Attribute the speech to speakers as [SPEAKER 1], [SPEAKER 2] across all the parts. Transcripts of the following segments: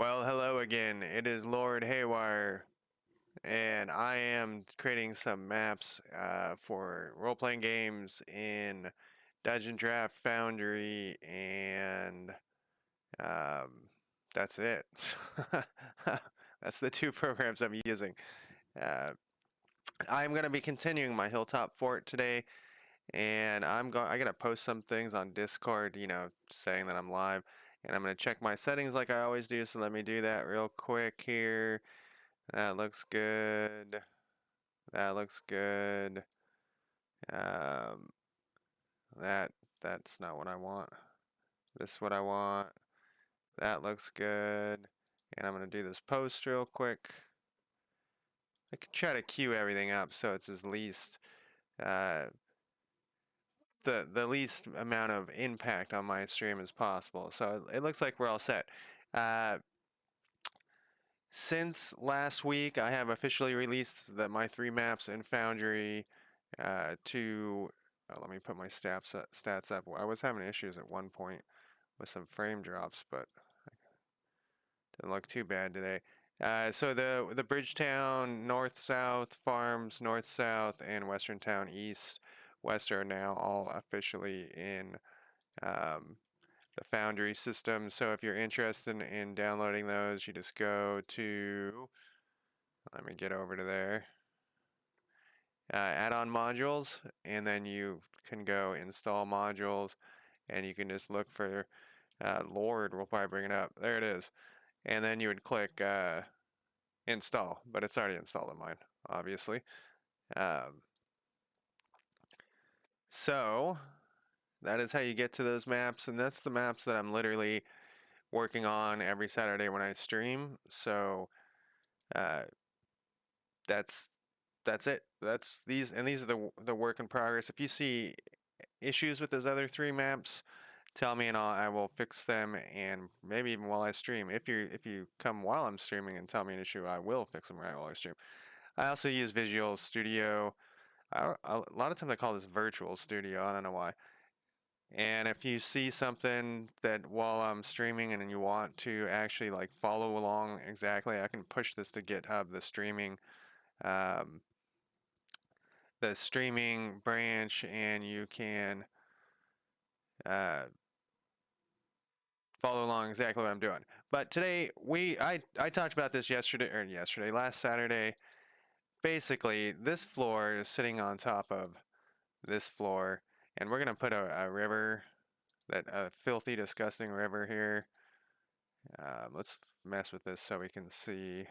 [SPEAKER 1] Well, hello again. It is Lord Haywire, and I am creating some maps for role-playing games in Dungeon Draft Foundry, and um, that's it. That's the two programs I'm using. Uh, I'm going to be continuing my Hilltop Fort today, and I gotta post some things on Discord, saying that I'm live, and I'm gonna check my settings like I always do. So let me do that real quick here. That looks good. That looks good. Um, that's not what I want. This is what I want. That looks good. And I'm gonna do this post real quick. I can try to queue everything up so it's as least uh, the least amount of impact on my stream as possible. So it looks like we're all set. Uh, since last week, I have officially released my 3 maps in Foundry to. Let me put my stats up. I was having issues at one point with some frame drops, but didn't look too bad today. So the Bridgetown North-South Farms North-South and Western Town East-West are now all officially in the Foundry system. So if you're interested in downloading those, you just go to, let me get over to there, add-on modules, and then you can go install modules, and you can just look for Lord, we'll probably bring it up. There it is. And then you would click install, but it's already installed on mine, obviously. So that is how you get to those maps, and that's the maps that I'm literally working on every Saturday when I stream. So that's it. These are the work in progress. If you see issues with those other 3 maps, tell me and I will fix them, and maybe even while I stream. If you come while I'm streaming and tell me an issue, I will fix them right while I stream. I also use Visual Studio. A lot of times I call this Virtual Studio. I don't know why. And if you see something that while I'm streaming and you want to actually like follow along exactly, I can push this to GitHub, um, the streaming branch, and you can follow along exactly what I'm doing. But today I talked about this last Saturday. Basically, this floor is sitting on top of this floor, and we're gonna put a river, a filthy, disgusting river here. Let's mess with this so we can see.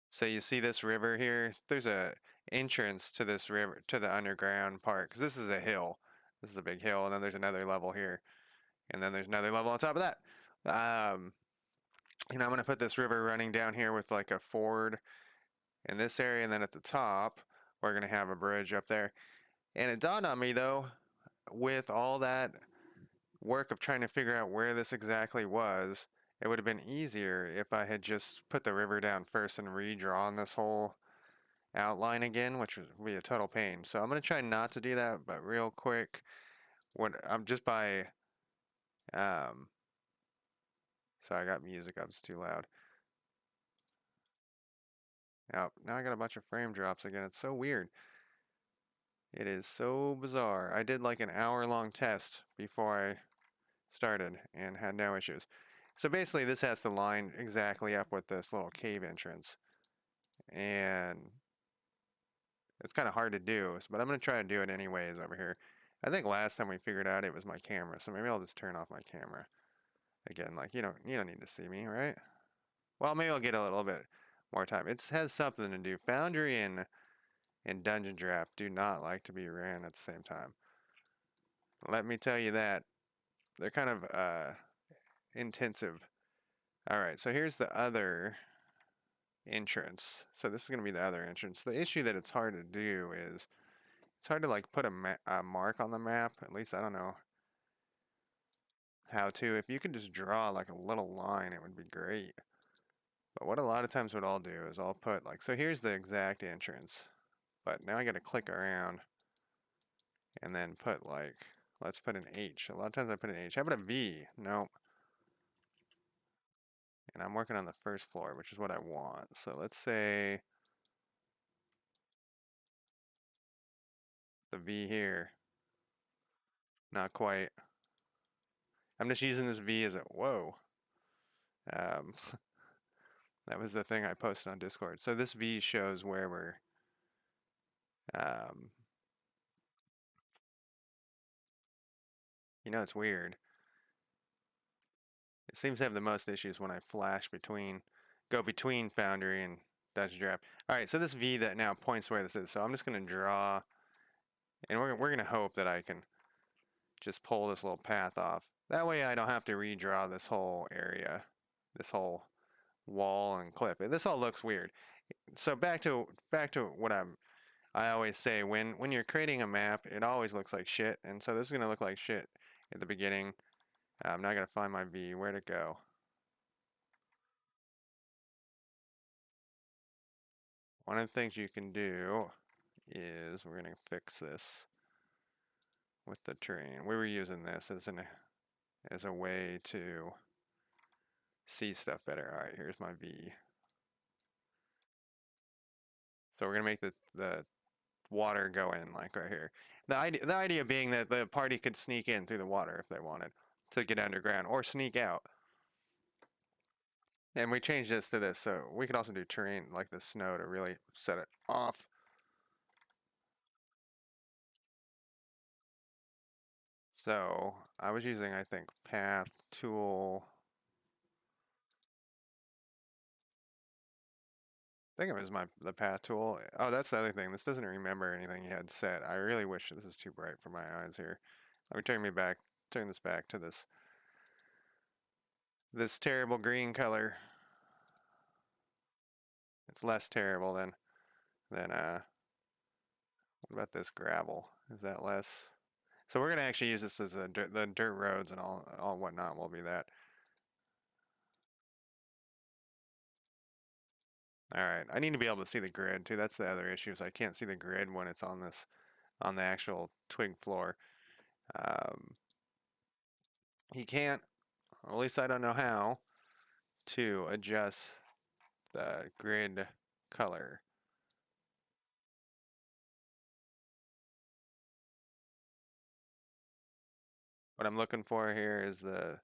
[SPEAKER 1] So you see this river here? There's a entrance to this river, to the underground part, because this is a hill. This is a big hill, and then there's another level here, and then there's another level on top of that. And I'm gonna put this river running down here with like a ford in this area, and then at the top, we're gonna have a bridge up there. And it dawned on me though, with all that work of trying to figure out where this exactly was, it would have been easier if I had just put the river down first and redrawn this whole outline again, which would be a total pain. So I'm going to try not to do that, but real quick, I'm just by, sorry, I got music up, it's too loud. Now I got a bunch of frame drops again. It's so weird. It is so bizarre. I did like an hour-long test before I started and had no issues. So basically this has to line exactly up with this little cave entrance, and it's kind of hard to do, but I'm going to try to do it anyways over here. I think last time we figured out it was my camera, so maybe I'll just turn off my camera again. Like, you don't need to see me, right? Well, maybe I'll get a little bit more time. It has something to do. Foundry and Dungeon Draft do not like to be ran at the same time. Let me tell you that. They're kind of intensive. Alright, so here's the other entrance. So this is going to be the other entrance. The issue that it's hard to do is it's hard to like put a mark on the map. At least I don't know how to. If you could just draw like a little line, it would be great. But what a lot of times what I'll do is I'll put like, so here's the exact entrance. But now I got to click around and then put like, let's put an H. A lot of times I put an H. How about a V? Nope. And I'm working on the first floor, which is what I want. So let's say the V here. Not quite. I'm just using this V as a, whoa. Um, that was the thing I posted on Discord. So this V shows where we're, um, you know, it's weird. It seems to have the most issues when I flash between, go between Foundry and DungeonDraft. All right, so this V that now points where this is. So I'm just going to draw, and we're going to hope that I can just pull this little path off. That way I don't have to redraw this whole area, this whole wall and clip. This all looks weird. So back to what I always say, when you're creating a map, it always looks like shit. And so this is going to look like shit at the beginning. I'm not going to find my V. Where'd it go? One of the things you can do is we're going to fix this with the terrain. We were using this as a way to see stuff better. All right, here's my V. So we're going to make the water go in like right here. The idea being that the party could sneak in through the water if they wanted to get underground or sneak out. And we changed this to this, so we could also do terrain like the snow to really set it off. So I was using, I think, path tool. I think it was the path tool. Oh, that's the other thing. This doesn't remember anything you had set. I really wish this is too bright for my eyes here. Let me turn this back to this terrible green color. It's less terrible than what about this gravel? Is that less? So we're gonna actually use this as the dirt roads and all whatnot will be that. All right, I need to be able to see the grid too. That's the other issue is I can't see the grid when it's on the actual twig floor. You can't, or at least I don't know how, to adjust the grid color. What I'm looking for here is the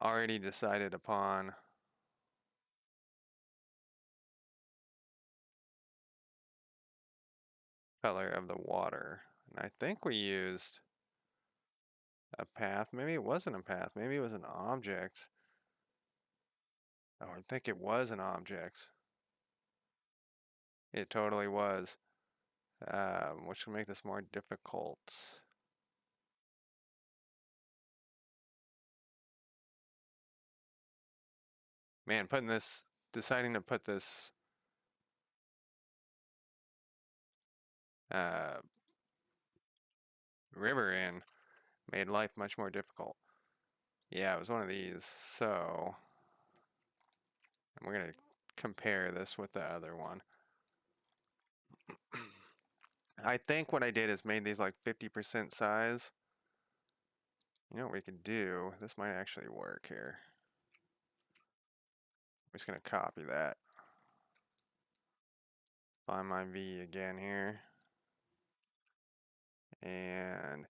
[SPEAKER 1] already decided upon color of the water. And I think we used a path. Maybe it wasn't a path. Maybe it was an object. Oh, I think it was an object. It totally was. Which will make this more difficult. Man, deciding to put this uh, river in made life much more difficult. Yeah, it was one of these. So, and we're going to compare this with the other one. I think what I did is made these like 50% size. You know what we could do? This might actually work here. I'm just going to copy that. Find my V again here. And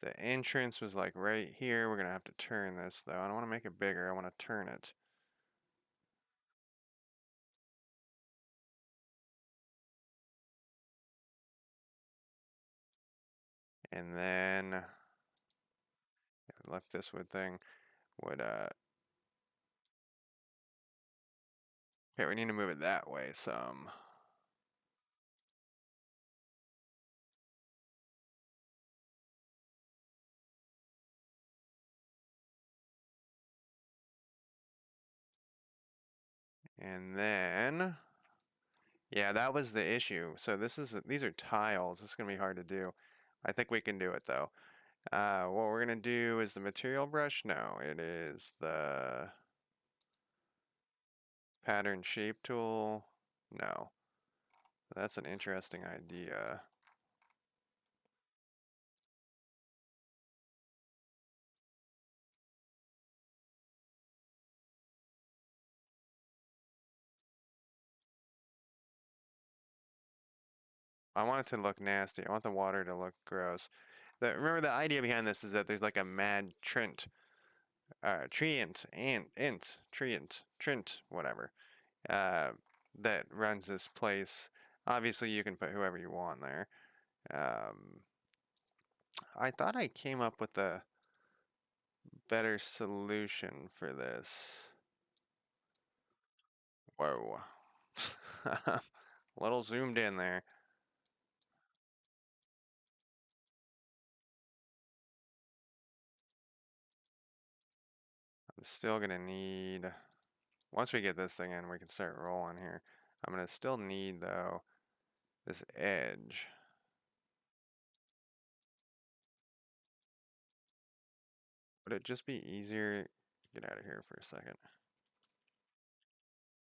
[SPEAKER 1] the entrance was like right here. We're going to have to turn this though. I don't want to make it bigger. I want to turn it. And then left this thing would okay, we need to move it that way some. And then yeah, that was the issue. So these are tiles. It's gonna be hard to do. I think we can do it though. What we're gonna do is the material brush. No, it is the pattern shape tool. No, that's an interesting idea. I want it to look nasty. I want the water to look gross. Remember the idea behind this is that there's like a mad treant, whatever, uh, that runs this place. Obviously, you can put whoever you want there. I thought I came up with a better solution for this. Whoa. A little zoomed in there. I'm still gonna need, once we get this thing in, we can start rolling here. I'm gonna still need, though, this edge. Would it just be easier, get out of here for a second,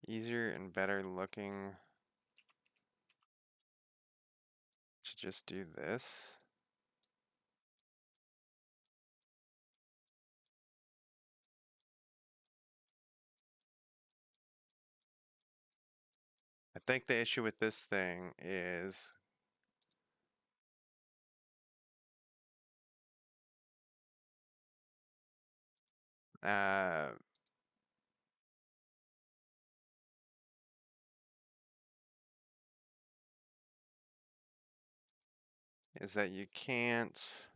[SPEAKER 1] easier and better looking to just do this? I think the issue with this thing is uh, that you can't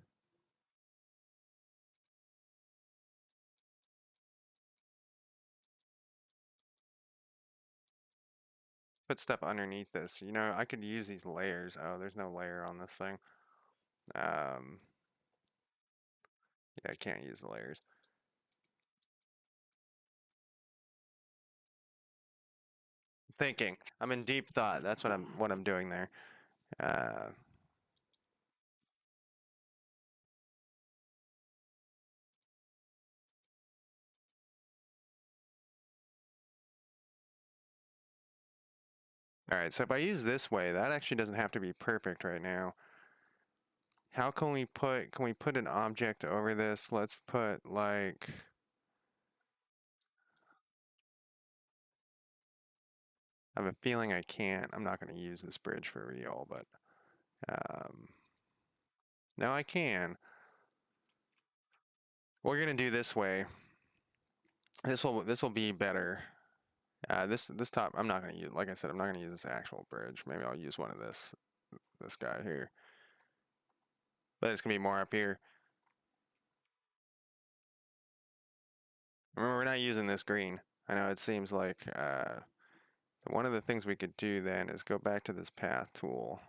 [SPEAKER 1] put stuff underneath this. You know, I could use these layers. Oh, there's no layer on this thing. Yeah, I can't use the layers. Thinking. I'm in deep thought. That's what I'm doing there. All right, so if I use this way, that actually doesn't have to be perfect right now. How can we put an object over this? Let's put like, I have a feeling I can't. I'm not going to use this bridge for real, but now I can. We're going to do this way. This will be better. This top, I'm not going to use, like I said, I'm not going to use this actual bridge. Maybe I'll use one of this guy here. But it's going to be more up here. Remember, we're not using this green. I know it seems like one of the things we could do then is go back to this path tool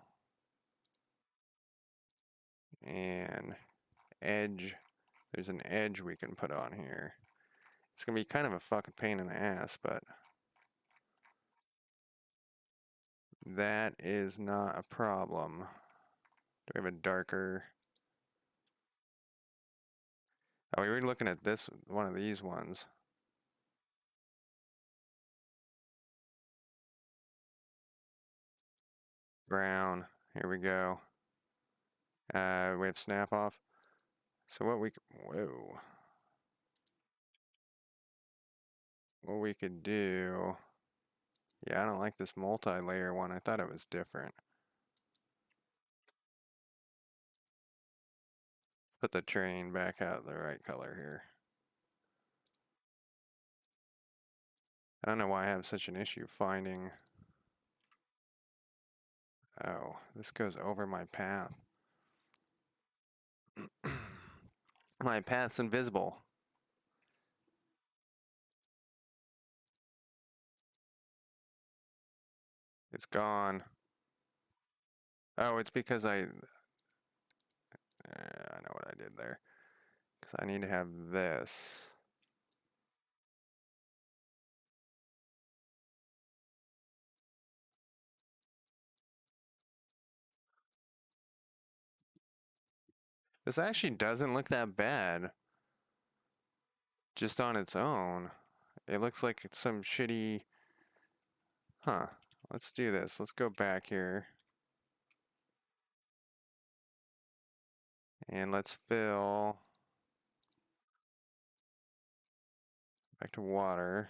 [SPEAKER 1] and edge. There's an edge we can put on here. It's going to be kind of a fucking pain in the ass, but that is not a problem. Do we have a darker? Oh, we were looking at this, one of these ones. Brown. Here we go. We have snap off. So whoa. What we could do, yeah, I don't like this multi-layer one. I thought it was different. Put the train back out the right color here. I don't know why I have such an issue finding. Oh, this goes over my path. My path's invisible. It's gone. Oh, it's because I know what I did there. Because I need to have this. This actually doesn't look that bad. Just on its own. It looks like it's some shitty. Huh. Let's do this. Let's go back here. And let's fill. Back to water.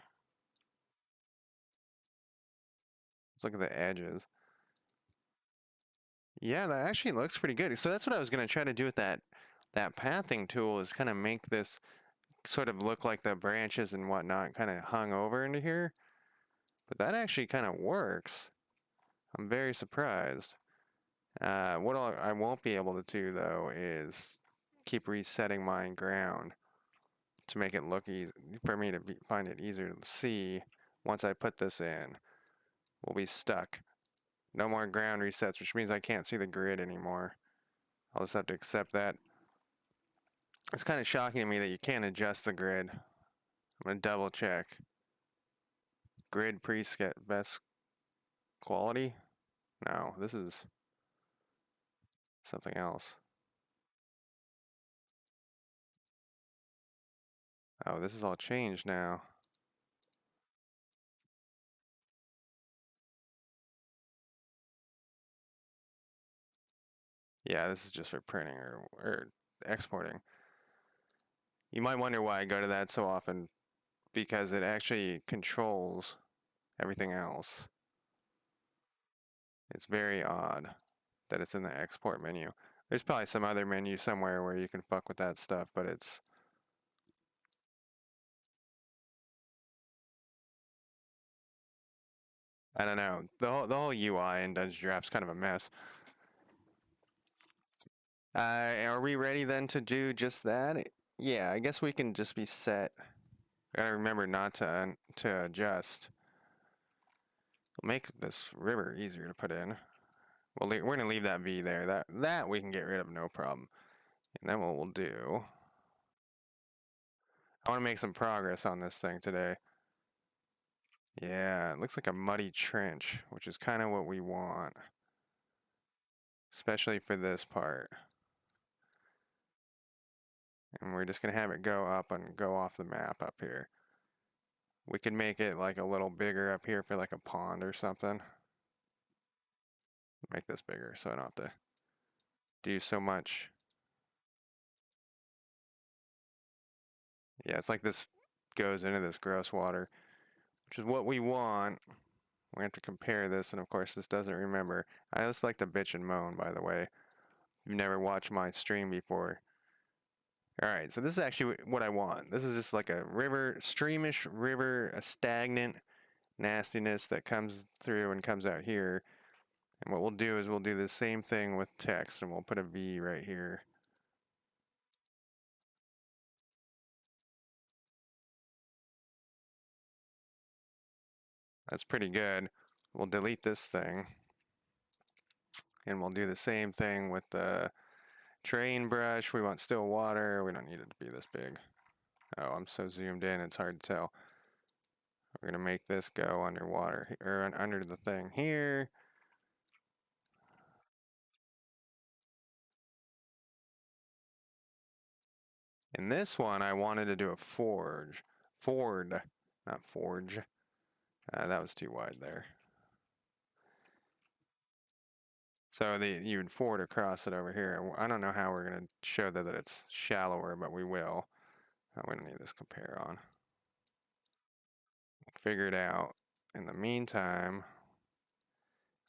[SPEAKER 1] Let's look at the edges. Yeah, that actually looks pretty good. So that's what I was going to try to do with that pathing tool, is kind of make this sort of look like the branches and whatnot kind of hung over into here. But that actually kind of works. I'm very surprised. What I won't be able to do, though, is keep resetting my ground to make it look easy for me to find it easier to see. Once I put this in, we'll be stuck. No more ground resets, which means I can't see the grid anymore. I'll just have to accept that. It's kind of shocking to me that you can't adjust the grid. I'm going to double check. Grid preset best quality? No, this is something else. Oh, this is all changed now. Yeah, this is just for printing or exporting. You might wonder why I go to that so often, because it actually controls everything else. It's very odd that it's in the export menu. There's probably some other menu somewhere where you can fuck with that stuff, but it's... I don't know. The whole UI in DungeonDraft's kind of a mess. Are we ready then to do just that? Yeah, I guess we can just be set. I gotta remember not to adjust. We'll make this river easier to put in. We're gonna leave that V there. That we can get rid of, no problem. And then what we'll do, I want to make some progress on this thing today. Yeah, it looks like a muddy trench, which is kind of what we want, especially for this part. And we're just gonna have it go up and go off the map up here. We could make it like a little bigger up here for like a pond or something. Make this bigger so I don't have to do so much. Yeah, it's like this goes into this gross water, which is what we want. We have to compare this, and of course this doesn't remember. I just like to bitch and moan, by the way. If you've never watched my stream before. Alright, so this is actually what I want. This is just like a river, streamish river, a stagnant nastiness that comes through and comes out here. And what we'll do is we'll do the same thing with text, and we'll put a V right here. That's pretty good. We'll delete this thing. And we'll do the same thing with the terrain brush. We want still water. We don't need it to be this big. Oh, I'm so zoomed in, it's hard to tell. We're going to make this go underwater, or under the thing here. In this one, I wanted to do a ford, not forge. That was too wide there. So you would ford across it over here. I don't know how we're going to show that it's shallower, but we will. We don't need this compare on. We'll figure it out. In the meantime,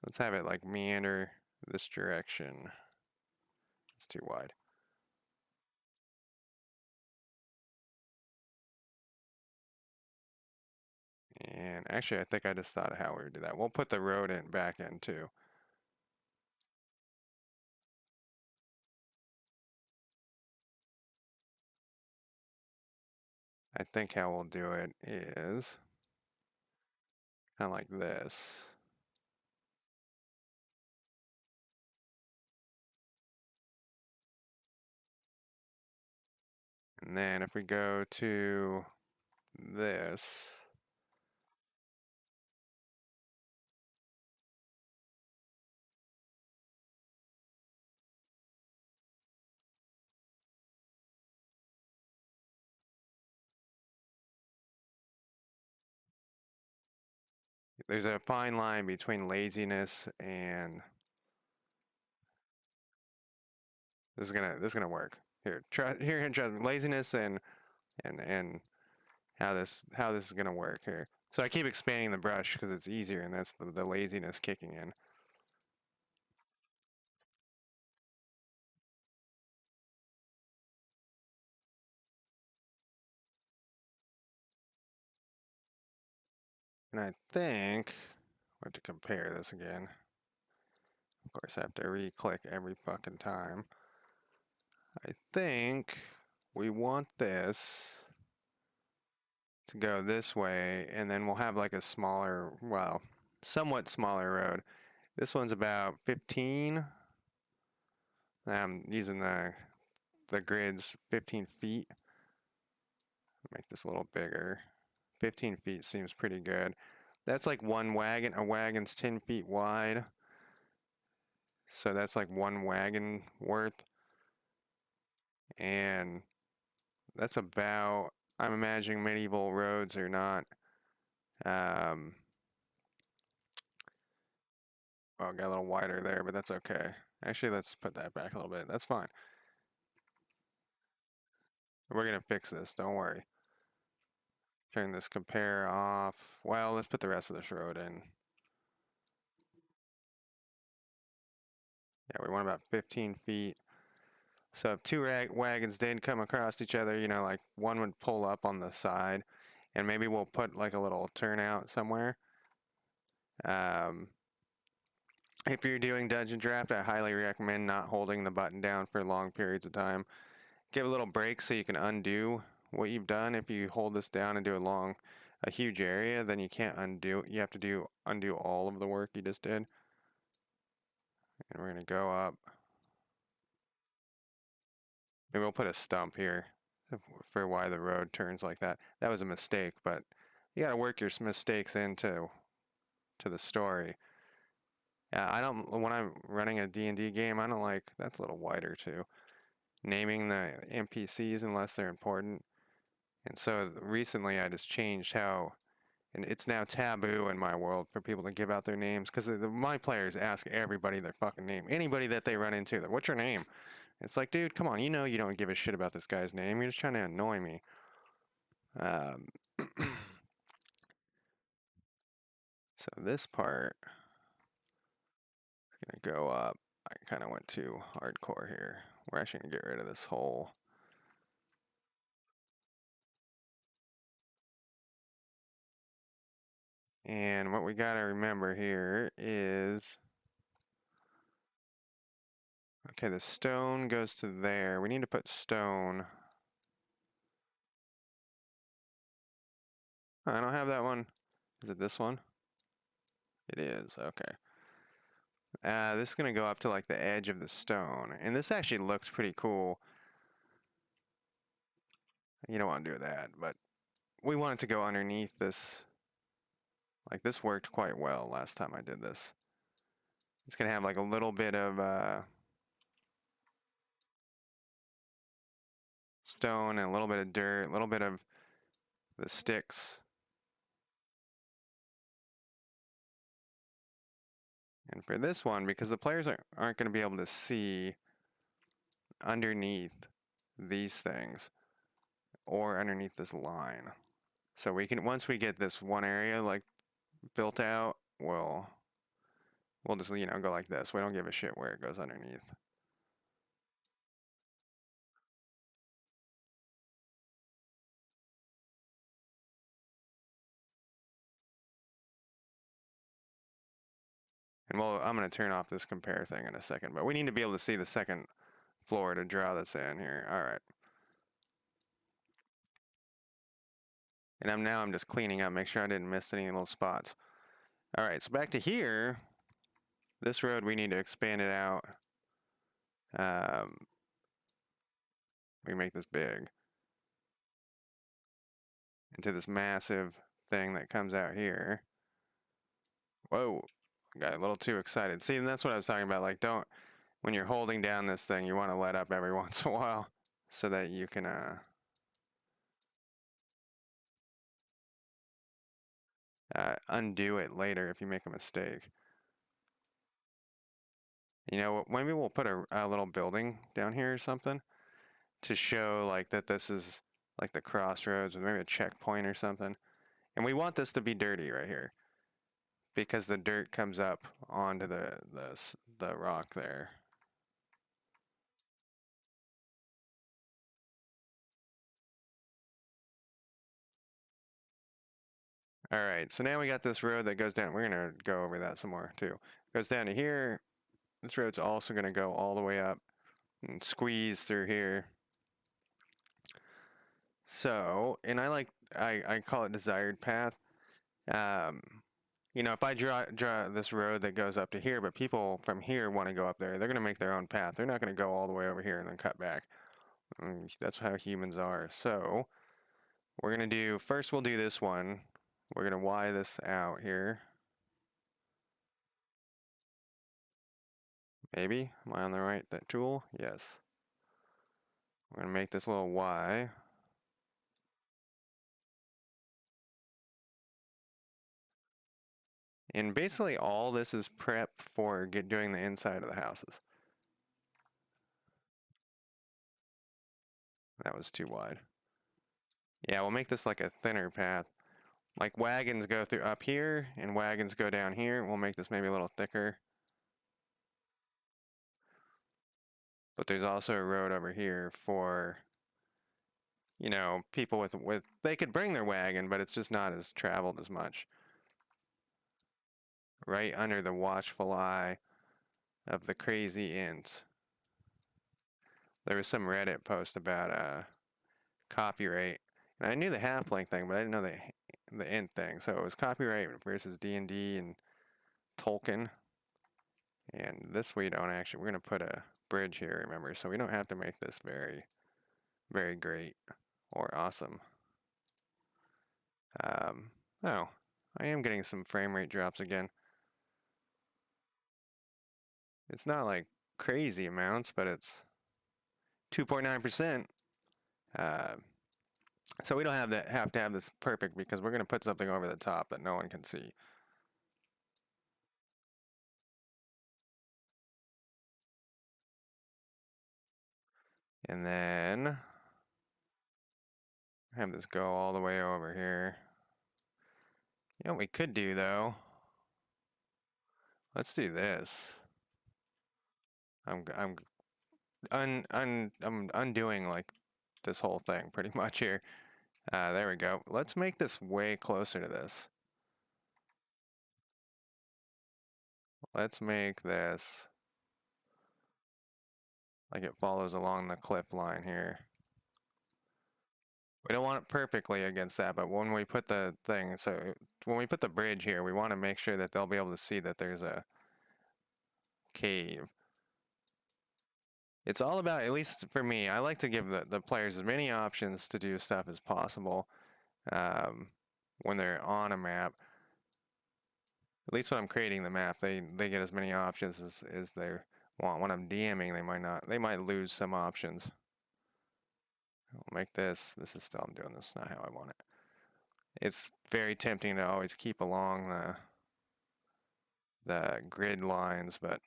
[SPEAKER 1] let's have it like meander this direction. It's too wide. And actually, I think I just thought of how we would do that. We'll put the road back in too. I think how we'll do it is kind of like this. And then if we go to this, there's a fine line between laziness and this is gonna work. Here, trust me. Laziness and how this is gonna work here. So I keep expanding the brush because it's easier, and that's the laziness kicking in. And I think, I have to compare this again. Of course, I have to re-click every fucking time. I think we want this to go this way, and then we'll have like a smaller, well, somewhat smaller road. This one's about 15. I'm using the grids 15 feet. Make this a little bigger. 15 feet seems pretty good. That's like one wagon. A wagon's 10 feet wide. So that's like one wagon worth. And that's about, I'm imagining medieval roads are not, well, got a little wider there, but that's okay. Actually, let's put that back a little bit. That's fine. We're going to fix this, don't worry. Turn this compare off. Well, let's put the rest of this road in. Yeah, we want about 15 feet. So if two wagons did come across each other, you know, like one would pull up on the side, and maybe we'll put like a little turnout somewhere. If you're doing Dungeon Draft, I highly recommend not holding the button down for long periods of time. Give a little break so you can undo what you've done. If you hold this down and do a huge area, then you can't undo. You have to undo all of the work you just did. And we're gonna go up. Maybe we'll put a stump here for why the road turns like that. That was a mistake, but you gotta work your mistakes into the story. Yeah, I don't. When I'm running a D&D game, I don't like. That's a little wider too. Naming the NPCs unless they're important. And so recently, I just changed how. And it's now taboo in my world for people to give out their names because my players ask everybody their fucking name. Anybody that they run into, what's your name? It's like, dude, come on, you know you don't give a shit about this guy's name. You're just trying to annoy me. So this part is gonna go up. I kind of went too hardcore here. We're actually gonna get rid of this hole. And what we gotta remember here is, okay, the stone goes to there. We need to put stone. I don't have that one. Is it this one? It is, okay. This is gonna go up to like the edge of the stone. And this actually looks pretty cool. You don't want to do that, but we want it to go underneath this. Like this worked quite well last time I did this. It's gonna have like a little bit of stone and a little bit of dirt, a little bit of the sticks. And for this one, because the players aren't going to be able to see underneath these things or underneath this line. So we can, once we get this one area like built out, we'll just, you know, go like this. We don't give a shit where it goes underneath. And I'm going to turn off this compare thing in a second, but we need to be able to see the second floor to draw this in here. All right. And I'm just cleaning up, make sure I didn't miss any little spots. All right, so back to here. This road, we need to expand it out. We make this big into this massive thing that comes out here. Whoa, got a little too excited. See, and that's what I was talking about. Like, when you're holding down this thing, you want to let up every once in a while so that you can undo it later if you make a mistake. You know, maybe we'll put a little building down here or something to show like that this is like the crossroads or maybe a checkpoint or something. And we want this to be dirty right here because the dirt comes up onto the rock there. All right, so now we got this road that goes down. We're gonna go over that some more too. Goes down to here. This road's also gonna go all the way up and squeeze through here. So, and I call it desired path. Um, if I draw this road that goes up to here, but people from here want to go up there, they're gonna make their own path. They're not gonna go all the way over here and then cut back. That's how humans are. So we're gonna do first. We'll do this one. We're gonna Y this out here. Maybe am I on the right that tool? Yes. We're gonna make this little Y. And basically all this is prep for doing the inside of the houses. That was too wide. Yeah, we'll make this like a thinner path. Like wagons go through up here and wagons go down here. We'll make this maybe a little thicker. But there's also a road over here for, people with they could bring their wagon, but it's just not as traveled as much. Right under the watchful eye of the crazy int. There was some Reddit post about copyright, and I knew the half-length thing, but I didn't know the int thing. So it was copyright versus D&D and Tolkien. And this we don't actually. We're gonna put a bridge here, remember, so we don't have to make this very, very great or awesome. Oh, I am getting some frame rate drops again. It's not like crazy amounts, but it's 2.9%. So we don't have to have this perfect because we're gonna put something over the top that no one can see. And then have this go all the way over here. You know what we could do though? Let's do this. I'm undoing like this whole thing pretty much here. There we go. Let's make this way closer to this. Let's make this like it follows along the cliff line here. We don't want it perfectly against that, but when we put the thing, so when we put the bridge here, we want to make sure that they'll be able to see that there's a cave. It's all about, at least for me, I like to give the players as many options to do stuff as possible when they're on a map. At least when I'm creating the map, they get as many options as they want. When I'm DMing, they might lose some options. I'll make this is still, I'm doing this not how I want it. It's very tempting to always keep along the grid lines, but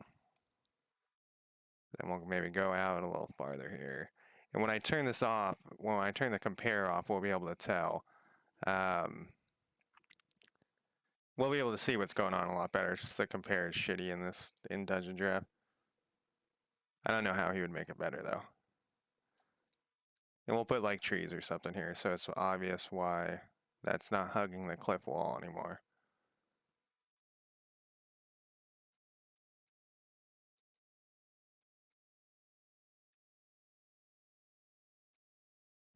[SPEAKER 1] then we'll maybe go out a little farther here. And when I turn this off, when I turn the compare off, we'll be able to tell. We'll be able to see what's going on a lot better. It's just the compare is shitty in Dungeon Draft. I don't know how he would make it better though. And we'll put like trees or something here so it's obvious why that's not hugging the cliff wall anymore.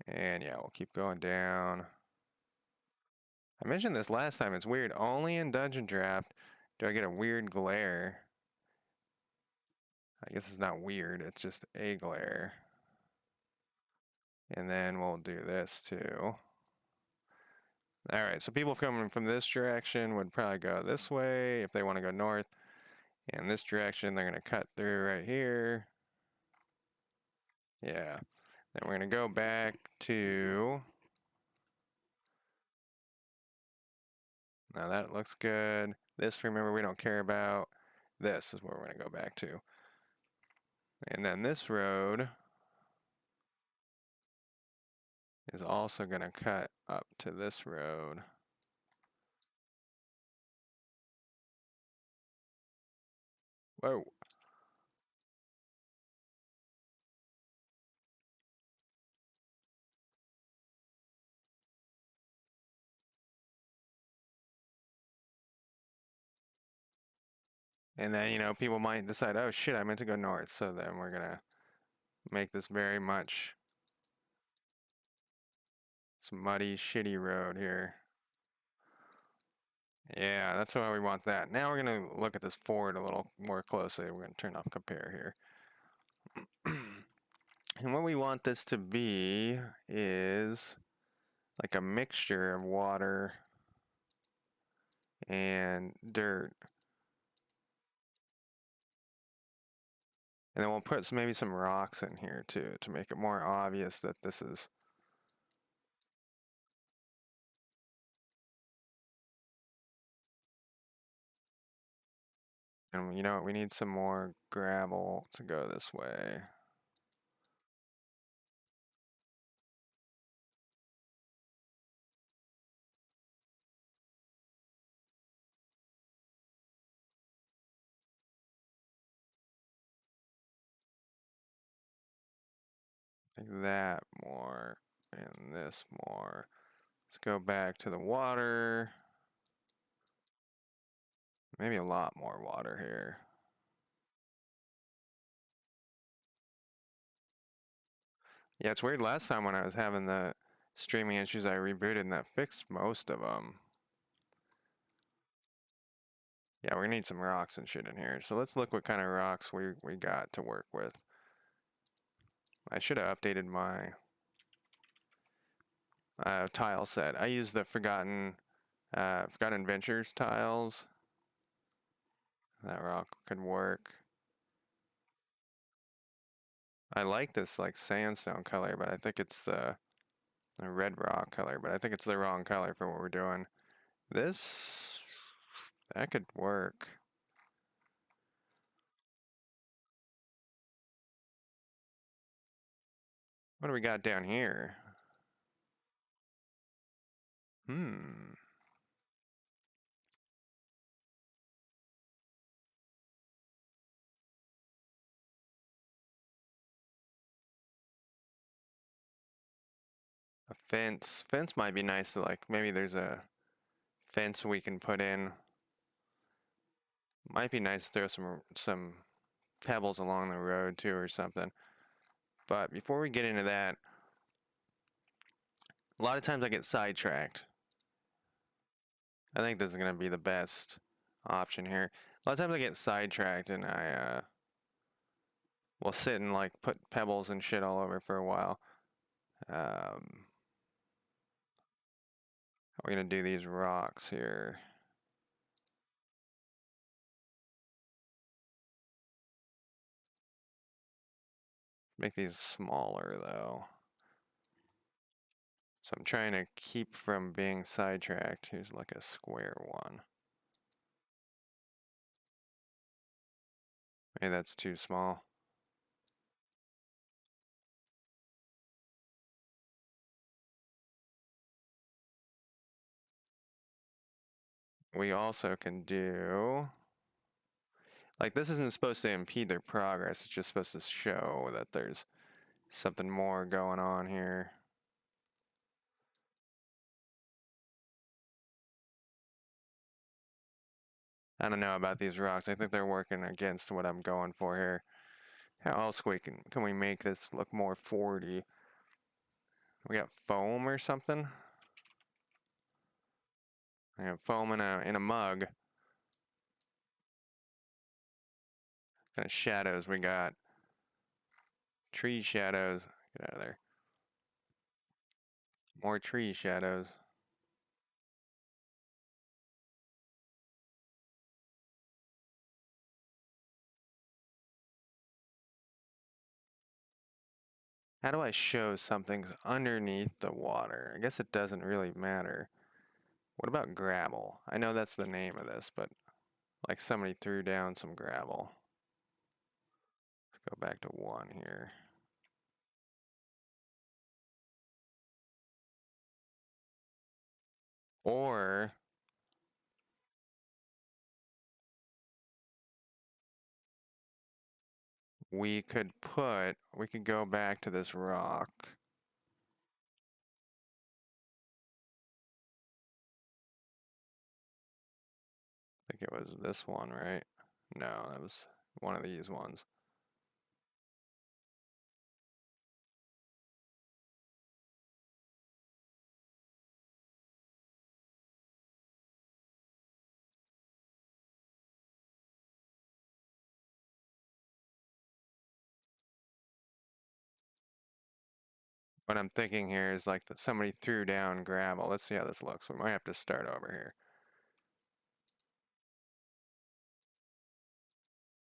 [SPEAKER 1] And yeah, we'll keep going down. I mentioned this last time, it's weird. Only in Dungeon Draft do I get a weird glare. I guess it's not weird, it's just a glare. And then we'll do this too. Alright, so people coming from this direction would probably go this way if they want to go north. And this direction, they're going to cut through right here. Yeah. Then we're going to go back to... Now that looks good. This, remember, we don't care about. This is where we're going to go back to. And then this road is also going to cut up to this road. Whoa. And then, you know, people might decide, oh shit, I meant to go north. So then we're going to make this very much some muddy, shitty road here. Yeah, that's why we want that. Now we're going to look at this ford a little more closely. We're going to turn off compare here. And what we want this to be is like a mixture of water and dirt. And then we'll put maybe some rocks in here too to make it more obvious that this is. And you know what, we need some more gravel to go this way. Like that more, and this more. Let's go back to the water. Maybe a lot more water here. Yeah, it's weird. Last time when I was having the streaming issues, I rebooted and that fixed most of them. Yeah, we're gonna need some rocks and shit in here. So let's look what kind of rocks we got to work with. I should have updated my tile set. I use the Forgotten Ventures tiles. That rock could work. I like this like sandstone color, but I think it's the red rock color, but I think it's the wrong color for what we're doing. That could work. What do we got down here? A fence. Fence might be nice to like, maybe there's a fence we can put in. Might be nice to throw some pebbles along the road too or something. But before we get into that, a lot of times I get sidetracked. I think this is going to be the best option here. A lot of times I get sidetracked and I will sit and like put pebbles and shit all over for a while. How are we going to do these rocks here? Make these smaller though. So I'm trying to keep from being sidetracked. Here's like a square one. Maybe that's too small. We also can do, like this isn't supposed to impede their progress, it's just supposed to show that there's something more going on here. I don't know about these rocks. I think they're working against what I'm going for here. How else can we make this look more 40? We got foam or something? I have foam in a mug. What kind of shadows we got? Tree shadows. Get out of there. More tree shadows. How do I show something's underneath the water? I guess it doesn't really matter. What about gravel? I know that's the name of this, but like somebody threw down some gravel. Let's go back to 1 here. Or we could go back to this rock. I think it was this one, right? No, that was one of these ones. What I'm thinking here is like that somebody threw down gravel. Let's see how this looks. We might have to start over here.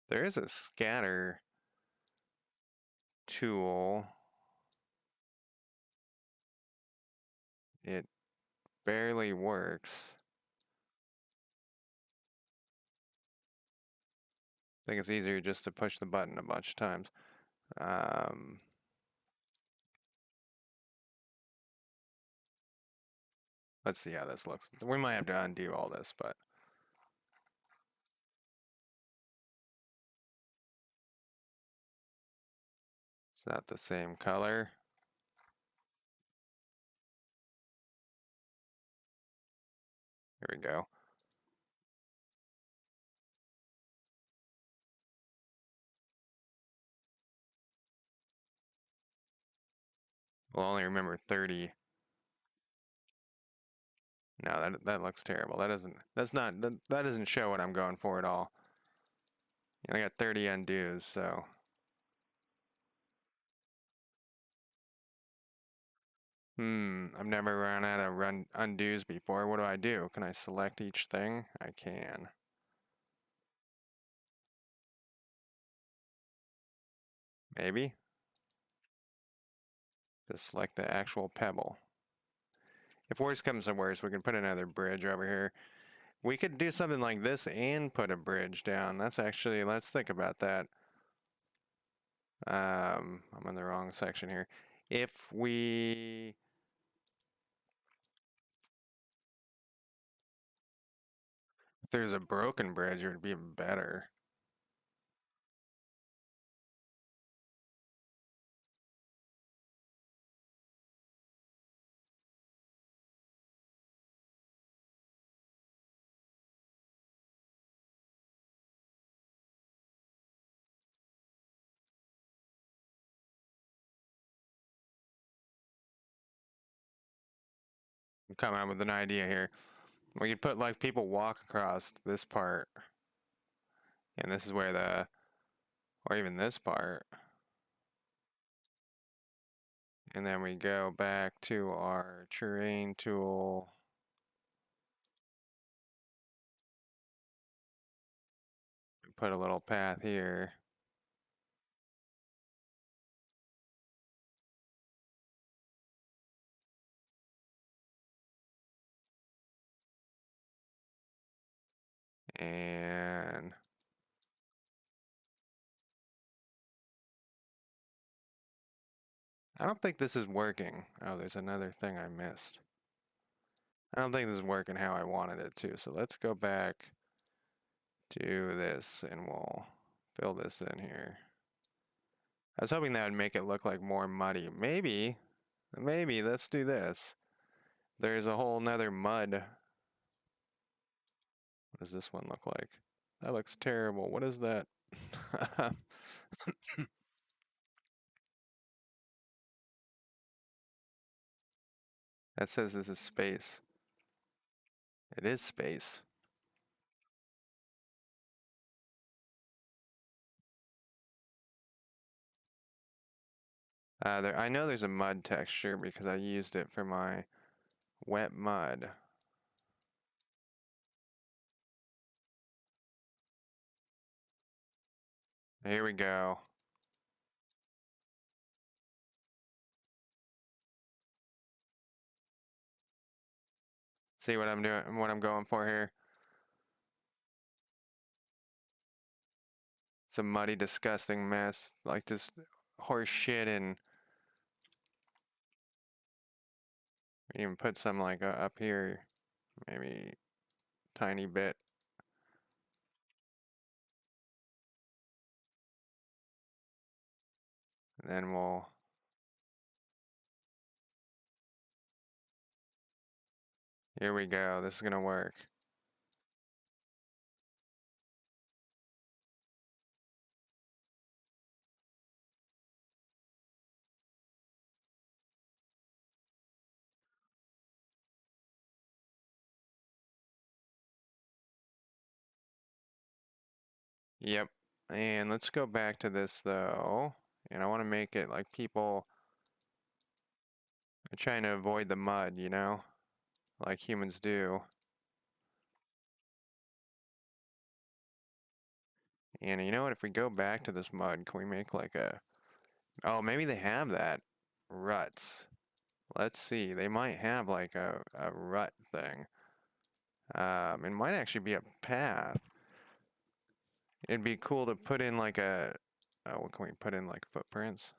[SPEAKER 1] There is a scatter tool. It barely works. I think it's easier just to push the button a bunch of times. Let's see how this looks. We might have to undo all this, but it's not the same color. Here we go. We'll only remember 30. No, that looks terrible. That doesn't show what I'm going for at all. I got 30 undos, so I've never run out of undos before. What do? Can I select each thing? I can. Maybe. Just select the actual pebble. If worse comes to worse, we can put another bridge over here. We could do something like this and put a bridge down. That's actually, let's think about that. I'm in the wrong section here. If there's a broken bridge, it would be even better. I'm coming up with an idea here. We could put like people walk across this part, and this is where or even this part. And then we go back to our terrain tool. Put a little path here. And I don't think this is working. Oh, there's another thing I missed. I don't think this is working how I wanted it to. So let's go back to this and we'll fill this in here. I was hoping that would make it look like more muddy. Maybe, let's do this. There's a whole nother mud. What does this one look like? That looks terrible. What is that? That says this is space. It is space. I know there's a mud texture because I used it for my wet mud. Here we go. See what I'm doing, what I'm going for here? It's a muddy, disgusting mess, like just horse shit, and even put some like up here, maybe tiny bit. And then here we go. This is gonna work. Yep. And let's go back to this though. And I want to make it like people are trying to avoid the mud, you know, like humans do. And you know what? If we go back to this mud, can we make like a... Oh, maybe they have that. Ruts. Let's see. They might have like a rut thing. It might actually be a path. It'd be cool to put in like a... Oh, what can we put in like footprints?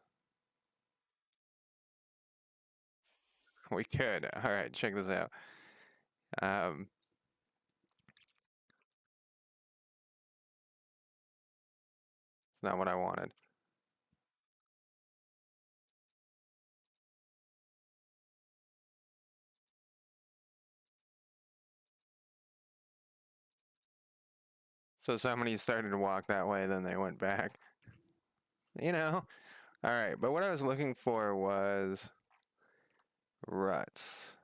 [SPEAKER 1] We could. All right, check this out. Um, not what I wanted. So somebody started to walk that way, then they went back. You know? All right, but what I was looking for was ruts.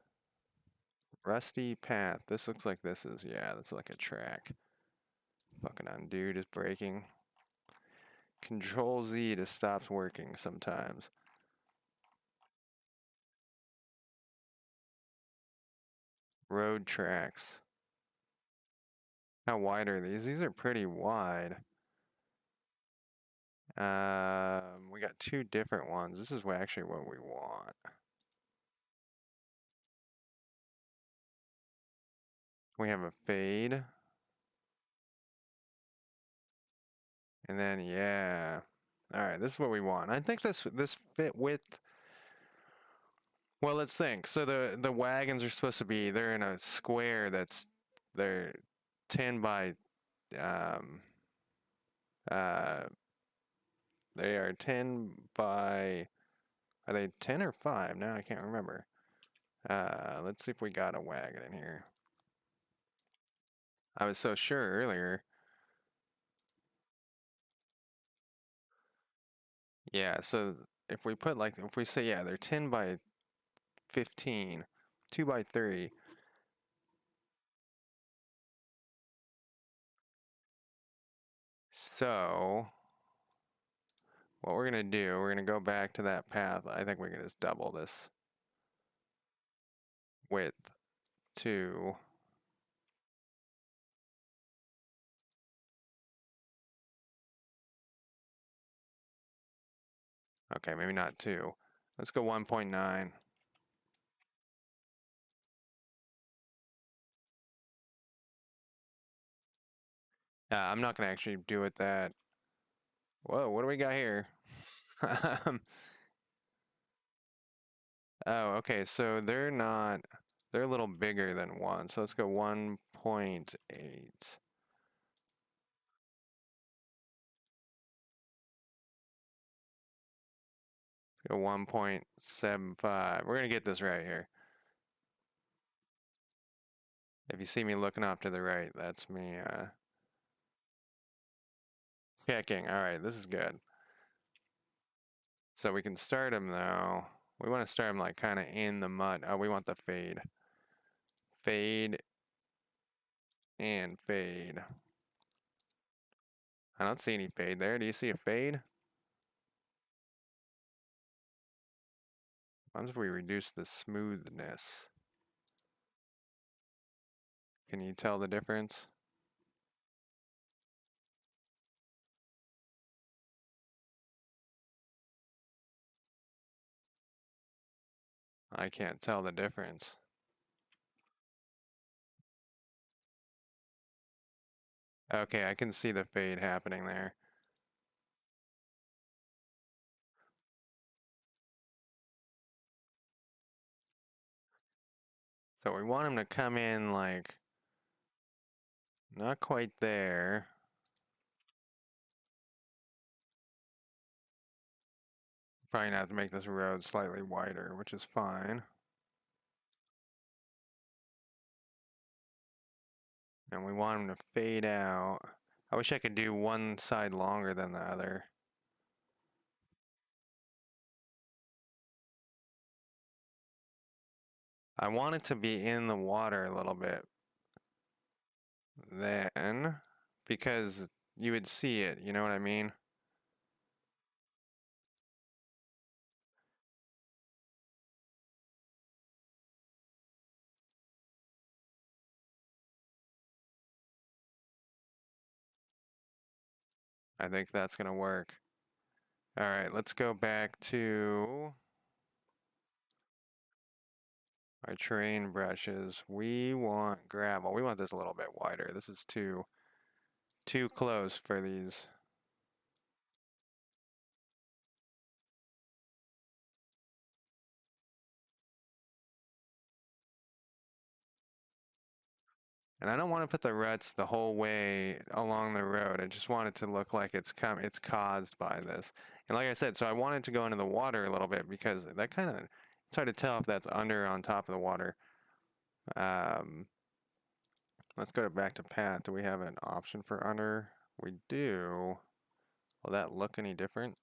[SPEAKER 1] Rusty path. This looks like this is, yeah, that's like a track. Fucking undo is breaking. Control Z to stop working sometimes. Road tracks. How wide are these? These are pretty wide. We got two different ones. This is actually what we want. We have a fade. And then, yeah. All right, this is what we want. I think this fit with... Well, let's think. So the wagons are supposed to be, they're in a square they're 10 by, um, uh, they are 10 by, are they 10 or 5? Now I can't remember. Let's see if we got a wagon in here. I was so sure earlier. Yeah, so if we put like, if we say, yeah, they're 10 by 15, 2 by 3. So what we're gonna do, we're gonna go back to that path. I think we can just double this width to... Okay, maybe not 2. Let's go 1.9. I'm not gonna actually do it that... Whoa, what do we got here? Oh, okay, so they're not... They're a little bigger than 1, so let's go 1.8. Go 1.75. We're gonna get this right here. If you see me looking off to the right, that's me checking. All right, this is good. So we can start him though. We want to start him like kind of in the mud. Oh, we want the fade. Fade and fade. I don't see any fade there. Do you see a fade? What if we reduce the smoothness? Can you tell the difference? I can't tell the difference. Okay, I can see the fade happening there. So we want him to come in like not quite there. Probably gonna have to make this road slightly wider, which is fine. And we want him to fade out. I wish I could do one side longer than the other. I want it to be in the water a little bit. Then, because you would see it, you know what I mean? I think that's gonna work. All right, let's go back to our terrain brushes. We want gravel. We want this a little bit wider. This is too close for these. And I don't want to put the ruts the whole way along the road. I just want it to look like it's caused by this. And like I said, so I wanted to go into the water a little bit because that kind of, it's hard to tell if that's under or on top of the water. Let's go back to path. Do we have an option for under? We do. Will that look any different?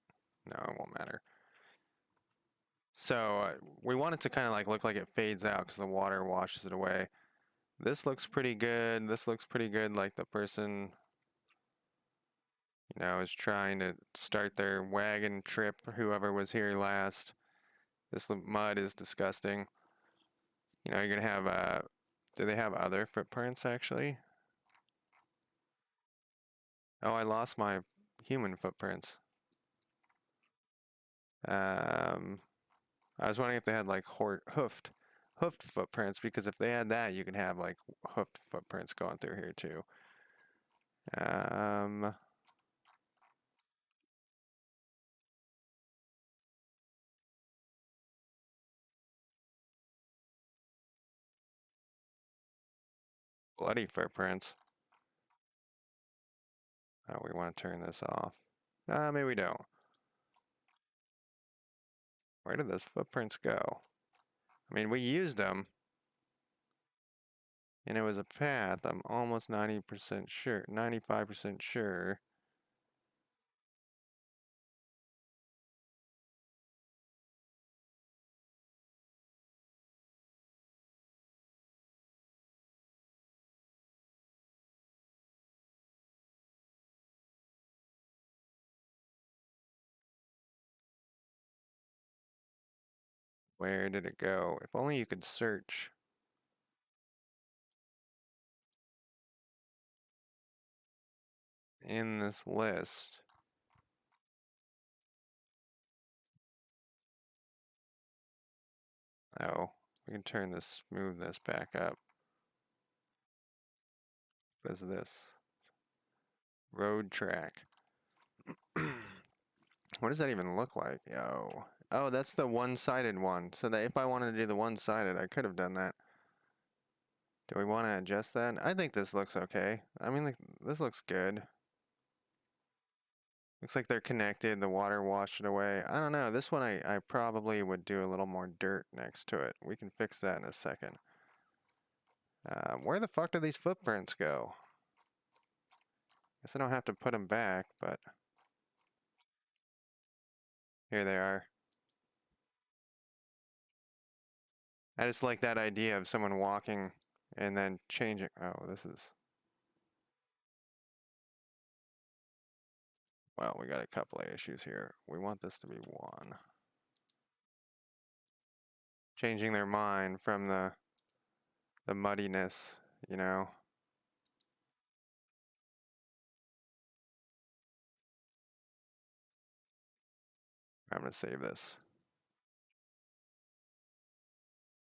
[SPEAKER 1] No, it won't matter. So we want it to kind of like look like it fades out because the water washes it away. This looks pretty good. This looks pretty good. Like the person, you know, is trying to start their wagon trip. Whoever was here last. This mud is disgusting. You know, you're gonna have do they have other footprints actually? Oh, I lost my human footprints. I was wondering if they had like hoofed footprints, because if they had that, you could have like hoofed footprints going through here too. Bloody footprints. Oh, we want to turn this off. Maybe we don't. Where did those footprints go? I mean, we used them, and it was a path. I'm almost 90% sure, 95% sure. Where did it go? If only you could search in this list. Oh, we can turn this, move this back up. What is this? Road track. What does that even look like? Oh, that's the one-sided one. So that if I wanted to do the one-sided, I could have done that. Do we want to adjust that? I think this looks okay. I mean, like, this looks good. Looks like they're connected. The water washed it away. I don't know. This one I probably would do a little more dirt next to it. We can fix that in a second. Where the fuck do these footprints go? Guess I don't have to put them back, but here they are. I just like that idea of someone walking and then changing. Oh, this is... Well, we got a couple of issues here. We want this to be 1. Changing their mind from the muddiness, you know? I'm gonna save this.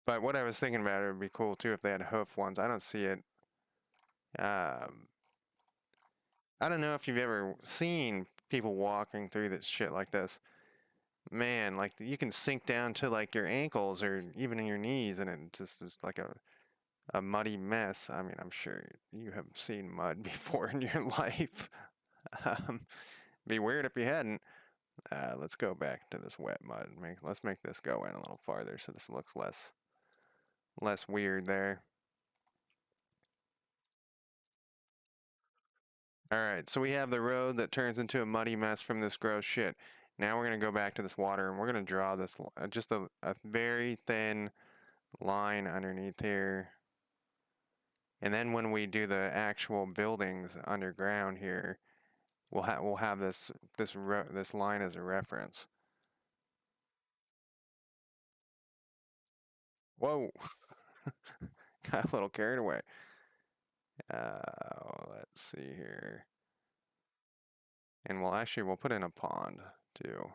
[SPEAKER 1] But what I was thinking about, it would be cool too if they had hoof ones. I don't see it. I don't know if you've ever seen people walking through this shit like this. Man, like you can sink down to like your ankles or even in your knees, and it just is like a muddy mess. I mean, I'm sure you have seen mud before in your life. Be weird if you hadn't. Let's go back to this wet mud. Let's make this go in a little farther so this looks less weird there. Alright, so we have the road that turns into a muddy mess from this gross shit. Now we're going to go back to this water and we're going to draw this, just a very thin line underneath here. And then when we do the actual buildings underground here, we'll have this line as a reference. Whoa, got a little carried away. Let's see here, and we'll put in a pond too.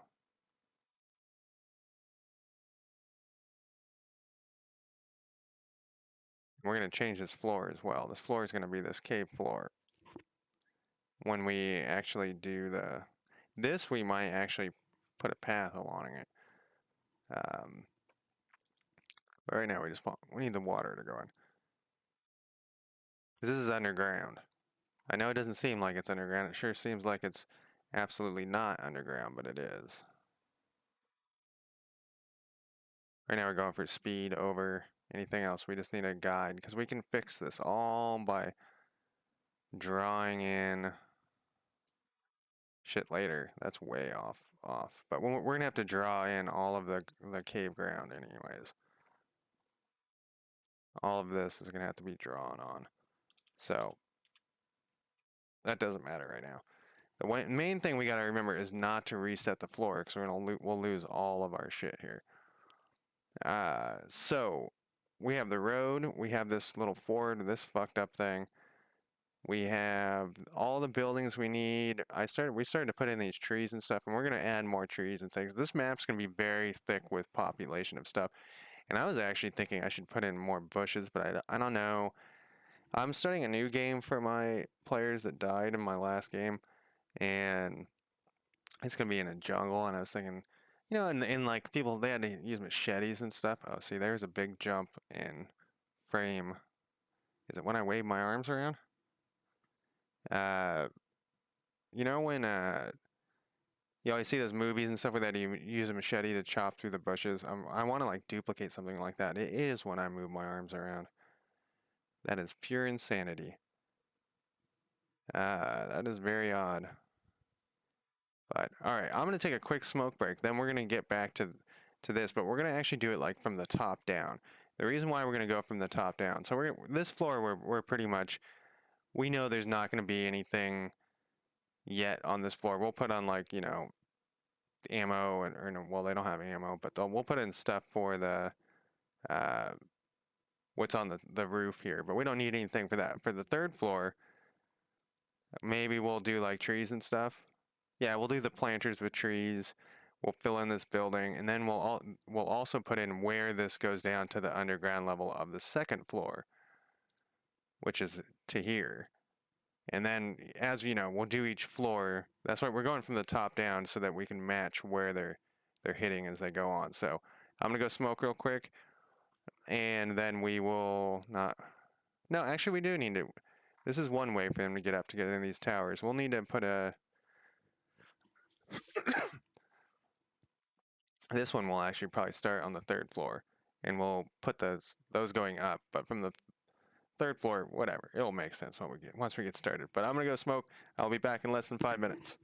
[SPEAKER 1] We're gonna change this floor as well. This floor is gonna be this cave floor. When we actually do this, we might actually put a path along it. But right now we need the water to go in. This is underground. I know it doesn't seem like it's underground. It sure seems like it's absolutely not underground, but it is. Right now we're going for speed over anything else. We just need a guide because we can fix this all by drawing in shit later. That's way off. But we're gonna have to draw in all of the cave ground anyways. All of this is gonna have to be drawn on. So that doesn't matter right now. The main thing we gotta remember is not to reset the floor because we'll lose all of our shit here. So we have the road. We have this little ford, this fucked up thing. We have all the buildings we need. We started to put in these trees and stuff, and we're gonna add more trees and things. This map's gonna be very thick with population of stuff. And I was actually thinking I should put in more bushes, but I don't know. I'm starting a new game for my players that died in my last game, and it's gonna be in a jungle. And I was thinking, and like people, they had to use machetes and stuff. Oh, see, there's a big jump in frame. Is it when I wave my arms around? Uh, when you always see those movies and stuff where that you use a machete to chop through the bushes. I want to like duplicate something like that. It is when I move my arms around. That is pure insanity. That is very odd. But all right, I'm gonna take a quick smoke break. Then we're gonna get back to this, but we're gonna actually do it like from the top down. The reason why we're gonna go from the top down. So this floor we're pretty much, we know there's not gonna be anything yet on this floor. We'll put on like ammo or no, well, they don't have ammo, but we'll put in stuff for the uh, what's on the roof here. But we don't need anything for that. For the third floor, maybe we'll do like trees and stuff. Yeah, we'll do the planters with trees. We'll fill in this building, and then we'll also put in where this goes down to the underground level of the second floor, which is to here. And then, as you know, we'll do each floor. That's why we're going from the top down so that we can match where they're hitting as they go on. So I'm gonna go smoke real quick, and then we will not. No, actually, we do need to. This is one way for them to get up to get in these towers. We'll need to put a. This one will actually probably start on the third floor, and we'll put those going up. But from the third floor, whatever, it'll make sense once we get started. But I'm gonna go smoke. I'll be back in less than 5 minutes.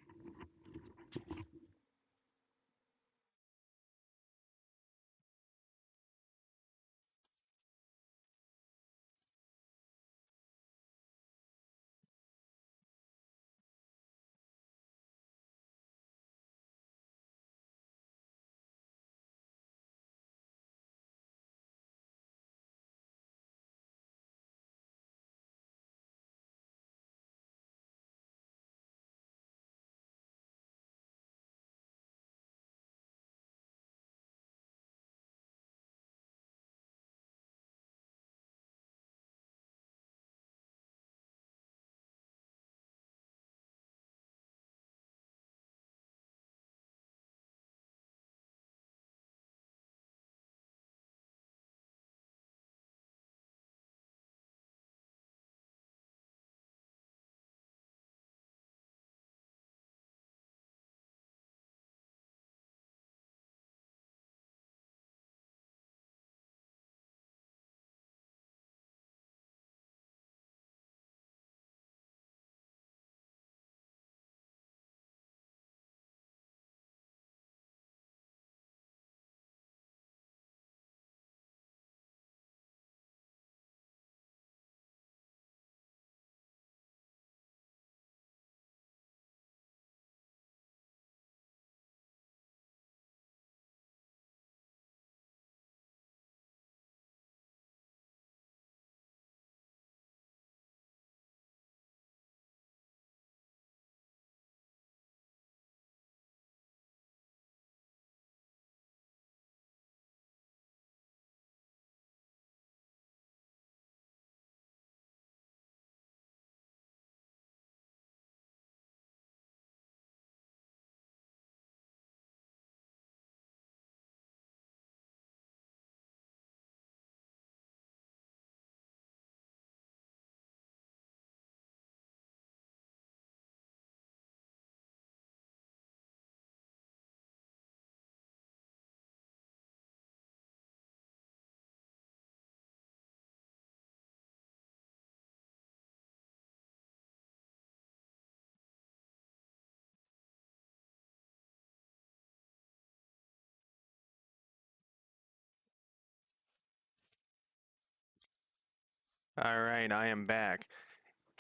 [SPEAKER 1] All right, I am back.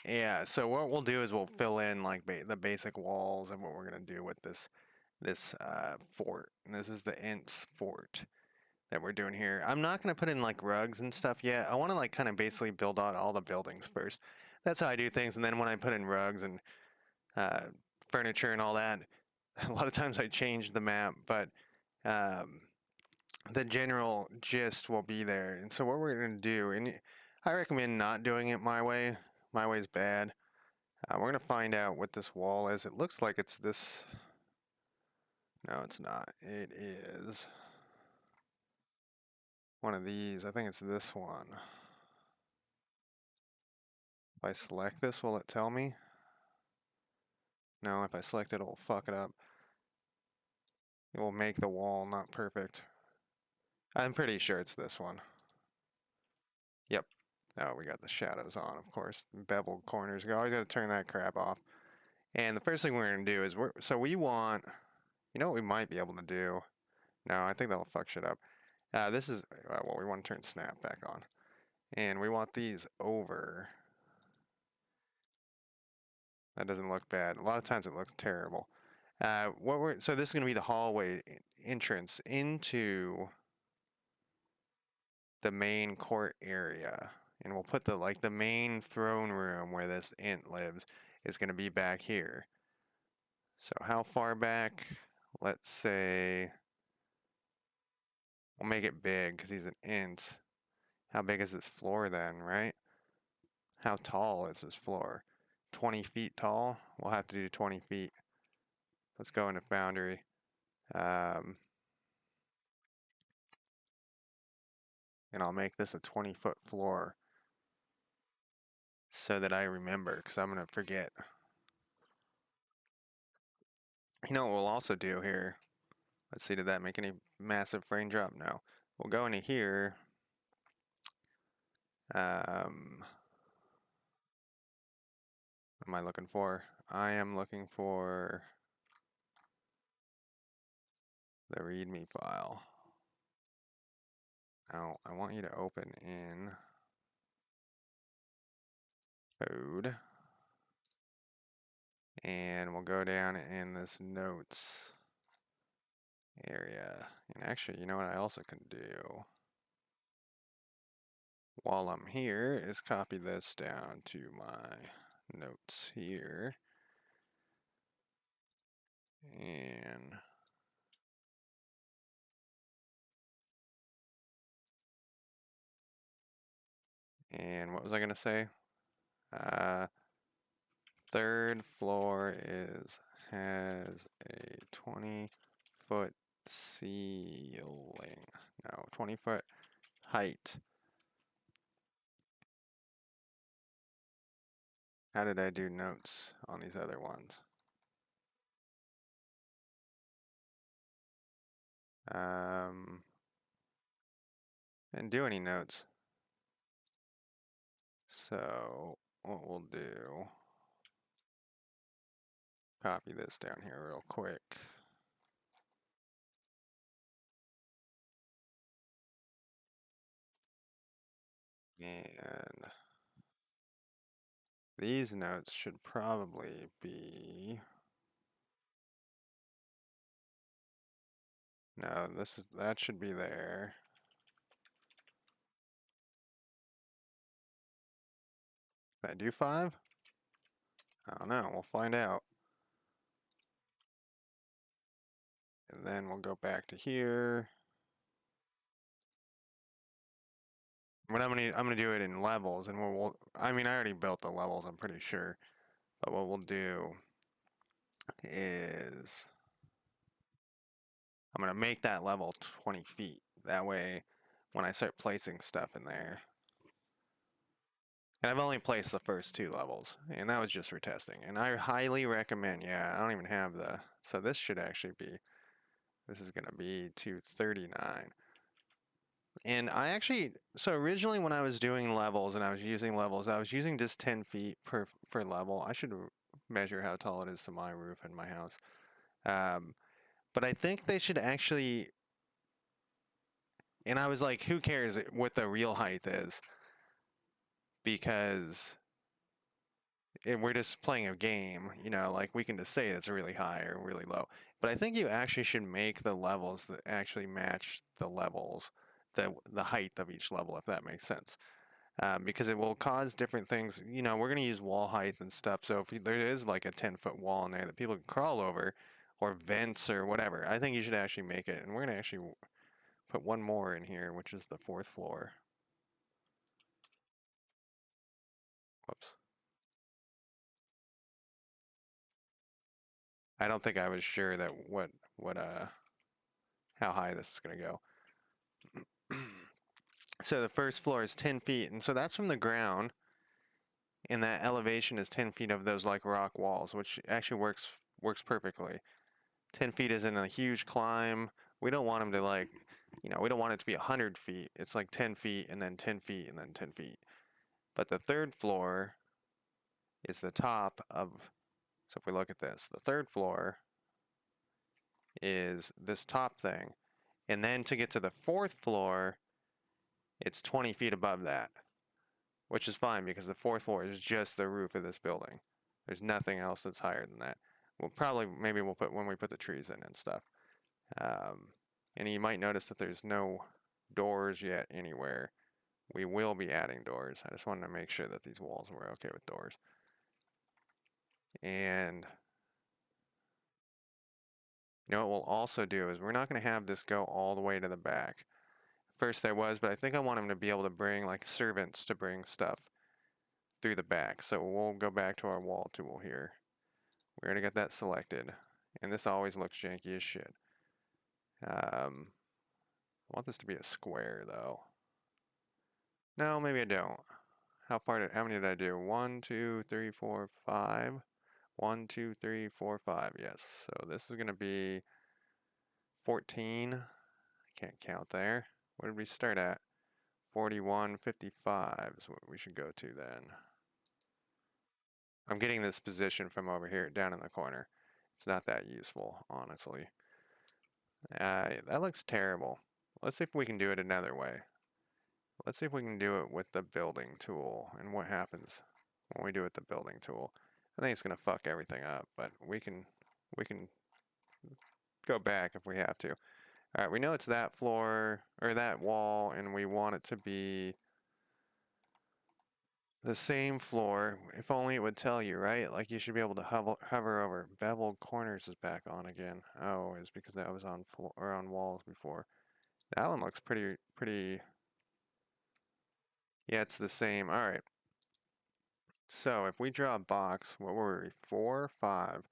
[SPEAKER 1] Yeah, so what we'll do is we'll fill in like the basic walls and what we're gonna do with this fort. And this is the Ents fort that we're doing here. I'm not gonna put in like rugs and stuff yet. I want to like kind of basically build out all the buildings first. That's how I do things. And then when I put in rugs and uh, furniture and all that, a lot of times I change the map, but um, the general gist will be there. And so what we're gonna do, and I recommend not doing it my way. My way's bad. We're gonna find out what this wall is. It looks like it's this. No, it's not. It is one of these. I think it's this one. If I select this, will it tell me? No, if I select it, it'll fuck it up. It will make the wall not perfect. I'm pretty sure it's this one. Yep. Oh, we got the shadows on, of course. Beveled corners. You always got to turn that crap off. And the first thing we're going to do is, we want, you know what we might be able to do? No, I think that'll fuck shit up. This is, well, we want to turn snap back on. And we want these over. That doesn't look bad. A lot of times it looks terrible. So this is going to be the hallway entrance into the main court area. And we'll put the main throne room where this Ent lives is going to be back here. So how far back? Let's say we'll make it big because he's an Ent. How big is this floor then, right? How tall is this floor? 20 feet tall? We'll have to do 20 feet. Let's go into Foundry. And I'll make this a 20-foot floor so that I remember, because I'm going to forget. You know what we'll also do here? Let's see, did that make any massive frame drop? No. We'll go into here. What am I looking for? I am looking for the README file. Now, I want you to open in code. And we'll go down in this notes area. And actually, you know what I also can do? While I'm here is copy this down to my notes here. And what was I going to say? Third floor has a 20-foot ceiling. No, 20-foot height. How did I do notes on these other ones? Didn't do any notes. So what we'll do, copy this down here real quick. And these notes should probably be, no, that should be there. Did I do 5? I don't know, we'll find out. And then we'll go back to here. But I'm gonna do it in levels, and I mean, I already built the levels, I'm pretty sure. But what we'll do is I'm gonna make that level 20 feet. That way, when I start placing stuff in there, and I've only placed the first 2 levels, and that was just for testing. And I highly recommend, yeah, I don't even have so this should actually be, this is gonna be 239. And so originally when I was doing levels and I was using levels, I was using just 10 feet per level. I should measure how tall it is to my roof in my house. But I think they should actually, and I was like, who cares what the real height is? because we're just playing a game, you know, like we can just say it's really high or really low. But I think you actually should make the levels that actually match the levels, the height of each level, if that makes sense. Because it will cause different things. You know, we're going to use wall height and stuff. So if there is like a 10-foot wall in there that people can crawl over, or vents or whatever, I think you should actually make it. And we're going to actually put one more in here, which is the 4th floor. Whoops. I don't think I was sure that how high this is going to go. So the first floor is 10 feet, and so that's from the ground, and that elevation is 10 feet of those like rock walls, which actually works perfectly. 10 feet isn't a huge climb. We don't want them to like, you know, we don't want it to be 100 feet. It's like 10 feet and then 10 feet and then 10 feet. But the 3rd floor is the top of, so if we look at this, the 3rd floor is this top thing. And then to get to the 4th floor, it's 20 feet above that, which is fine because the 4th floor is just the roof of this building. There's nothing else that's higher than that. Maybe we'll put when we put the trees in and stuff. And you might notice that there's no doors yet anywhere. We will be adding doors. I just wanted to make sure that these walls were okay with doors. And you know what we'll also do is we're not going to have this go all the way to the back. First I was, but I think I want them to be able to bring like servants to bring stuff through the back. So we'll go back to our wall tool here. We're going to get that selected. And this always looks janky as shit. I want this to be a square though. No, maybe I don't. How many did I do? 1, 2, 3, 4, 5. 1, 2, 3, 4, 5. Yes. So this is going to be 14. I can't count there. What did we start at? 41, 55 is what we should go to then. I'm getting this position from over here down in the corner. It's not that useful, honestly. That looks terrible. Let's see if we can do it another way. Let's see if we can do it with the building tool and what happens when we do it with the building tool. I think it's going to fuck everything up, but we can go back if we have to. All right, we know it's that floor or that wall, and we want it to be the same floor. If only it would tell you, right? Like you should be able to hover over. Beveled corners is back on again. Oh, it's because that was on floor or on walls before. That one looks pretty. Yeah, it's the same. All right. So if we draw a box, what were we? 4, 5.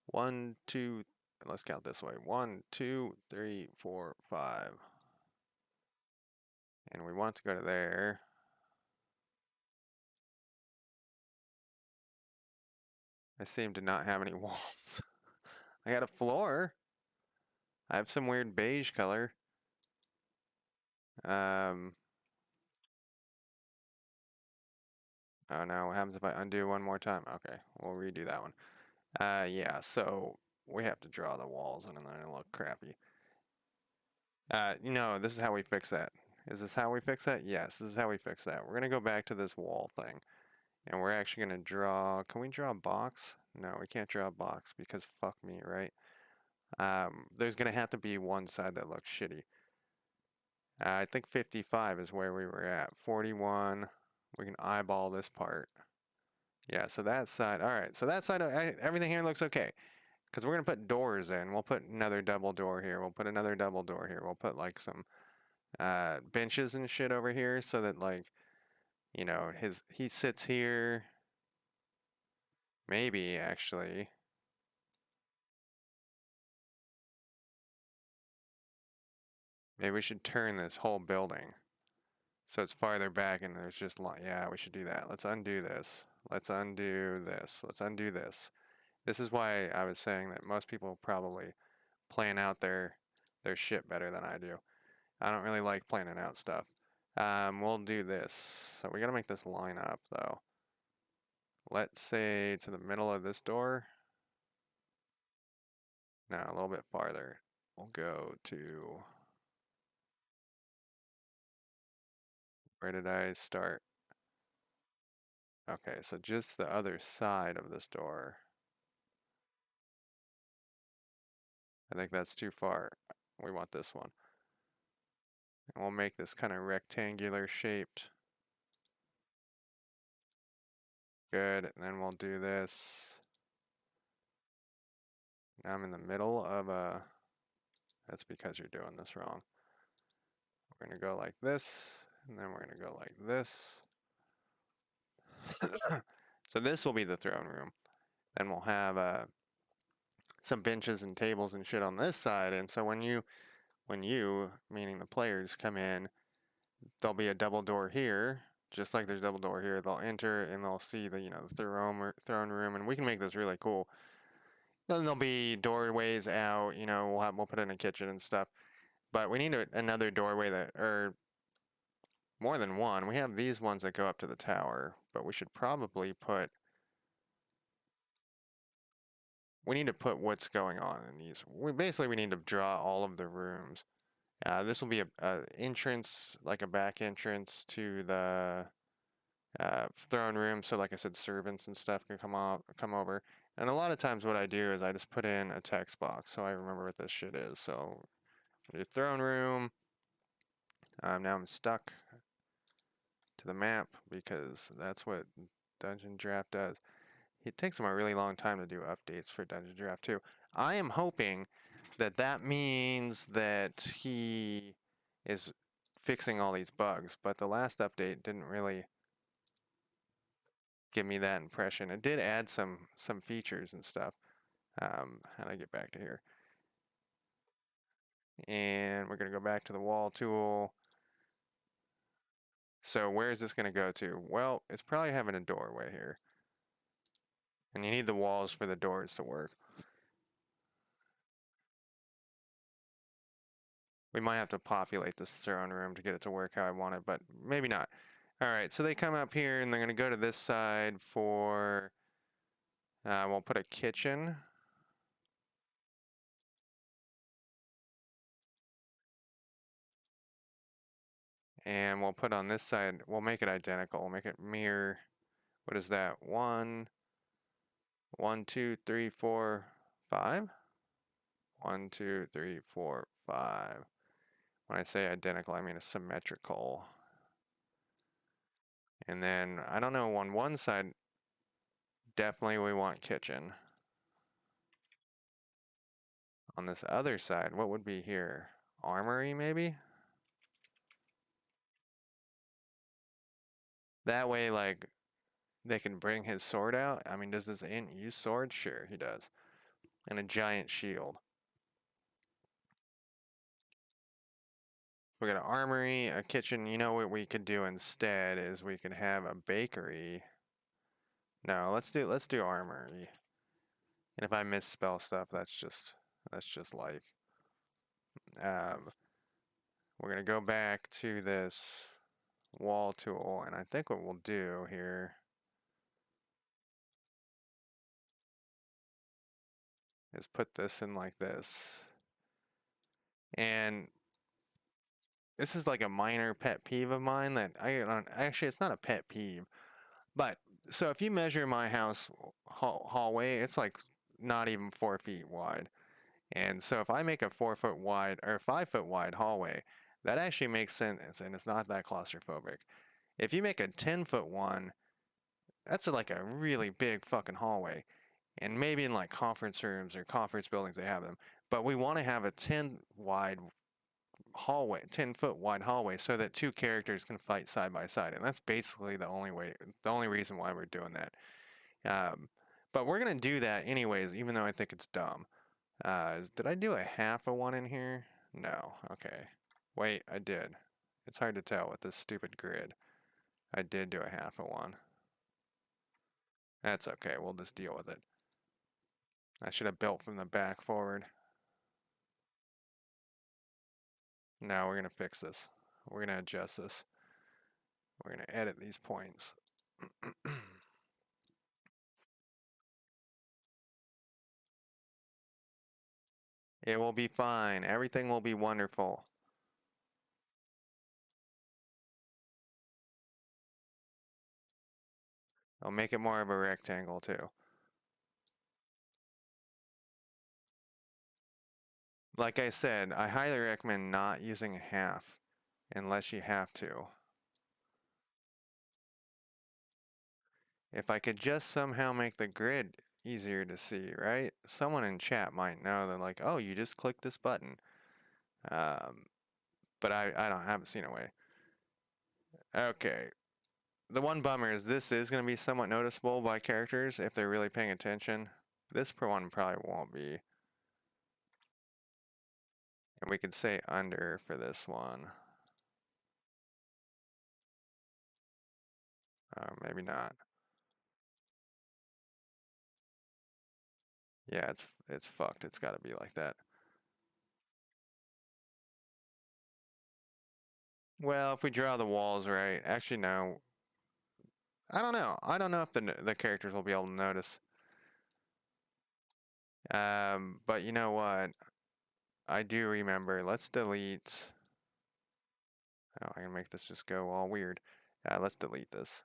[SPEAKER 1] 1, 2. Let's count this way. 1, 2, 3, 4, 5. And we want to go to there. I seem to not have any walls. I got a floor. I have some weird beige color. Oh no, what happens if I undo one more time? Okay, we'll redo that one. Yeah, so we have to draw the walls and then it'll look crappy. This is how we fix that. Is this how we fix that? Yes, this is how we fix that. We're gonna go back to this wall thing. And we're actually gonna draw, can we draw a box? No, we can't draw a box because fuck me, right? There's gonna have to be one side that looks shitty. I think 55 is where we were at. 41, we can eyeball this part. Yeah, so that side, all right, so that side, everything here looks okay. Because we're going to put doors in. We'll put another double door here. We'll put another double door here. We'll put like some benches and shit over here so that like, you know, he sits here. Maybe actually. Maybe we should turn this whole building so it's farther back and there's just, yeah, we should do that. Let's undo this. Let's undo this. Let's undo this. This is why I was saying that most people probably plan out their shit better than I do. I don't really like planning out stuff. We'll do this. So we gotta make this line up though. Let's say to the middle of this door. No, a little bit farther. We'll go to, where did I start? Okay, so just the other side of this door. I think that's too far. We want this one. And we'll make this kind of rectangular shaped. Good, and then we'll do this. Now I'm in the middle of a, that's because you're doing this wrong. We're gonna go like this, and then we're gonna go like this. So this will be the throne room. Then we'll have some benches and tables and shit on this side, and so when you, meaning the players, come in, there'll be a double door here, just like there's a double door here. They'll enter and they'll see the, the throne room, and we can make this really cool. Then there'll be doorways out, we'll put in a kitchen and stuff. But we need another doorway that, or more than one. We have these ones that go up to the tower, but we should probably put, we need to put what's going on in these. We need to draw all of the rooms. This will be a entrance, like a back entrance to the throne room. So like I said, servants and stuff can come over. And a lot of times what I do is I just put in a text box so I remember what this shit is. So your throne room. Now I'm stuck to the map because that's what Dungeon Draft does. It takes him a really long time to do updates for Dungeon Draft 2. I am hoping that that means that he is fixing all these bugs, but the last update didn't really give me that impression. It did add some features and stuff. How do I get back to here? And we're going to go back to the wall tool. So where is this going to go to? Well, it's probably having a doorway here. And you need the walls for the doors to work. We might have to populate this throne room to get it to work how I want it, but maybe not. All right, so they come up here and they're going to go to this side for, we'll put a kitchen. And we'll put on this side, we'll make it identical. We'll make it mirror, what is that? 1, 2, 3, 4, 5? 1, 2, 3, 4, 5. When I say identical, I mean a symmetrical. And then, I don't know, on one side, definitely we want kitchen. On this other side, what would be here? Armory, maybe? That way, like, they can bring his sword out. I mean, does this int use sword? Sure, he does. And a giant shield. We got an armory, a kitchen. You know what we could do instead is we could have a bakery. No, let's do armory. And if I misspell stuff, that's just life. We're gonna go back to this wall tool, and I think what we'll do here is put this in like this. And this is like a minor pet peeve of mine that I don't, actually it's not a pet peeve, but so if you measure my house hallway, it's like not even 4 feet wide. And so if I make a 4 foot wide or 5 foot wide hallway, that actually makes sense and it's not that claustrophobic. If you make a 10-foot one, that's like a really big fucking hallway. And maybe in like conference rooms or conference buildings they have them. But we want to have a 10 wide hallway, 10-foot wide hallway, so that two characters can fight side by side. And that's basically the only reason why we're doing that. But we're gonna do that anyways, even though I think it's dumb. Did I do a half a one in here? No. Okay. Wait, I did. It's hard to tell with this stupid grid. I did do a half a one. That's okay. We'll just deal with it. I should have built from the back forward. No, we're going to fix this. We're going to adjust this. We're going to edit these points. It will be fine. Everything will be wonderful. I'll make it more of a rectangle too. Like I said, I highly recommend not using half unless you have to. If I could just somehow make the grid easier to see, right? Someone in chat might know. They're like, oh, you just click this button. But haven't seen a way. Okay. The one bummer is this is going to be somewhat noticeable by characters if they're really paying attention. This one probably won't be. And we could say under for this one. Maybe not. Yeah, it's fucked. It's got to be like that. Well, if we draw the walls right, actually no. I don't know. I don't know if the characters will be able to notice. But you know what? I do remember. Let's delete. Oh, I can make this just go all weird. Let's delete this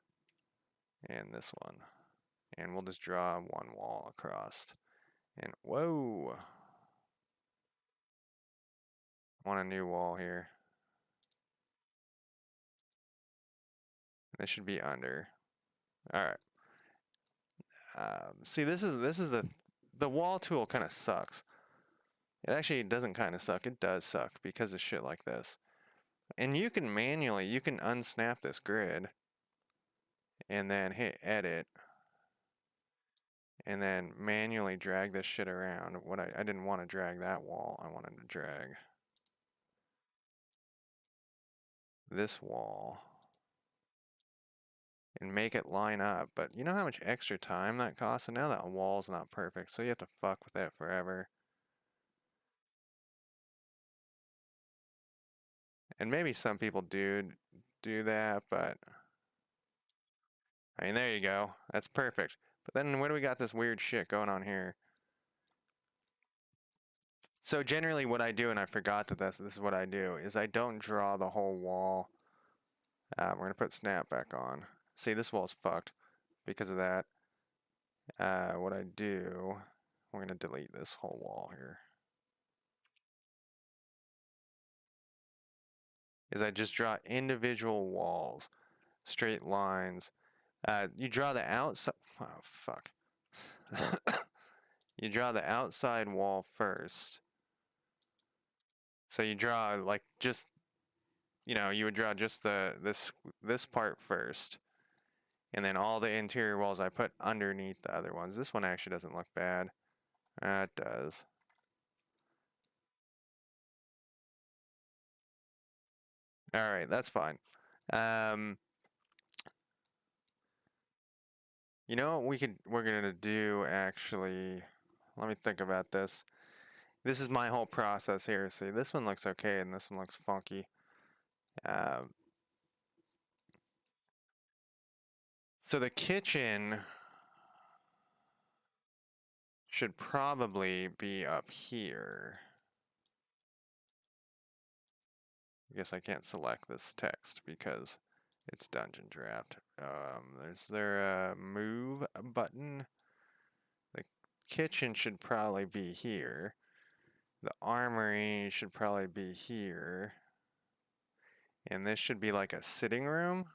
[SPEAKER 1] and this one, and we'll just draw one wall across. And whoa, I want a new wall here. This should be under. All right. See, this is the wall tool kind of sucks. It actually doesn't kind of suck. It does suck because of shit like this. And you can unsnap this grid and then hit edit and then manually drag this shit around. What I didn't want to drag that wall. I wanted to drag this wall and make it line up. But you know how much extra time that costs? And now that wall's not perfect, so you have to fuck with it forever. And maybe some people do that, but I mean, there you go. That's perfect. But then where do we got this weird shit going on here? So generally what I do, and I forgot that this is what I do, is I don't draw the whole wall. We're going to put snap back on. See, this wall's fucked because of that. What I do, we're going to delete this whole wall here, is I just draw individual walls, straight lines. You draw the outside, oh fuck. You draw the outside wall first. So you draw like just, you would draw just this part first. And then all the interior walls I put underneath the other ones. This one actually doesn't look bad. It does. All right, that's fine. You know what we're gonna do actually? Let me think about this. This is my whole process here. See, this one looks okay and this one looks funky. So the kitchen should probably be up here. I guess I can't select this text because it's Dungeon Draft. Is there a move button? The kitchen should probably be here. The armory should probably be here. And this should be like a sitting room.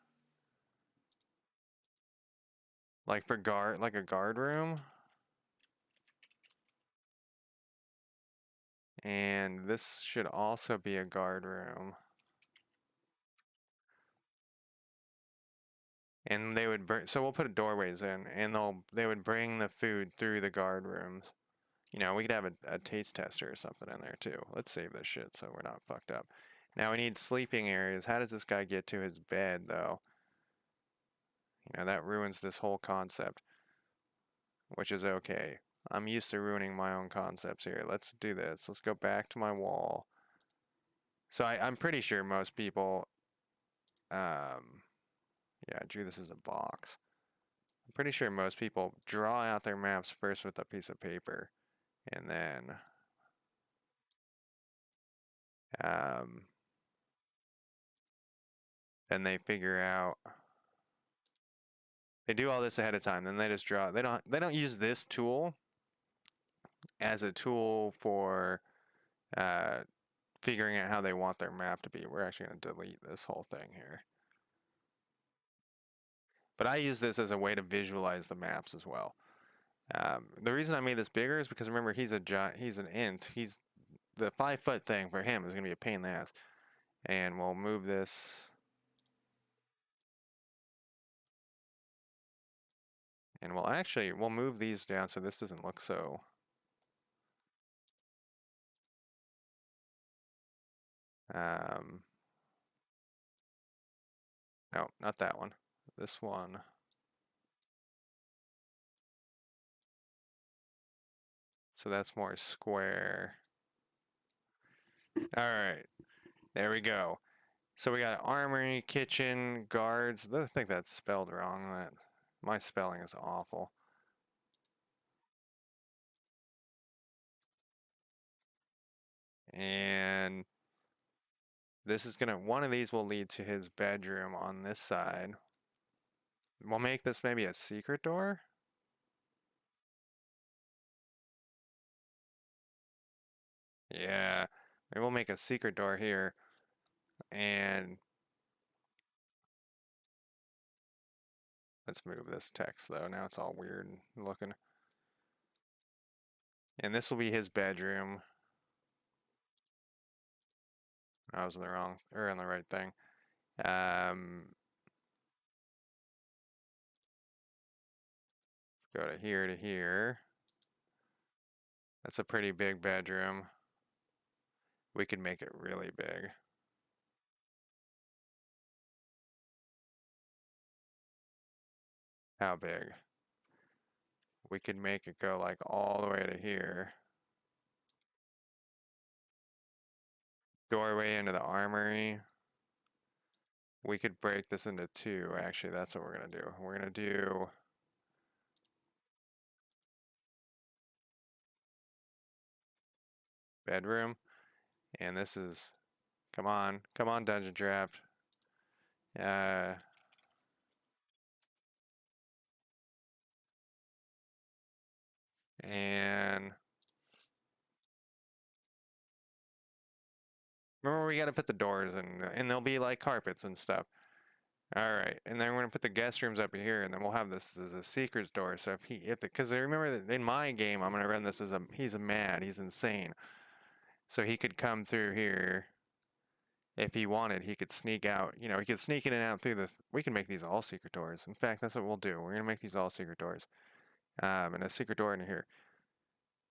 [SPEAKER 1] Like a guard room. And this should also be a guard room. And they would so we'll put doorways in, and they would bring the food through the guard rooms. We could have a taste tester or something in there too. Let's save this shit so we're not fucked up. Now we need sleeping areas. How does this guy get to his bed though? That ruins this whole concept, which is okay. I'm used to ruining my own concepts here. Let's do this. Let's go back to my wall. So I'm pretty sure most people, yeah, I drew this as a box. I'm pretty sure most people draw out their maps first with a piece of paper, and then they figure out They do all this ahead of time, then they just draw. They don't use this tool as a tool for figuring out how they want their map to be. We're actually going to delete this whole thing here. But I use this as a way to visualize the maps as well. The reason I made this bigger is because remember he's an int. He's the 5-foot thing for him is going to be a pain in the ass. And we'll move this. And we'll move these down so this doesn't look so. No, not that one. This one. So that's more square. All right, there we go. So we got armory, kitchen, guards. I think that's spelled wrong. My spelling is awful. And this is one of these will lead to his bedroom on this side. We'll make this maybe a secret door. Yeah, maybe we'll make a secret door here. And let's move this text though. Now it's all weird looking. And this will be his bedroom. I was on the right thing. Go to here. That's a pretty big bedroom. We could make it really big. How big? We could make it go like all the way to here. Doorway into the armory. We could break this into 2. Actually, that's what we're going to do. We're going to do bedroom. And this is, come on, Dungeon Draft. And remember, we got to put the doors in, and they'll be like carpets and stuff. All right, and then we're gonna put the guest rooms up here, and then we'll have this as a secrets door. So because I remember that in my game, I'm gonna run this as he's he's insane. So he could come through here if he wanted. He could sneak out. You know, he could sneak in and out through we can make these all secret doors. In fact, that's what we'll do. We're gonna make these all secret doors. And a secret door in here.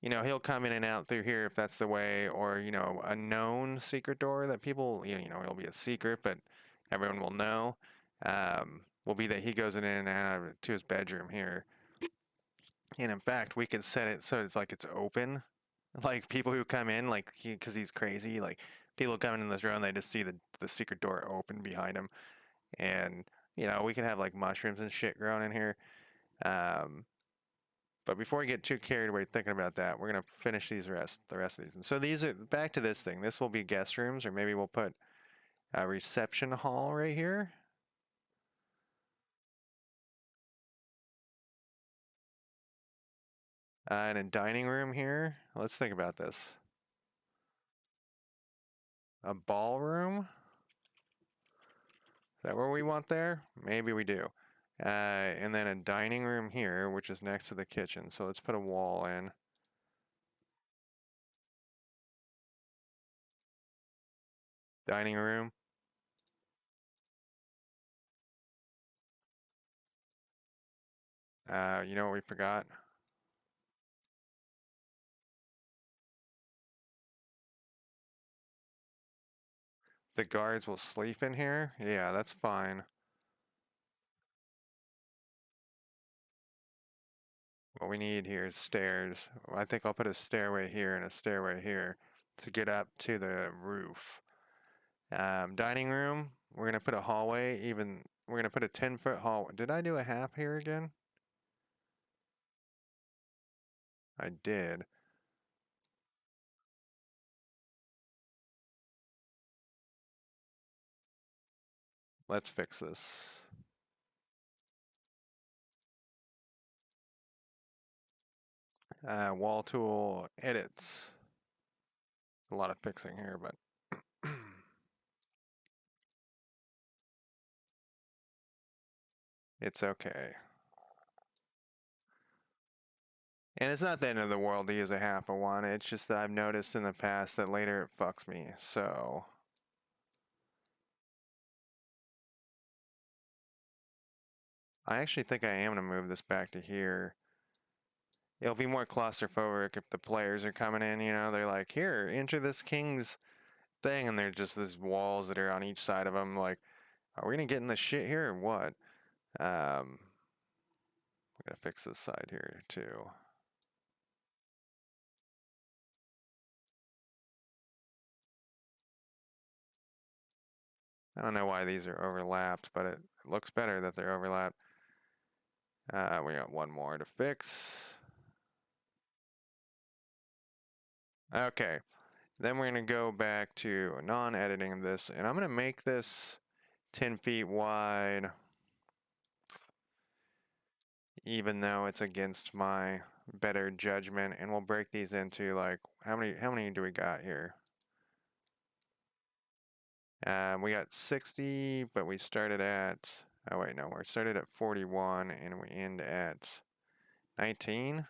[SPEAKER 1] You know, he'll come in and out through here if that's the way, or you know, a known secret door that people, you know, it'll be a secret, but everyone will know. Will be that he goes in and out to his bedroom here. And in fact, we can set it so it's like it's open. Like people who come in, like because he's crazy, like people coming in this room, they just see the secret door open behind him. And, you know, we can have like mushrooms and shit growing in here. But before we get too carried away thinking about that, we're going to finish the rest of these. And so these are, back to this thing. This will be guest rooms, or maybe we'll put a reception hall right here. And a dining room here. Let's think about this. A ballroom? Is that what we want there? Maybe we do. And then a dining room here, which is next to the kitchen. So let's put a wall in. Dining room. You know what we forgot? The guards will sleep in here? Yeah, that's fine. What we need here is stairs. I think I'll put a stairway here and a stairway here to get up to the roof. Dining room, we're going to put a hallway, we're going to put a 10-foot hallway. Did I do a half here again? I did. Let's fix this. Wall tool edits. A lot of fixing here, but it's okay. And it's not the end of the world to use a half of one. It's just that I've noticed in the past that later it fucks me. So I actually think I am going to move this back to here. It'll be more claustrophobic if the players are coming in, you know, they're like, here, enter this king's thing, and there's just these walls that are on each side of them, like, are we going to get in this shit here or what? We got to fix this side here, too. I don't know why these are overlapped, but it looks better that they're overlapped. We got one more to fix. Okay, then we're going to go back to non-editing this, and I'm going to make this 10 feet wide, even though it's against my better judgment, and we'll break these into, like, how many do we got here? We got 60, but we started at, oh wait, no, we started at 41, and we end at 19.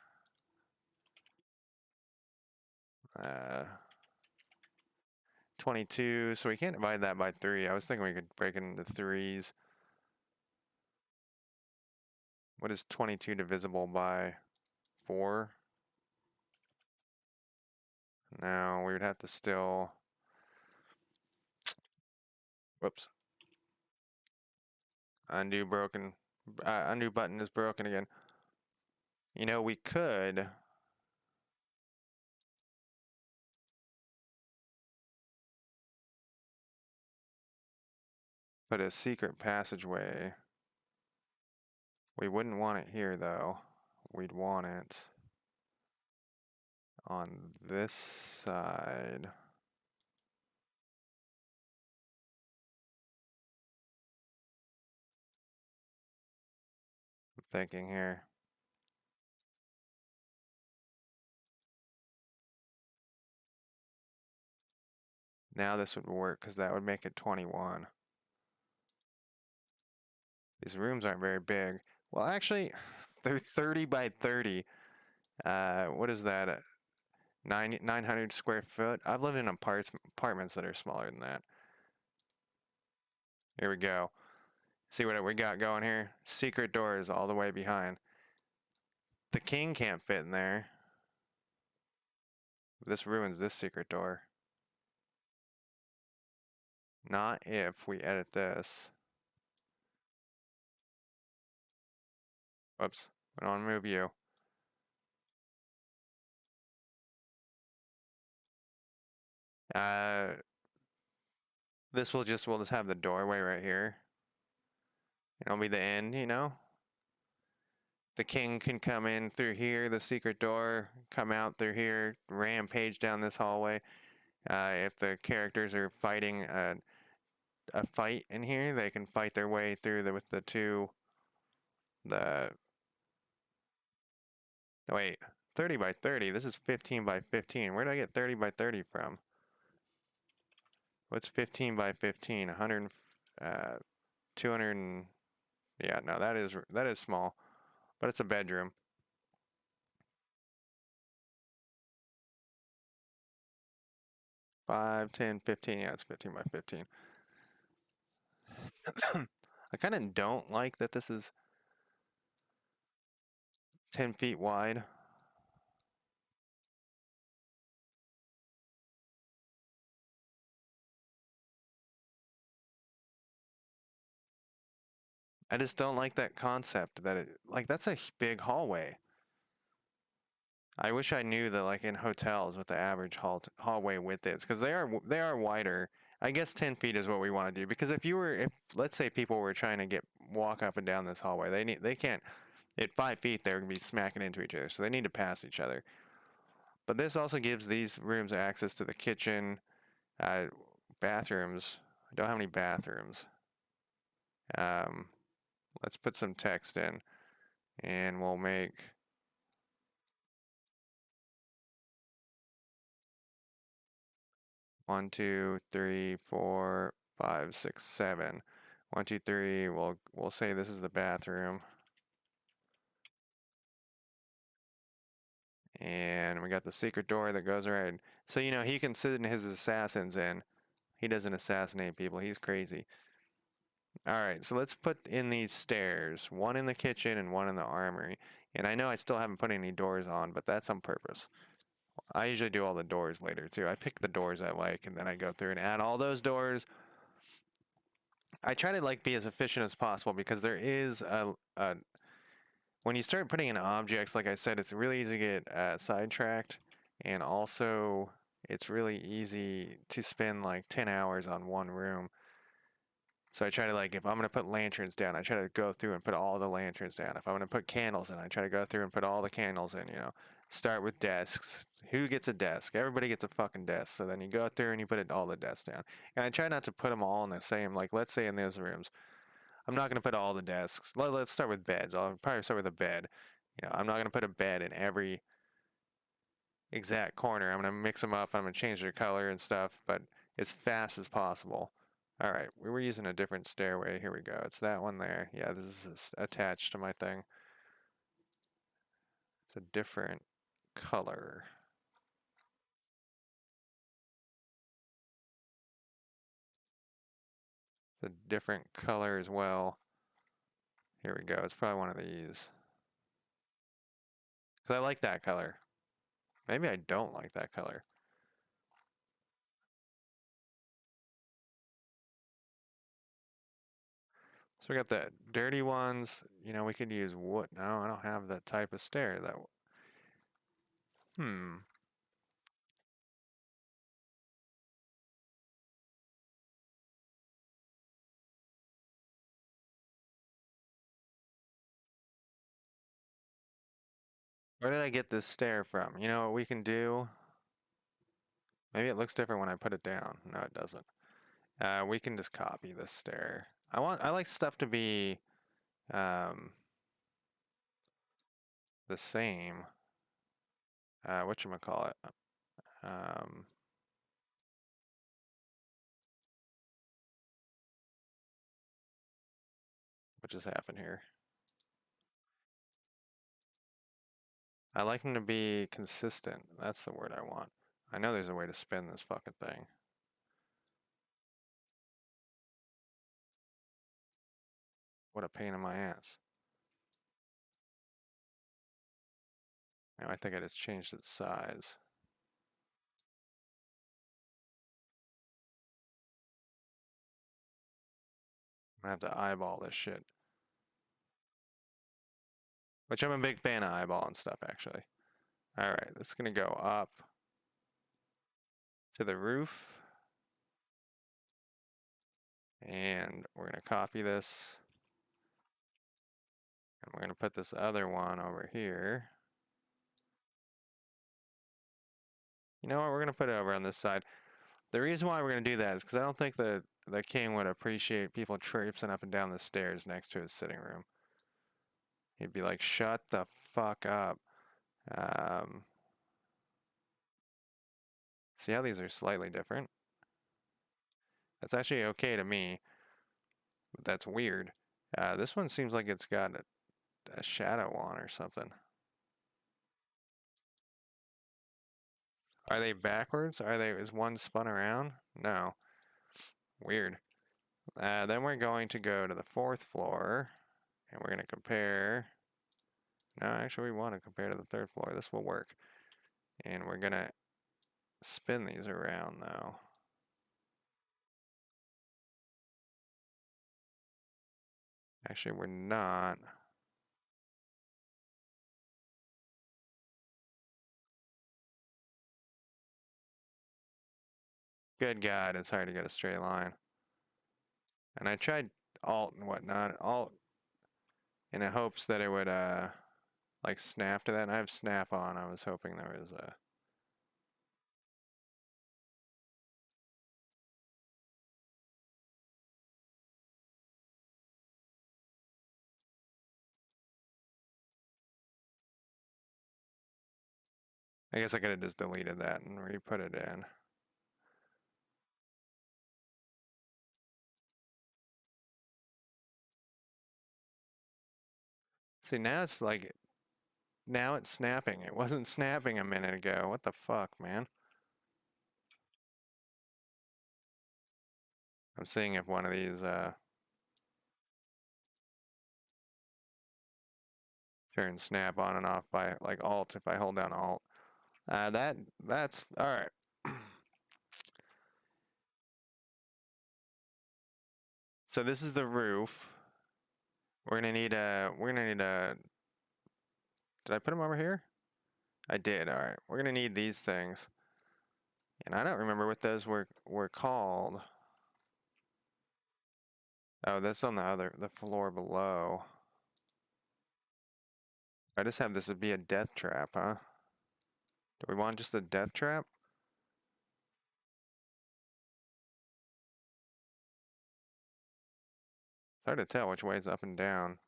[SPEAKER 1] 22, so we can't divide that by 3. I was thinking we could break it into 3s. What is 22 divisible by 4? No, we would have to still, whoops. Undo broken, undo button is broken again. You know, we could put a secret passageway. We wouldn't want it here though. We'd want it on this side. I'm thinking here. Now this would work because that would make it 21. These rooms aren't very big. Well, actually, they're 30 by 30. What is that? 900 square foot? I've lived in apartments that are smaller than that. Here we go. See what we got going here? Secret doors all the way behind. The king can't fit in there. This ruins this secret door. Not if we edit this. Whoops. I don't want to move you. We'll just have the doorway right here. It'll be the end, you know? The king can come in through here, the secret door, come out through here, rampage down this hallway. If the characters are fighting a fight in here, they can fight their way through with the two. Oh, wait, 30 by 30. This is 15 by 15. Where did I get 30 by 30 from? What's 15 by 15? 100, 200. Yeah, no, that is small, but it's a bedroom. 5, 10, 15. Yeah, it's 15 by 15. I kind of don't like that this is 10 feet wide. I just don't like that concept that that's a big hallway. I wish I knew that, like in hotels, what the average hallway width is, because they are wider. I guess 10 feet is what we want to do, because if let's say people were trying to walk up and down this hallway, they can't. At 5 feet, they're gonna be smacking into each other, so they need to pass each other. But this also gives these rooms access to the kitchen, bathrooms. I don't have any bathrooms. Let's put some text in, and we'll make 1, 2, 3, 4, 5, 6, 7. 1, 2, 3. We'll say this is the bathroom. And we got the secret door that goes right. So, you know, he can send his assassins in. He doesn't assassinate people. He's crazy. All right, so let's put in these stairs. One in the kitchen and one in the armory. And I know I still haven't put any doors on, but that's on purpose. I usually do all the doors later, too. I pick the doors I like, and then I go through and add all those doors. I try to, like, be as efficient as possible because there is a when you start putting in objects, like I said, it's really easy to get sidetracked, and also it's really easy to spend like 10 hours on one room. So I try to, like, if I'm going to put lanterns down, I try to go through and put all the lanterns down. If I'm going to put candles in, I try to go through and put all the candles in, you know. Start with desks. Who gets a desk? Everybody gets a fucking desk. So then you go through and you put all the desks down. And I try not to put them all in the same, like, let's say in those rooms, I'm not going to put all the desks. Let's start with beds. I'll probably start with a bed. You know, I'm not going to put a bed in every exact corner. I'm going to mix them up. I'm going to change their color and stuff, but as fast as possible. All right, we were using a different stairway. Here we go. It's that one there. Yeah, this is attached to my thing. It's a different color. It's a different color as well. Here we go. It's probably one of these. Because I like that color. Maybe I don't like that color. So we got the dirty ones. You know, we could use wood. No, I don't have that type of stair. Hmm. Where did I get this stair from? You know what we can do? Maybe it looks different when I put it down. No, it doesn't. We can just copy this stair. I like stuff to be um, the same. Whatchamacallit? Um, what just happened here? I like them to be consistent. That's the word I want. I know there's a way to spin this fucking thing. What a pain in my ass. Now I think I just changed its size. I'm gonna have to eyeball this shit. Which I'm a big fan of eyeballing stuff, actually. Alright, this is gonna go up to the roof. And we're gonna copy this. And we're gonna put this other one over here. You know what, we're gonna put it over on this side. The reason why we're gonna do that is because I don't think the king would appreciate people traipsing up and down the stairs next to his sitting room. He'd be like, shut the fuck up. See how these are slightly different? That's actually okay to me, but that's weird. This one seems like it's got a shadow on or something. Are they backwards? Is one spun around? No. Weird. Then we're going to go to the 4th floor, and we're going to compare. No, actually, we want to compare to the 3rd floor. This will work. And we're going to spin these around, though. Actually, we're not. Good God, it's hard to get a straight line. And I tried Alt and whatnot. Alt in the hopes that it would, like, snap to that. And I have snap on. I was hoping there was a... I guess I could have just deleted that and re-put it in. See, now it's like, now it's snapping. It wasn't snapping a minute ago. What the fuck, man? I'm seeing if one of these turns snap on and off by like Alt if I hold down Alt. That's all right. So this is the roof. We're gonna need a. Did I put them over here? I did. All right. We're gonna need these things, and I don't remember what those were called. Oh, that's on the floor below. I just have this would be a death trap, huh? Do we want just a death trap? It's hard to tell which way is up and down.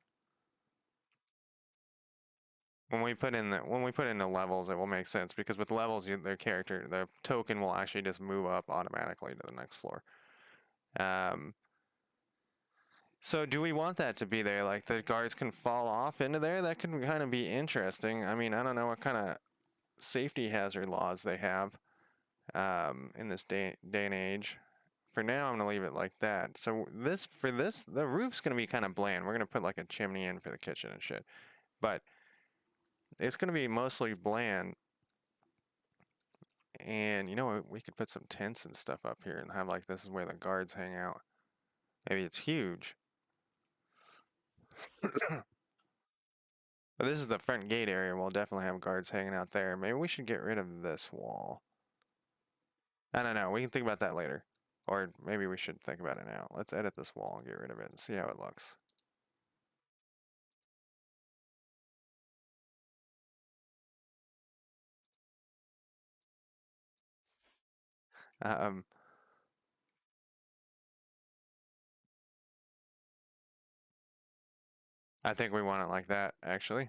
[SPEAKER 1] When we put in the levels, it will make sense because with levels, the token will actually just move up automatically to the next floor. So do we want that to be there? Like the guards can fall off into there? That could kind of be interesting. I mean, I don't know what kind of safety hazard laws they have in this day and age. For now, I'm gonna leave it like that. So the roof's gonna be kind of bland. We're gonna put like a chimney in for the kitchen and shit, but it's gonna be mostly bland. And you know what? We could put some tents and stuff up here and have like this is where the guards hang out. Maybe it's huge. But this is the front gate area. We'll definitely have guards hanging out there. Maybe we should get rid of this wall. I don't know. We can think about that later. Or maybe we should think about it now. Let's edit this wall and get rid of it and see how it looks. Um, I think we want it like that, actually.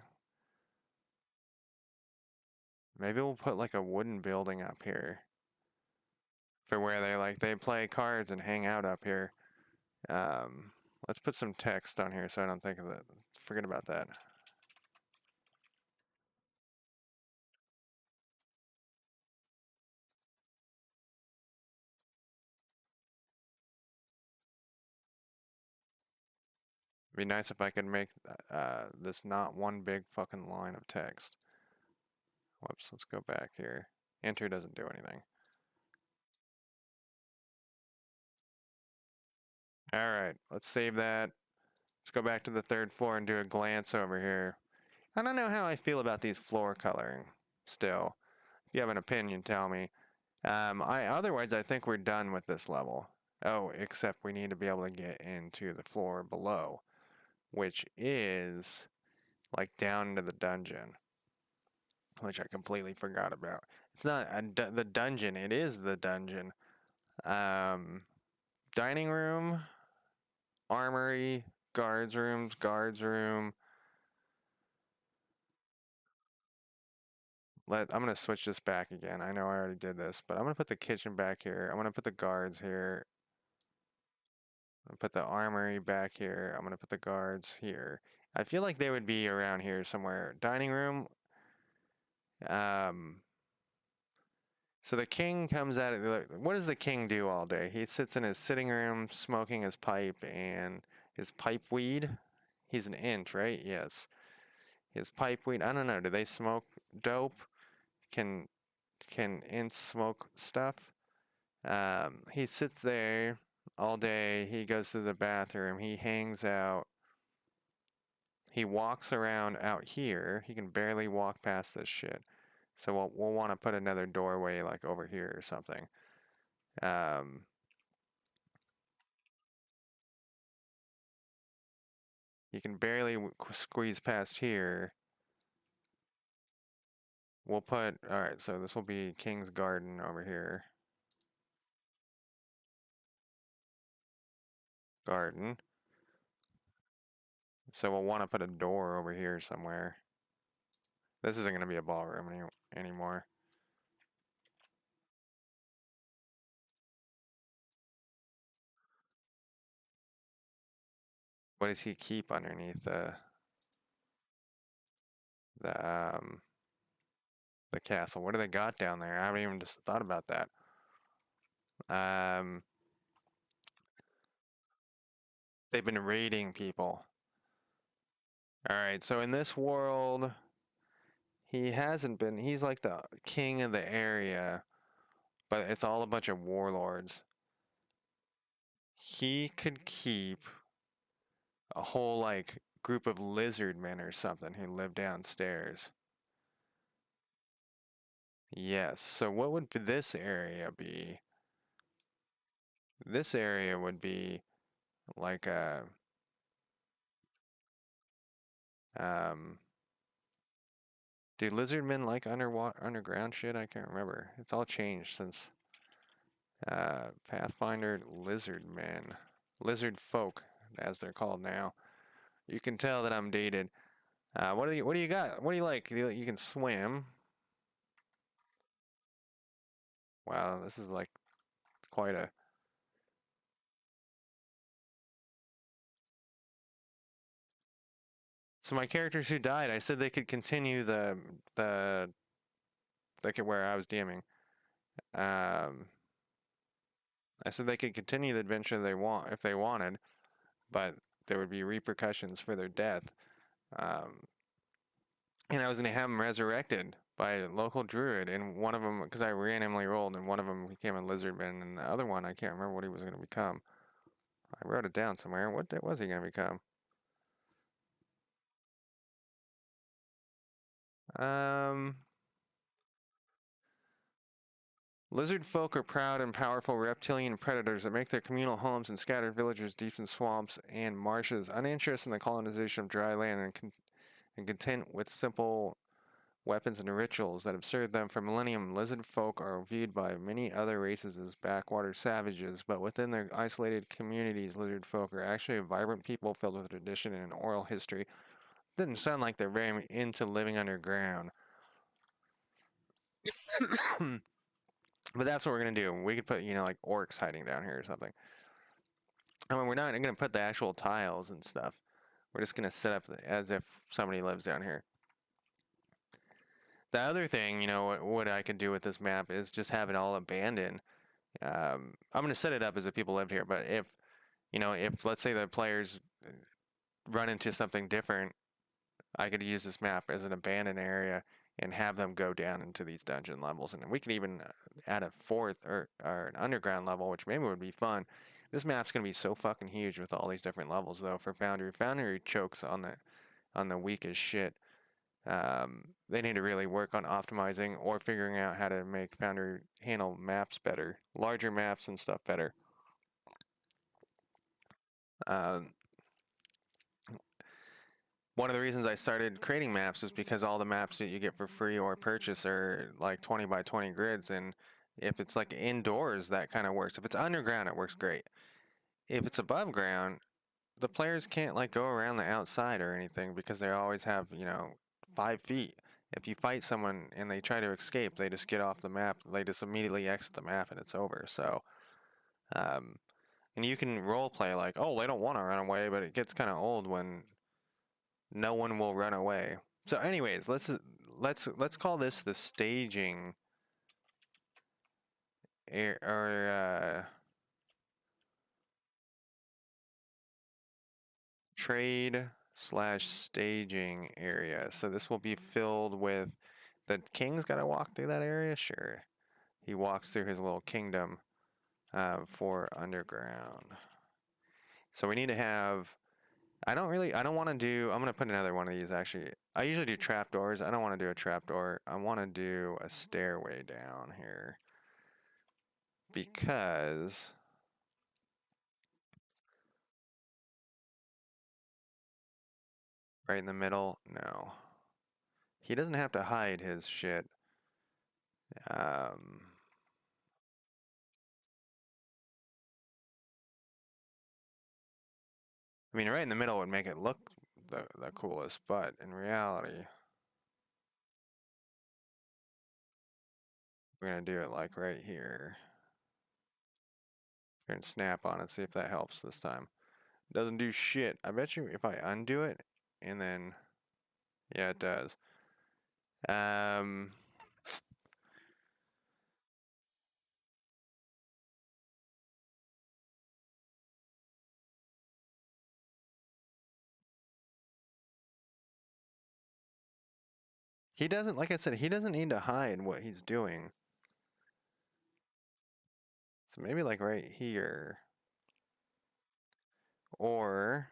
[SPEAKER 1] Maybe we'll put like a wooden building up here for where they play cards and hang out up here. Let's put some text on here so I don't think of that. Forget about that. It'd be nice if I could make this not one big fucking line of text. Whoops, let's go back here. Enter doesn't do anything. All right, let's save that. Let's go back to the third floor and do a glance over here. I don't know how I feel about these floor coloring still. If you have an opinion, tell me. Otherwise, I think we're done with this level. Oh, except we need to be able to get into the floor below, which is like down into the dungeon, which I completely forgot about. It's not the dungeon, it is the dungeon. Dining room, armory, guards room. I'm gonna switch this back again. I know I already did this, but I'm gonna put the kitchen back here. I'm gonna put the guards here. I'm gonna put the armory back here. I'm gonna put the guards here. I feel like they would be around here somewhere. Dining room. Um, so the king comes out of what does the king do all day? He sits in his sitting room smoking his pipe and his pipe weed. He's an int, right? Yes. His pipe weed. I don't know. Do they smoke dope? Can ints smoke stuff? He sits there all day. He goes to the bathroom. He hangs out. He walks around out here. He can barely walk past this shit. So we'll want to put another doorway like over here or something. He can barely squeeze past here. We'll put, all right, so this will be King's Garden over here. Garden. So we'll want to put a door over here somewhere. This isn't going to be a ballroom anymore. What does he keep underneath the... the castle. What do they got down there? I haven't even just thought about that. They've been raiding people. All right, so in this world, he hasn't been. He's like the king of the area, but it's all a bunch of warlords. He could keep a whole like group of lizard men or something who live downstairs. Yes. So what would this area be? This area would be like a um do lizard men like underground shit? I can't remember. It's all changed since Pathfinder lizard men. Lizard folk, as they're called now. You can tell that I'm dated. What do you got? What do you like? You can swim. Wow, this is like quite a. So my characters who died, I said they could continue the like where I was DMing. Um, I said they could continue the adventure they want if they wanted, but there would be repercussions for their death. Um, and I was going to have them resurrected by a local druid, and one of them, because I randomly rolled, and one of them became a lizardman, and the other one, I can't remember what he was going to become. I wrote it down somewhere. What was he going to become? Um, Lizard folk are proud and powerful reptilian predators that make their communal homes in scattered villages deep in swamps and marshes, uninterested in the colonization of dry land and content with simple weapons and rituals that have served them for millennium. Lizard folk are viewed by many other races as backwater savages, but within their isolated communities, lizard folk are actually a vibrant people filled with tradition and an oral history. Doesn't sound like they're very into living underground. But that's what we're gonna do. We could put, like orcs hiding down here or something. I mean, we're not gonna put the actual tiles and stuff. We're just gonna set up as if somebody lives down here. The other thing, what I could do with this map is just have it all abandoned. I'm gonna set it up as if people lived here, but if let's say the players run into something different, I could use this map as an abandoned area and have them go down into these dungeon levels. And we could even add a fourth or an underground level, which maybe would be fun. This map's going to be so fucking huge with all these different levels, though, for Foundry. Foundry chokes on the weakest shit. They need to really work on optimizing or figuring out how to make Foundry handle maps better, larger maps and stuff better. Um, One of the reasons I started creating maps is because all the maps that you get for free or purchase are like 20 by 20 grids, and if it's like indoors, that kind of works. If it's underground, it works great. If it's above ground, the players can't like go around the outside or anything because they always have 5 feet. If you fight someone and they try to escape, they just get off the map. They just immediately exit the map and it's over. So, um, and you can role play like, oh, they don't want to run away, but it gets kind of old when no one will run away. So anyways, let's call this the staging trade/staging area. So this will be filled with the king's got to walk through that area. Sure, he walks through his little kingdom for underground. So we need to have. I don't want to do. I'm gonna put another one of these actually. I usually do trapdoors. I don't want to do a trapdoor. I want to do a stairway down here because right in the middle, no. He doesn't have to hide his shit. Um, I mean, right in the middle would make it look the coolest, but in reality, we're gonna do it like right here. We're gonna snap on it, see if that helps this time. Doesn't do shit. I bet you if I undo it and then, yeah, it does. Um, he doesn't, like I said, he doesn't need to hide what he's doing. So maybe like right here. Or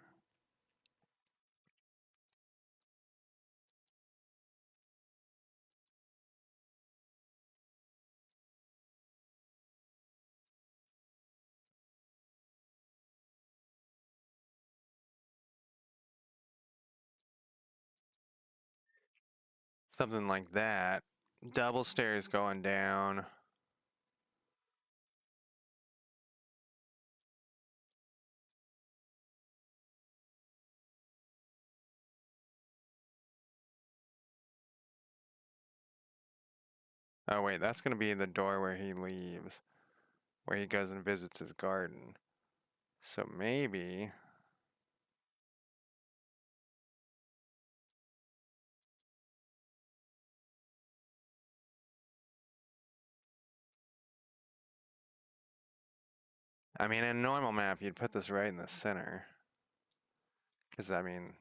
[SPEAKER 1] something like that. Double stairs going down. Oh wait, that's gonna be the door where he leaves, where he goes and visits his garden. So maybe, I mean, in a normal map, you'd put this right in the center. Because, I mean,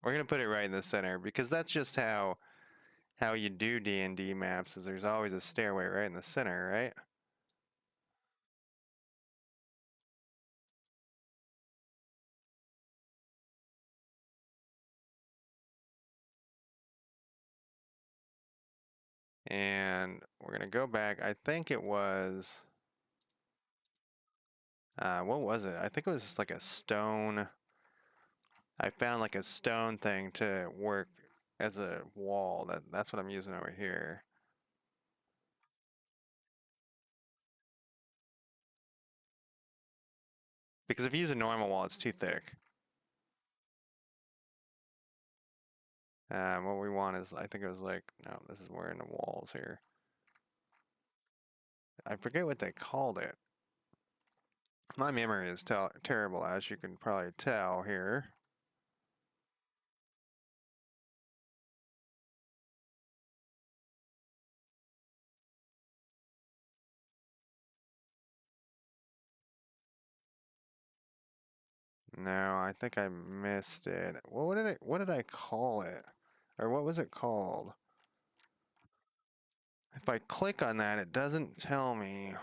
[SPEAKER 1] we're going to put it right in the center because that's just how you do D&D maps is there's always a stairway right in the center, right? And we're going to go back. I think it was, what was it? I think it was just like a stone. I found like a stone thing to work as a wall. That's what I'm using over here. Because if you use a normal wall, it's too thick. What we want is, I think it was like, no, this is we're in the walls here. I forget what they called it. My memory is terrible, as you can probably tell here. No, I think I missed it. Well, what did I call it? Or what was it called? If I click on that, it doesn't tell me.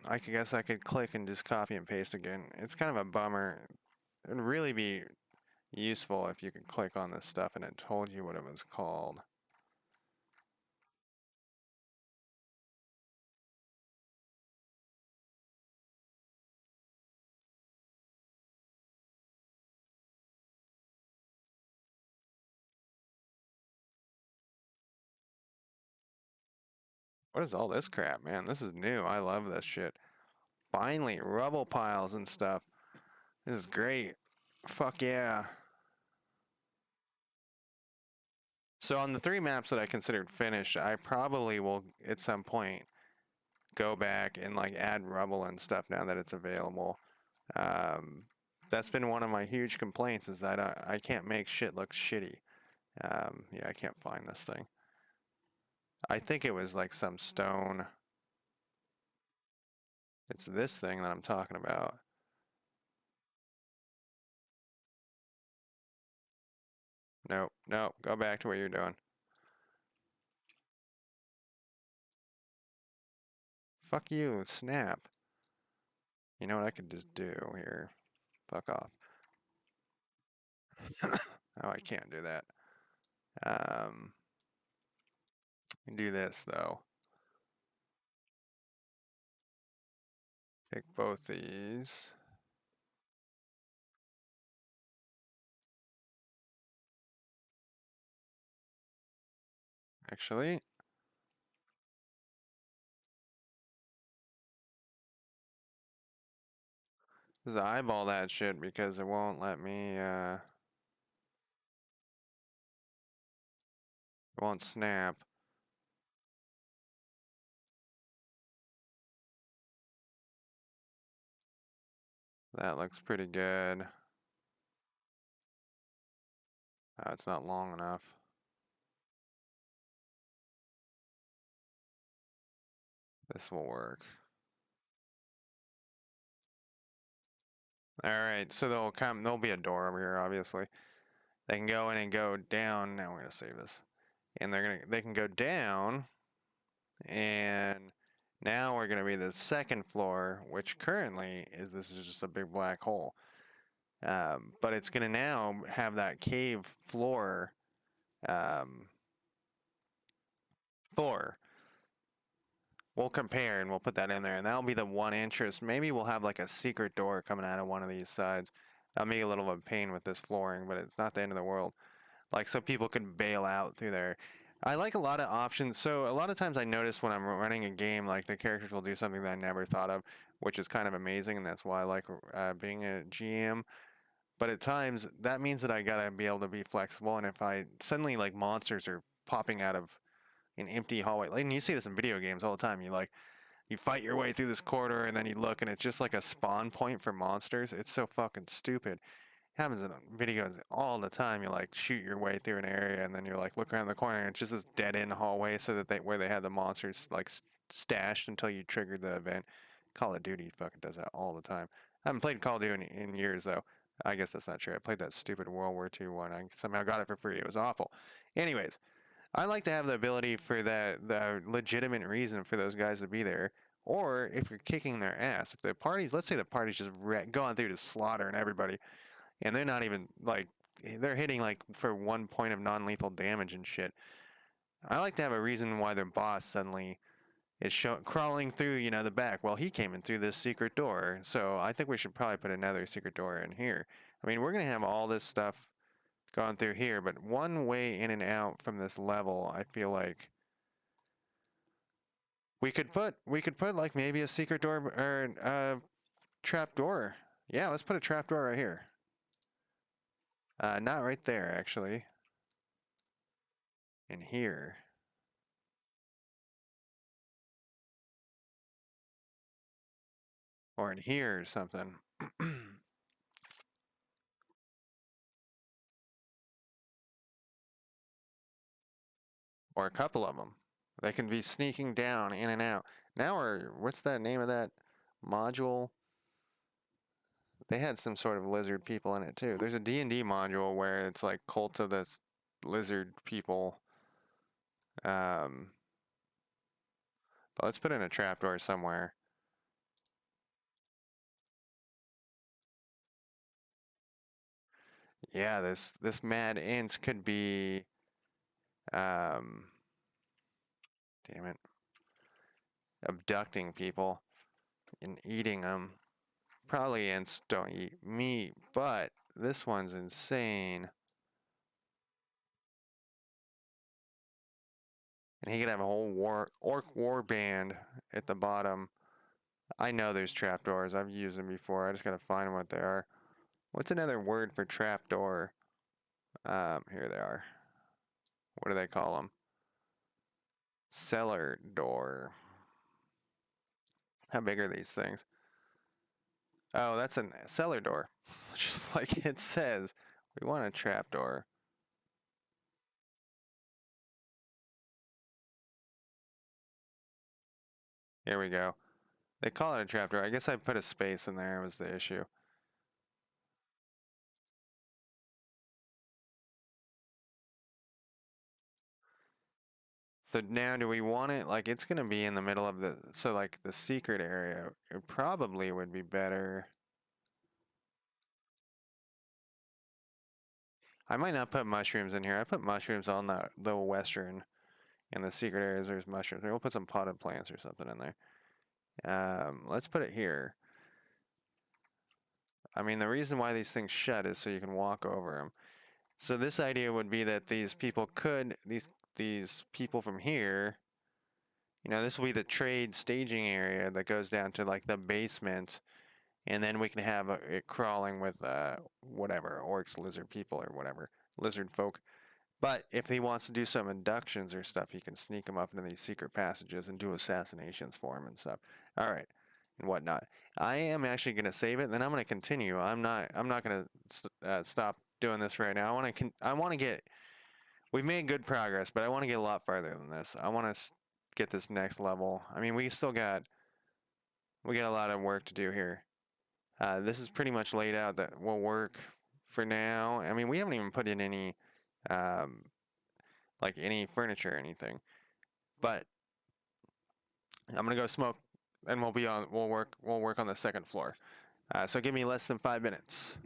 [SPEAKER 1] I guess I could click and just copy and paste again. It's kind of a bummer. It would really be useful if you could click on this stuff and it told you what it was called. What is all this crap, man? This is new. I love this shit. Finally, rubble piles and stuff. This is great. Fuck yeah. So on the 3 maps that I considered finished, I probably will at some point go back and like add rubble and stuff now that it's available. Um, that's been one of my huge complaints is that I can't make shit look shitty. Yeah, I can't find this thing. I think it was like some stone. It's this thing that I'm talking about. Nope, nope, go back to what you're doing. Fuck you, snap. You know what I could just do here? Fuck off. Oh, I can't do that. Um, can do this though. Take both these. Actually, just eyeball that shit because it won't let me, it won't snap. That looks pretty good. It's not long enough. This will work. Alright, so there'll be a door over here, obviously. They can go in and go down. Now we're gonna save this. And they can go down, and now we're gonna be the second floor, which currently this is just a big black hole. But it's gonna now have that cave floor floor. We'll compare and we'll put that in there, and that'll be the one interest. Maybe we'll have like a secret door coming out of one of these sides. That'll be a little of a pain with this flooring, but it's not the end of the world. Like, so people can bail out through there. I like a lot of options. So a lot of times I notice when I'm running a game, like the characters will do something that I never thought of, which is kind of amazing, and that's why I like being a GM. But at times that means that I gotta be able to be flexible, and if I suddenly like monsters are popping out of an empty hallway, like, and you see this in video games all the time, you fight your way through this corridor and then you look and it's just like a spawn point for monsters. It's so fucking stupid. It happens in videos all the time. You like shoot your way through an area and then you're like look around the corner and it's just this dead end hallway so that where they had the monsters like stashed until you triggered the event. Call of Duty fucking does that all the time. I haven't played Call of Duty in years though. I guess that's not true. I played that stupid World War II one. I somehow got it for free. It was awful. Anyways, I like to have the ability for the legitimate reason for those guys to be there. Or if you're kicking their ass, if the party's, let's say the party's just going through to slaughtering everybody, and they're not even like, they're hitting like for 1 point of non-lethal damage and shit. I like to have a reason why their boss suddenly is crawling through, the back. Well, he came in through this secret door, so I think we should probably put another secret door in here. I mean, we're gonna have all this stuff going through here, but one way in and out from this level, I feel like we could put like maybe a secret door or a trap door. Yeah, let's put a trap door right here. Not right there actually. In here. Or in here or something. Or a couple of them. They can be sneaking down in and out. Now what's that name of that module? They had some sort of lizard people in it too. There's a D&D module where it's like Cult of the Lizard People. But let's put in a trapdoor somewhere. Yeah, this mad ant could be damn it, abducting people and eating them. Probably ants don't eat meat, but this one's insane. And he could have a whole orc war band at the bottom. I know there's trapdoors. I've used them before. I just gotta find what they are. What's another word for trapdoor? Here they are. What do they call them? Cellar door. How big are these things? Oh, that's a cellar door. Just like it says. We want a trapdoor. Here we go. They call it a trapdoor. I guess I put a space in there was the issue. So now do we want it, like it's gonna be in the middle of so like the secret area, it probably would be better. I might not put mushrooms in here. I put mushrooms on the western, in the secret areas there's mushrooms. Maybe we'll put some potted plants or something in there. Let's put it here. I mean, the reason why these things shut is so you can walk over them. So this idea would be that these people these people from here, this will be the trade staging area that goes down to like the basement, and then we can have it crawling with whatever, orcs, lizard people, or whatever, lizard folk. But if he wants to do some inductions or stuff, he can sneak them up into these secret passages and do assassinations for him and stuff. All right, and whatnot. I am actually going to save it, and then I'm going to continue. I'm not going to stop doing this right now. I want to get. We've made good progress, but I want to get a lot farther than this. I want to get this next level. I mean, we got a lot of work to do here. This is pretty much laid out that will work for now. I mean, we haven't even put in any like any furniture or anything. But I'm gonna go smoke, and we'll work on the second floor. So give me less than 5 minutes.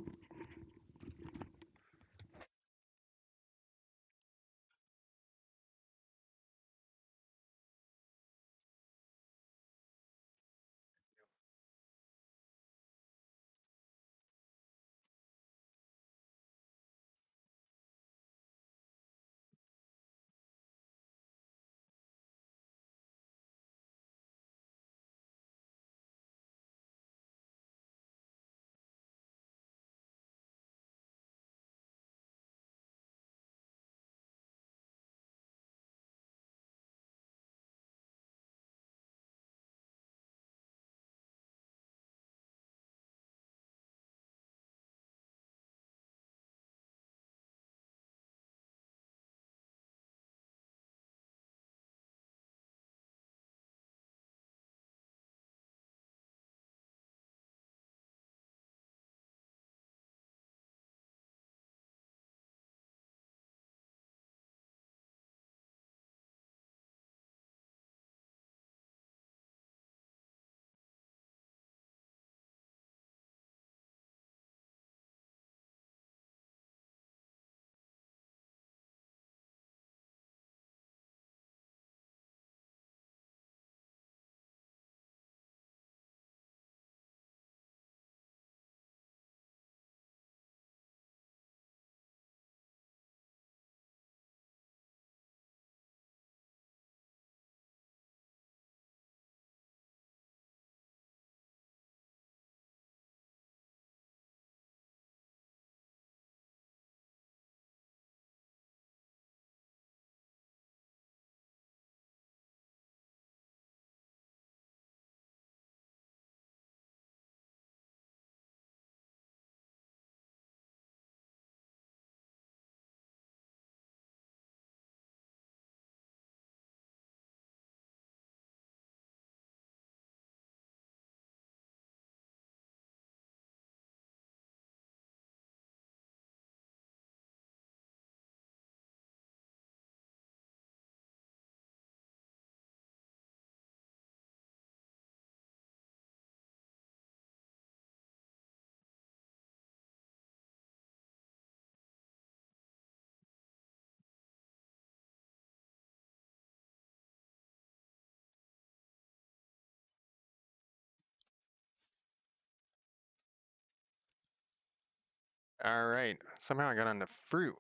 [SPEAKER 1] All right. Somehow I got onto fruit.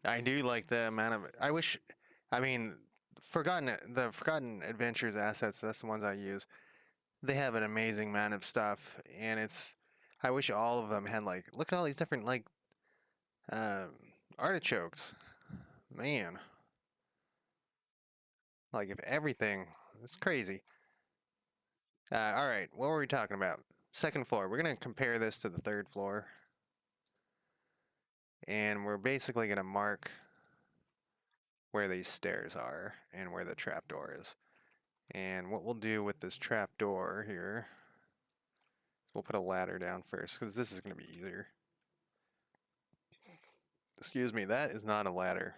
[SPEAKER 1] I do like the amount of. I wish. I mean, Forgotten Adventures assets. That's the ones I use. They have an amazing amount of stuff, and it's. I wish all of them had like. Look at all these different like um, artichokes. Man, like if everything. It's crazy. All right. What were we talking about? Second floor. We're gonna compare this to the third floor, and we're basically gonna mark where these stairs are and where the trapdoor is. And what we'll do with this trapdoor here, we'll put a ladder down first because this is going to be easier. Excuse me, that is not a ladder.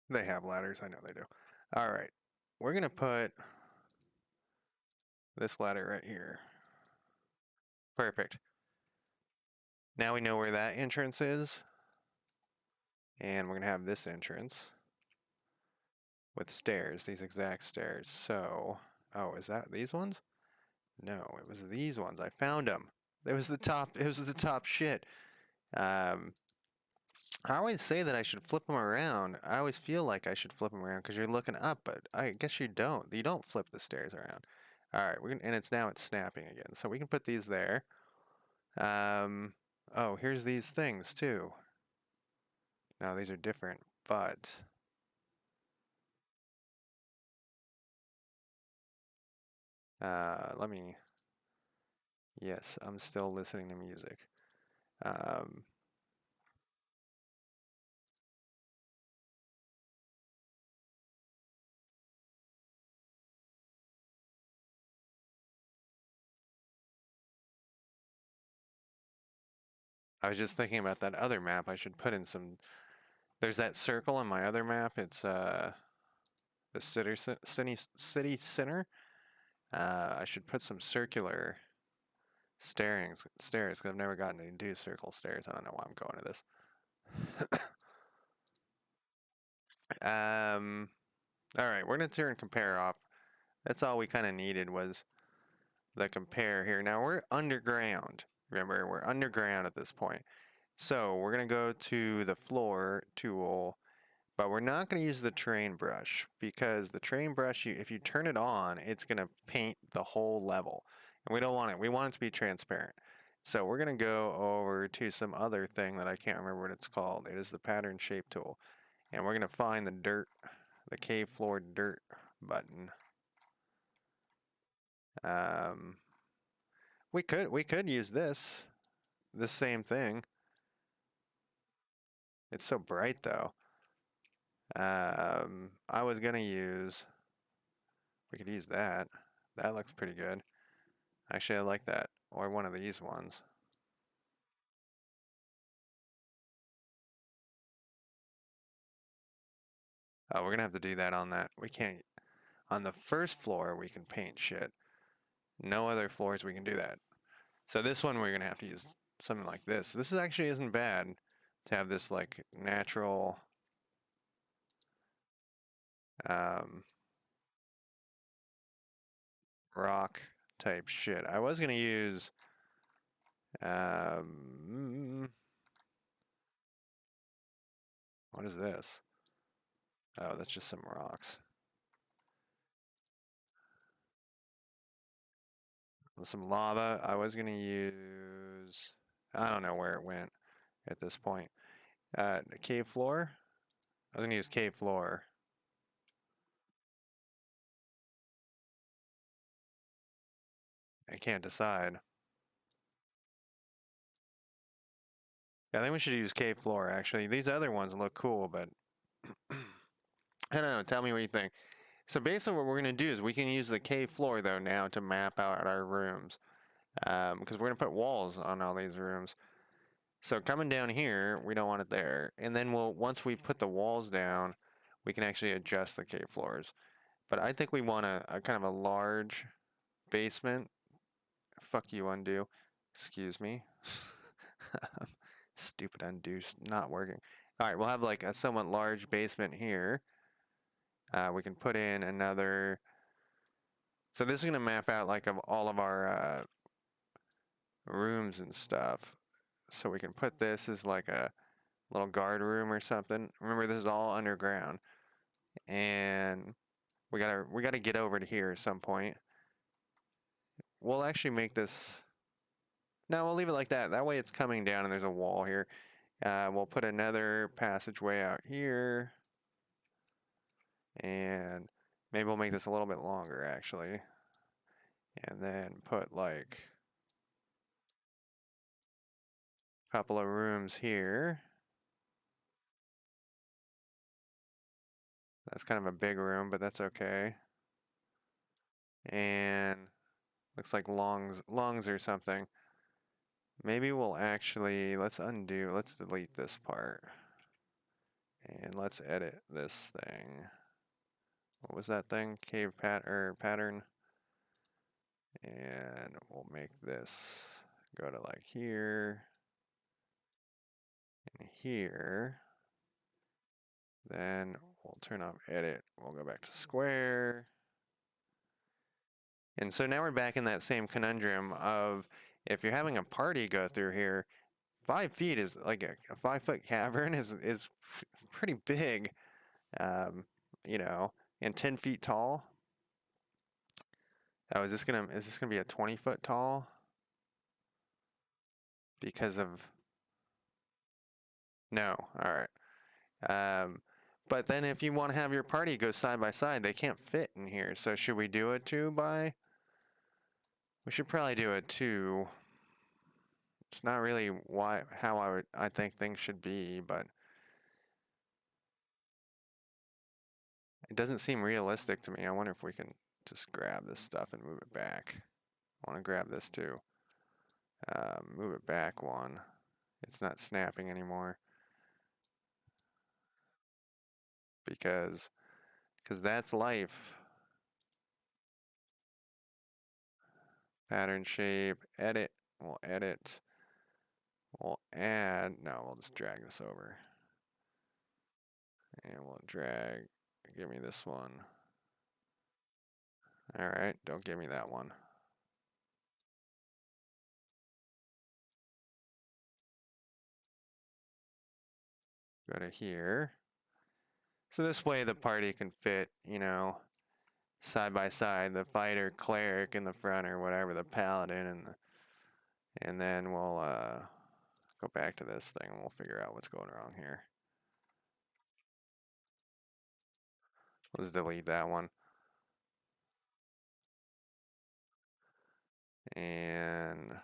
[SPEAKER 1] They have ladders, I know they do. All right, we're going to put this ladder right here. Perfect. Now we know where that entrance is. And we're going to have this entrance with stairs, these exact stairs. So, oh, is that these ones? No, it was these ones. I found them. It was the top shit. I always say that I should flip them around. I always feel like I should flip them around because you're looking up, but I guess you don't. You don't flip the stairs around. All right, and it's snapping again. So we can put these there. Oh, here's these things too. Now these are different, but let me. Yes, I'm still listening to music. Um, I was just thinking about that other map. I should put in some. There's that circle on my other map. It's the city center. I should put some circular stairs because I've never gotten to do circle stairs. I don't know why I'm going to this. All right, we're gonna turn compare off. That's all we kind of needed was the compare here. Now we're underground. Remember, we're underground at this point. So we're gonna go to the floor tool, but we're not gonna use the terrain brush because the terrain brush, if you turn it on, it's gonna paint the whole level. And we don't want it. We want it to be transparent. So we're gonna go over to some other thing that I can't remember what it's called. It is the pattern shape tool. And we're gonna find the dirt, the cave floor dirt button. We could use this same thing. It's so bright though. I was gonna use. We could use that. That looks pretty good. Actually, I like that. Or one of these ones. Oh, we're gonna have to do that on that. We can't. On the first floor, we can paint shit. No other floors we can do that. So this one, we're gonna have to use something like this. This actually isn't bad to have this like natural rock type shit. I was gonna use what is this? Oh, that's just some rocks. Some lava. I was gonna use. I don't know where it went at this point. The cave floor. I was gonna use cave floor. I can't decide. Yeah, I think we should use cave floor actually. These other ones look cool, but I don't know. Tell me what you think. So basically what we're gonna do is we can use the cave floor though now to map out our rooms. Because we're gonna put walls on all these rooms. So coming down here, we don't want it there. And then once we put the walls down, we can actually adjust the cave floors. But I think we want a kind of a large basement. Fuck you, undo. Excuse me. Stupid undo, not working. All right, we'll have like a somewhat large basement here. We can put in another. So this is gonna map out like of all of our rooms and stuff. So we can put this as like a little guard room or something. Remember, this is all underground, and we gotta get over to here at some point. We'll actually make this. No, we'll leave it like that. That way it's coming down and there's a wall here. We'll put another passageway out here. And maybe we'll make this a little bit longer, actually. And then put like a couple of rooms here. That's kind of a big room, but that's okay. And looks like lungs or something. Maybe we'll actually, let's delete this part. And let's edit this thing. What was that thing? Cave pattern. And we'll make this go to like here and here. Then we'll turn off edit. We'll go back to square. And so now we're back in that same conundrum of if you're having a party go through here, 5 feet is like a 5-foot cavern is pretty big, you know, and 10 feet tall. Oh, is this gonna be a 20-foot tall? Because of no, all right. But then if you want to have your party go side by side, they can't fit in here. So should we do a 2 by? We should probably do a 2. It's not really how I think things should be, but it doesn't seem realistic to me. I wonder if we can just grab this stuff and move it back. I want to grab this too. Move it back 1. it's not snapping anymore. Because that's life. Pattern shape, edit. We'll edit. We'll add. No, we'll just drag this over. And we'll drag. Give me this one. All right, don't give me that one. Go to here. So this way the party can fit, you know, side by side, the fighter cleric in the front or whatever, the paladin, and then we'll go back to this thing and we'll figure out what's going wrong here. Let's delete that one. And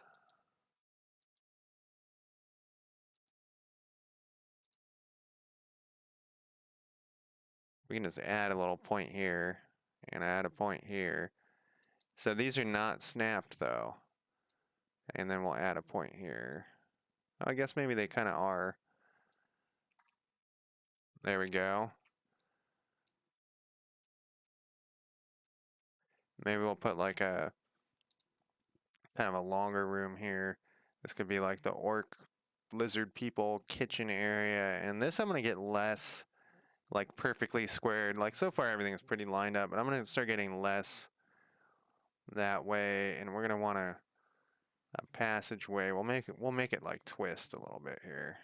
[SPEAKER 1] we can just add a little point here and add a point here. So these are not snapped though. And then we'll add a point here. I guess maybe they kind of are. There we go. Maybe we'll put like a kind of a longer room here. This could be like the orc lizard people kitchen area. And this I'm going to get less like perfectly squared. Like so far everything is pretty lined up, but I'm going to start getting less that way. And we're going to want a passageway. We'll make it like twist a little bit here.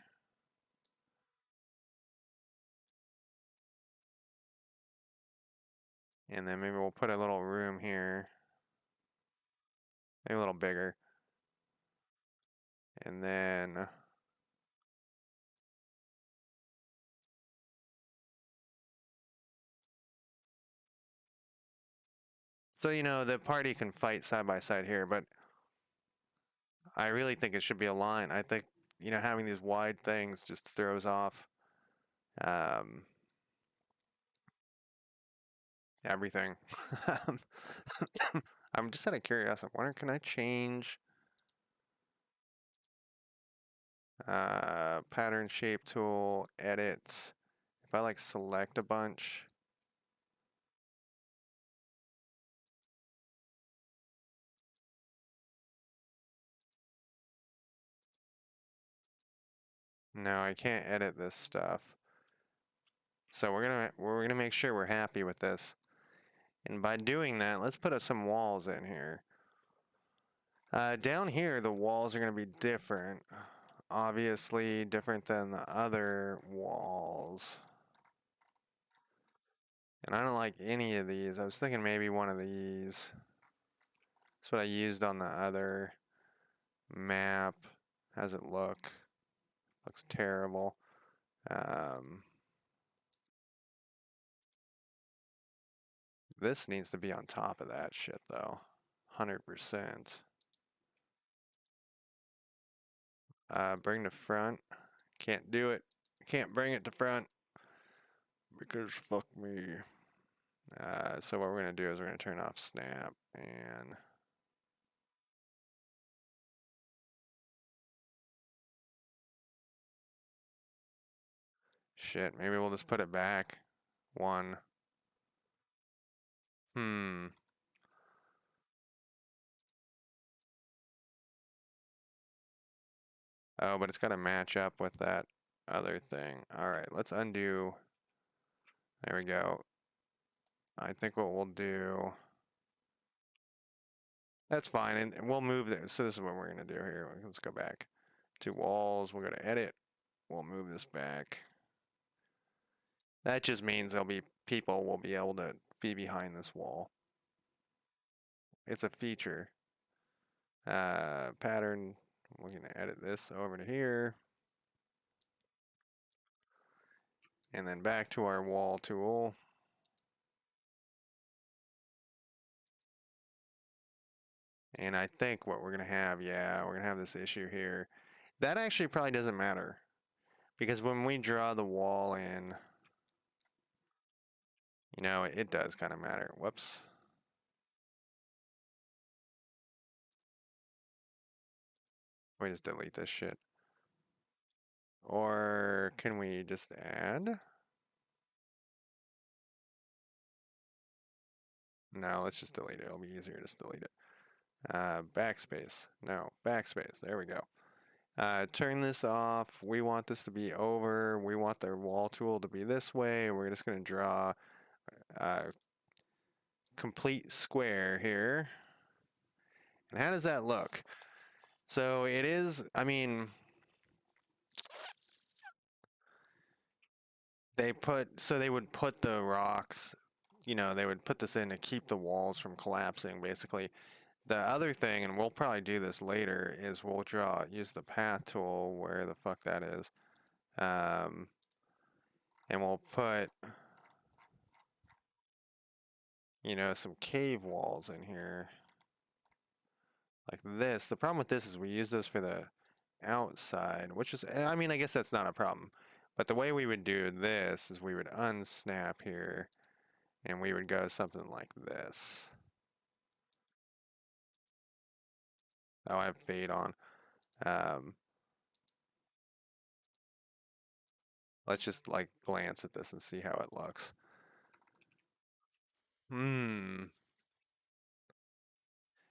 [SPEAKER 1] And then maybe we'll put a little room here. Maybe a little bigger. And then so, you know, the party can fight side by side here, but I really think it should be a line. I think, you know, having these wide things just throws off everything. I'm just out of curiosity. I wonder, can I change pattern shape tool, edit? If I like select a bunch. No, I can't edit this stuff. So we're gonna make sure we're happy with this. And by doing that, let's put some walls in here. Down here, the walls are gonna be different. Obviously different than the other walls. And I don't like any of these. I was thinking maybe one of these. That's what I used on the other map. How's it look? Looks terrible. This needs to be on top of that shit though. 100%. Bring to front. Can't do it. Can't bring it to front. Because fuck me. So what we're going to do is we're going to turn off snap and shit, maybe we'll just put it back. One. Oh, but it's got to match up with that other thing. All right, let's undo. There we go. I think what we'll do, that's fine, and we'll move this. So this is what we're gonna do here. Let's go back to walls. We're gonna edit. We'll move this back. That just means there'll be people will be able to be behind this wall. It's a feature. Pattern. We're gonna edit this over to here. And then back to our wall tool. And I think what we're gonna have, yeah, we're gonna have this issue here. That actually probably doesn't matter. Because when we draw the wall in, you know, it does kind of matter. Whoops. Let me just delete this shit. Or can we just add? No, let's just delete it. It'll be easier to just delete it. Backspace. No, backspace. There we go. Turn this off. We want this to be over. We want the wall tool to be this way. We're just going to draw a complete square here. And how does that look? So it is, I mean, they would put the rocks, they would put this in to keep the walls from collapsing, basically. The other thing, and we'll probably do this later, is we'll use the path tool, where the fuck that is. And we'll put, some cave walls in here. Like this. The problem with this is we use this for the outside, which is, I mean, I guess that's not a problem. But the way we would do this is we would unsnap here, and we would go something like this. Oh, I have fade on. Let's just like glance at this and see how it looks.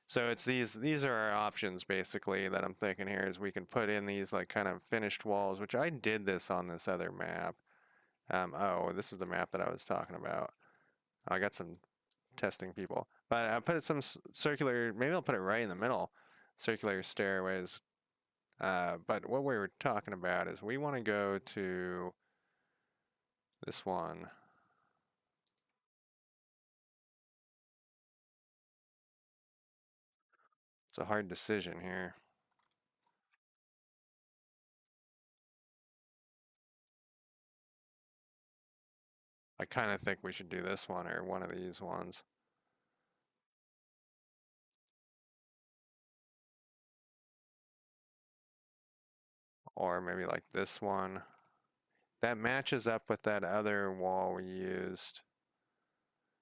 [SPEAKER 1] So it's these are our options basically that I'm thinking here, is we can put in these like kind of finished walls, which I did this on this other map. Oh, this is the map that I was talking about. I got some testing people, but I put some circular, maybe I'll put it right in the middle, circular stairways. But what we were talking about is we want to go to this one. It's a hard decision here. I kind of think we should do this one or one of these ones. Or maybe like this one. That matches up with that other wall we used.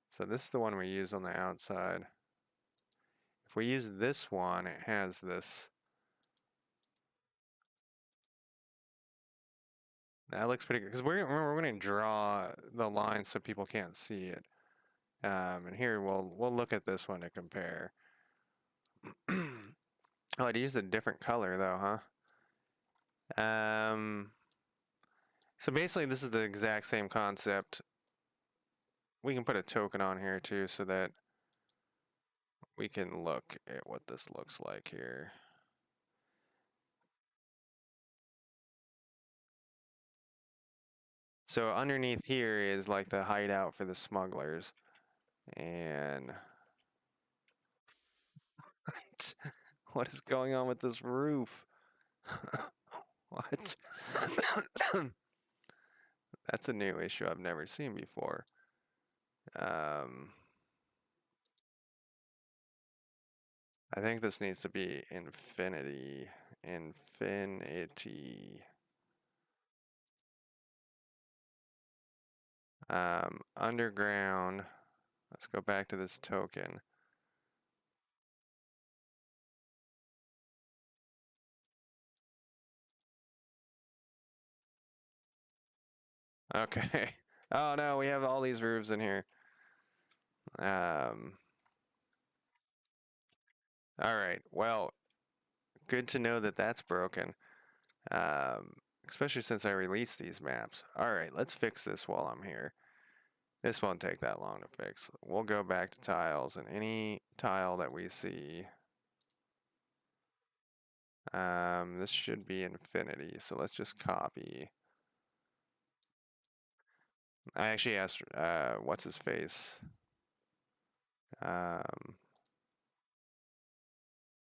[SPEAKER 1] So this is the one we use on the outside. If we use this one, it has this. That looks pretty good, because we're going to draw the line so people can't see it. And here we'll look at this one to compare. Oh, I'd use a different color though, huh? So basically this is the exact same concept. We can put a token on here too so that we can look at what this looks like here. So underneath here is like the hideout for the smugglers. And what is going on with this roof? What? That's a new issue I've never seen before. I think this needs to be infinity. Infinity. Underground. Let's go back to this token. Okay. Oh no, we have all these roofs in here. All right. Well, good to know that that's broken. Especially since I released these maps. All right, let's fix this while I'm here. This won't take that long to fix. We'll go back to tiles, and any tile that we see, this should be infinity, so let's just copy. I actually asked, what's his face?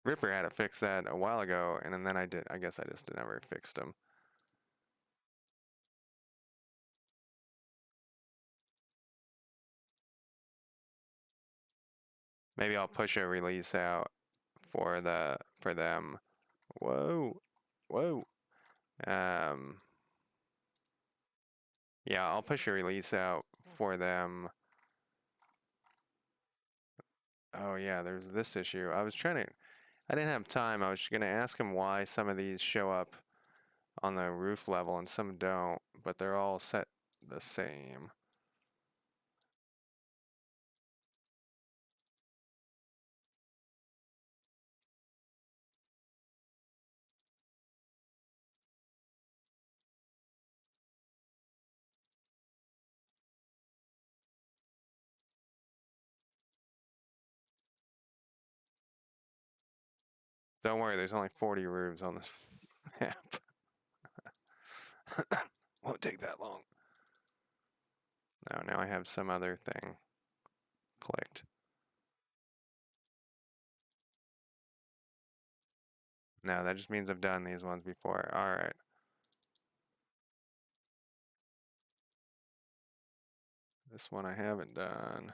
[SPEAKER 1] Ripper had to fix that a while ago, and then I guess I just never fixed him. Maybe I'll push a release out for them. Whoa, whoa. Yeah, I'll push a release out for them. Oh yeah, there's this issue. I didn't have time. I was gonna ask him why some of these show up on the roof level and some don't, but they're all set the same. Don't worry, there's only 40 roofs on this map. Won't take that long. No, now I have some other thing clicked. No, that just means I've done these ones before. Alright. This one I haven't done.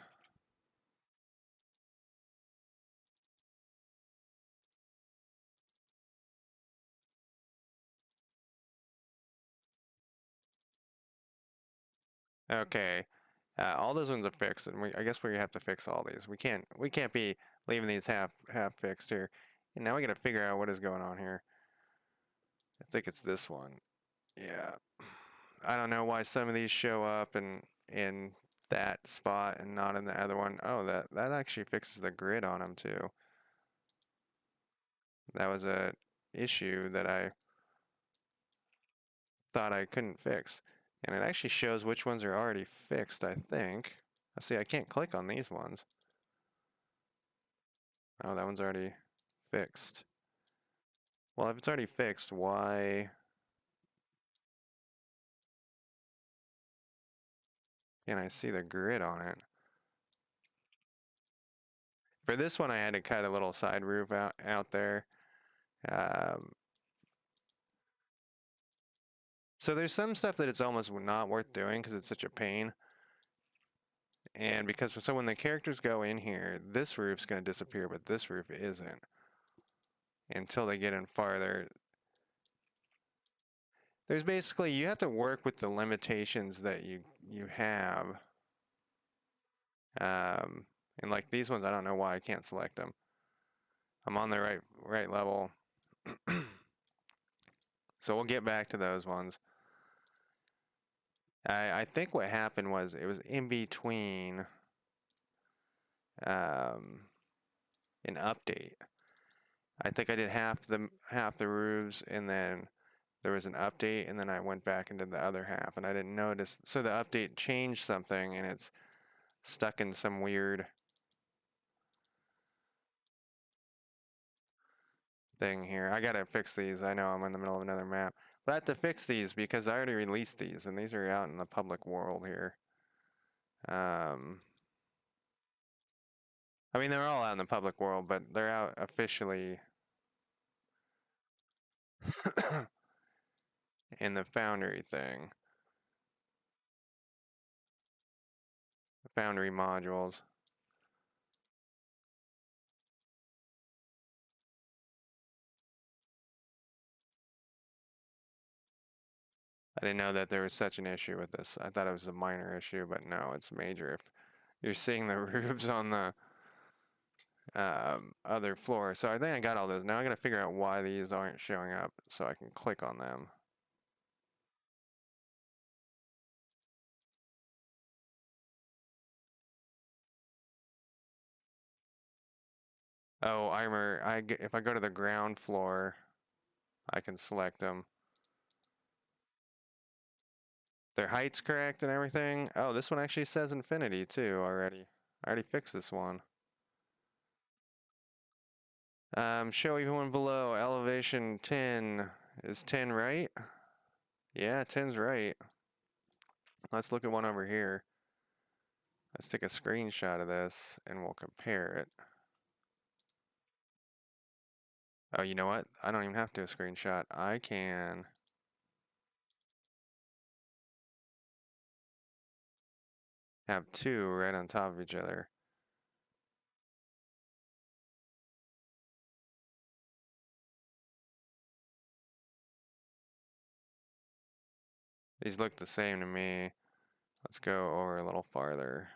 [SPEAKER 1] Okay. All those ones are fixed, and I guess we have to fix all these. We can't be leaving these half fixed here. And now we gotta figure out what is going on here. I think it's this one. Yeah. I don't know why some of these show up in that spot and not in the other one. Oh, that actually fixes the grid on them too. That was a issue that I thought I couldn't fix. And it actually shows which ones are already fixed, I think. See, I can't click on these ones. Oh, that one's already fixed. Well, if it's already fixed, why can't I see the grid on it? For this one, I had to cut a little side roof out there. So there's some stuff that it's almost not worth doing because it's such a pain. And because so when the characters go in here, this roof's going to disappear, but this roof isn't until they get in farther. There's basically, you have to work with the limitations that you have. And like these ones, I don't know why I can't select them. I'm on the right level. So we'll get back to those ones. I think what happened was it was in between an update. I think I did half the roofs, and then there was an update, and then I went back and did the other half, and I didn't notice. So the update changed something, and it's stuck in some weird thing here. I gotta fix these. I know I'm in the middle of another map, but I have to fix these because I already released these, and these are out in the public world here. I mean, they're all out in the public world, but they're out officially in the Foundry thing. The Foundry modules. I didn't know that there was such an issue with this. I thought it was a minor issue, but no, it's major. If you're seeing the roofs on the other floor. So I think I got all those. Now I gotta figure out why these aren't showing up so I can click on them. Oh, armor. If I go to the ground floor, I can select them. Their height's correct and everything. Oh, this one actually says infinity too already. I already fixed this one. Show everyone below. Elevation 10. Is 10 right? Yeah, 10's right. Let's look at one over here. Let's take a screenshot of this and we'll compare it. Oh, you know what? I don't even have to do a screenshot. I can have two right on top of each other. These look the same to me. Let's go over a little farther.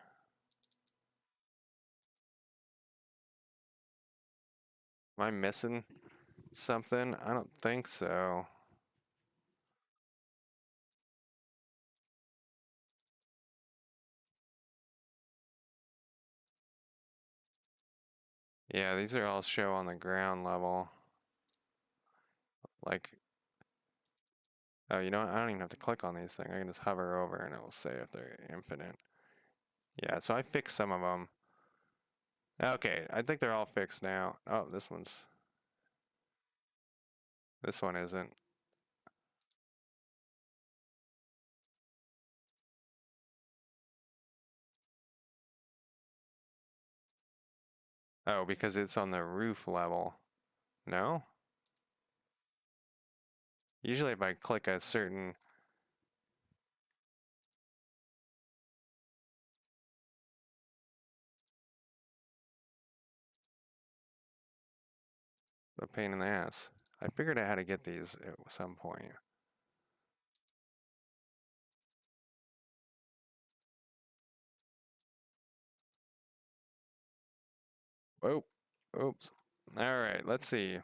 [SPEAKER 1] Am I missing something? I don't think so. Yeah, these are all show on the ground level. Like, oh, you know what? I don't even have to click on these things. I can just hover over and it will say if they're infinite. Yeah, so I fixed some of them. Okay, I think they're all fixed now. Oh, this one isn't. Oh, because it's on the roof level. No? Usually if I click a certain... A pain in the ass. I figured out how to get these at some point. Oh, oops. All right, let's see.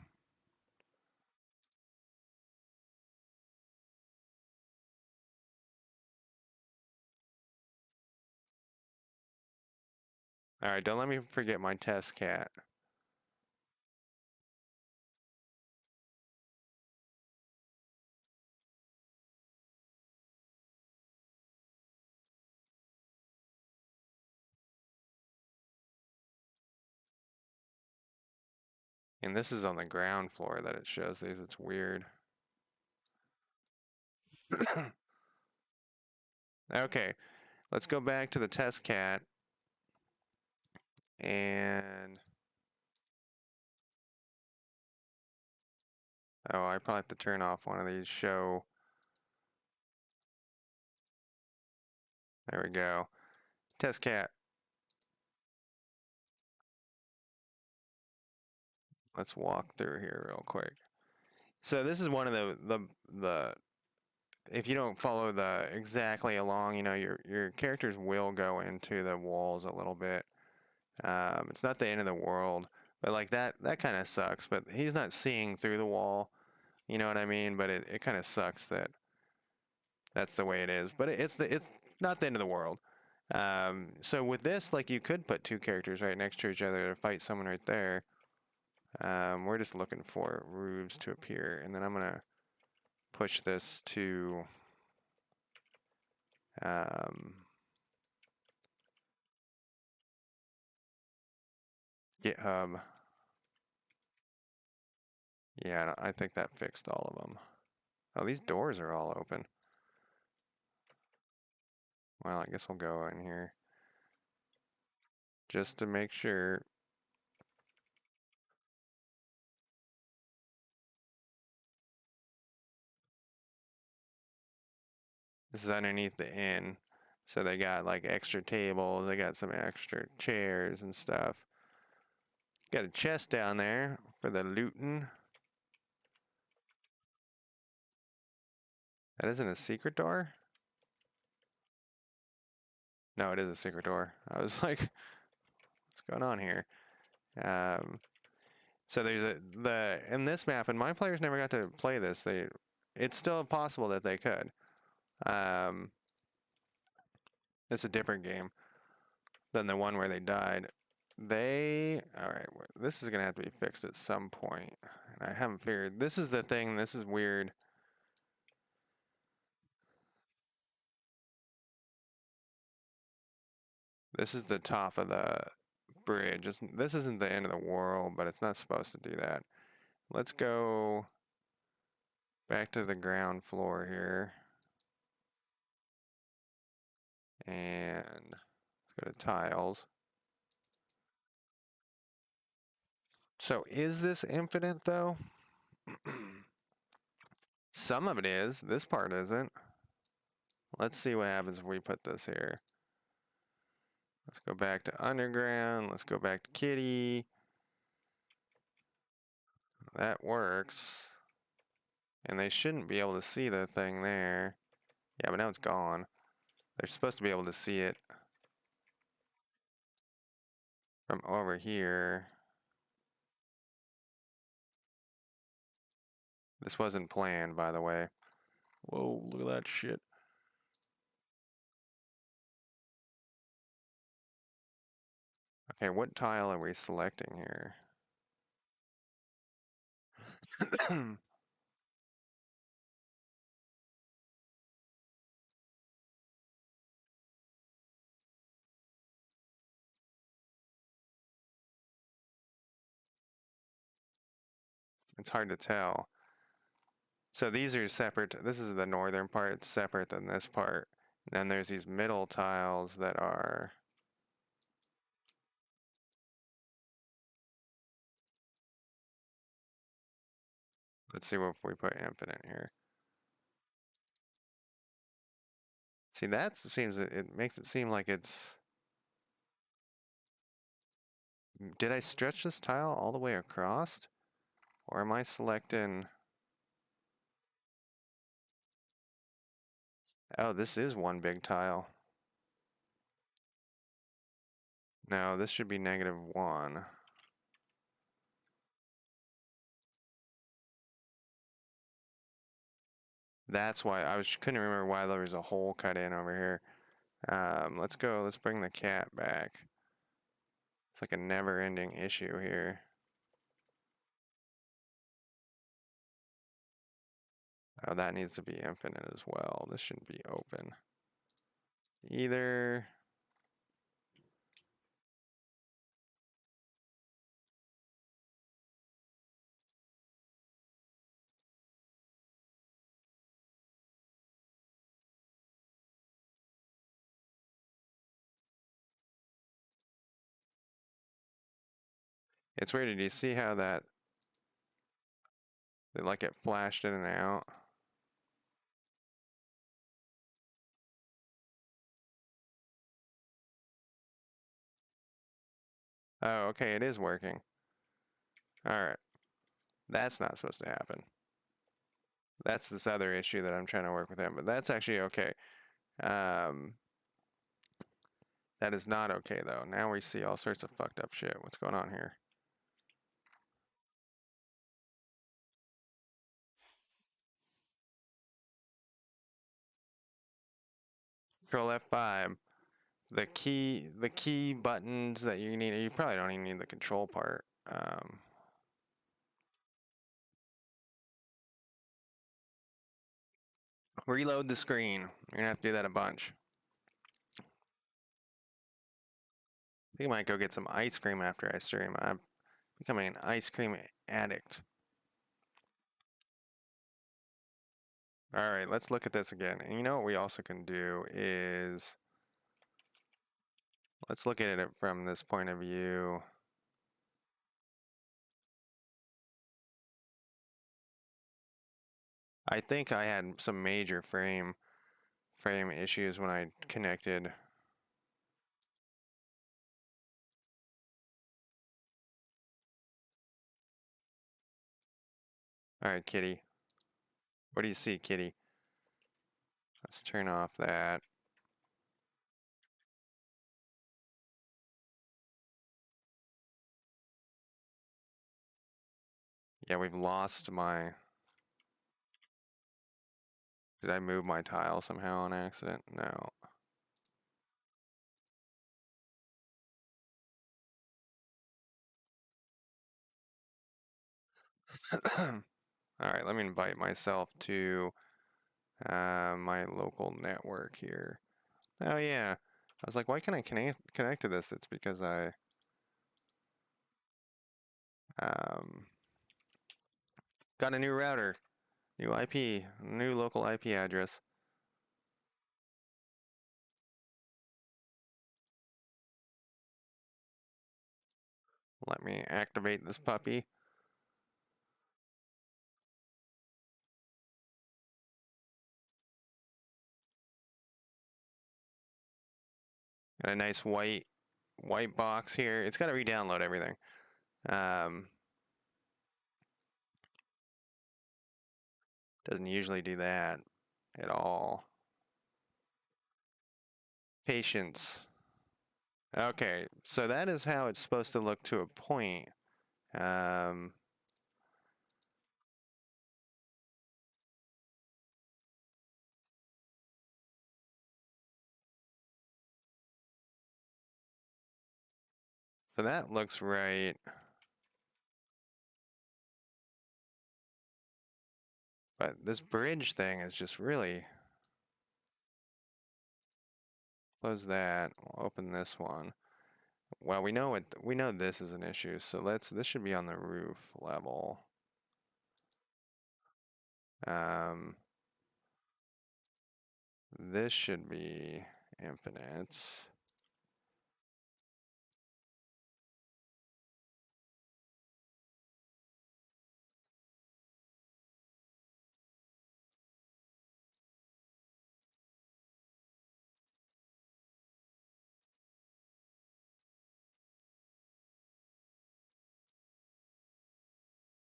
[SPEAKER 1] All right, don't let me forget my test cat. And this is on the ground floor that it shows these. It's weird. Okay, let's go back to the test cat. And... oh, I probably have to turn off one of these show. There we go. Test cat. Let's walk through here real quick. So this is one of the if you don't follow the exactly along, you know, your characters will go into the walls a little bit. It's not the end of the world, but like that kind of sucks. But he's not seeing through the wall, you know what I mean? But it kind of sucks that that's the way it is. But it's not the end of the world. So with this, like you could put two characters right next to each other to fight someone right there. We're just looking for roofs to appear, and then I'm gonna push this to GitHub. Yeah, I think that fixed all of them. Oh, these doors are all open. Well, I guess we'll go in here just to make sure. This is underneath the inn. So they got like extra tables, they got some extra chairs and stuff. Got a chest down there for the looting. That isn't a secret door? No, it is a secret door. I was like, what's going on here? So there's in this map, and my players never got to play this. It's still possible that they could. It's a different game than the one where they died. All right, this is gonna have to be fixed at some point. And I haven't figured, this is the thing, this is weird. This is the top of the bridge. This isn't the end of the world, but it's not supposed to do that. Let's go back to the ground floor here. And let's go to tiles. So is this infinite though? Some of it is. This part isn't. Let's see what happens if we put this here. Let's go back to underground. Let's go back to kitty. That works. And they shouldn't be able to see the thing there. Yeah, but now it's gone. They're supposed to be able to see it from over here. This wasn't planned, by the way. Whoa, look at that shit. Okay, what tile are we selecting here? It's hard to tell. So these are separate. This is the northern part. It's separate than this part. And then there's these middle tiles that are... Let's see what if we put infinite here. See, that seems... It makes it seem like it's... Did I stretch this tile all the way across? Or am I selecting... Oh, this is one big tile. No, this should be -1. That's why couldn't remember why there was a hole cut in over here. Let's go. Let's bring the cat back. It's like a never-ending issue here. Oh, that needs to be infinite as well. This shouldn't be open either. It's weird. Did you see how that, like it flashed in and out? Oh, okay, it is working. All right. That's not supposed to happen. That's this other issue that I'm trying to work with him, but that's actually okay. That is not okay, though. Now we see all sorts of fucked up shit. What's going on here? Control F5. The key buttons that you need, you probably don't even need the control part. Reload the screen. You're gonna have to do that a bunch. I think I might go get some ice cream after I stream. I'm becoming an ice cream addict. All right, let's look at this again. And you know what we also can do is, let's look at it from this point of view. I think I had some major frame issues when I connected. All right, kitty. What do you see, kitty? Let's turn off that. Yeah, we've lost my... Did I move my tile somehow on accident? No. All right, let me invite myself to my local network here. Oh yeah, I was like, why can't I connect to this? It's because I got a new router, new IP, new local IP address. Let me activate this puppy. Got a nice white box here. It's got to re-download everything. Doesn't usually do that at all. Patience. Okay, so that is how it's supposed to look to a point. So that looks right. But this bridge thing is just really... Close that. We'll open this one. Well, we know this is an issue, so this should be on the roof level. This should be infinite.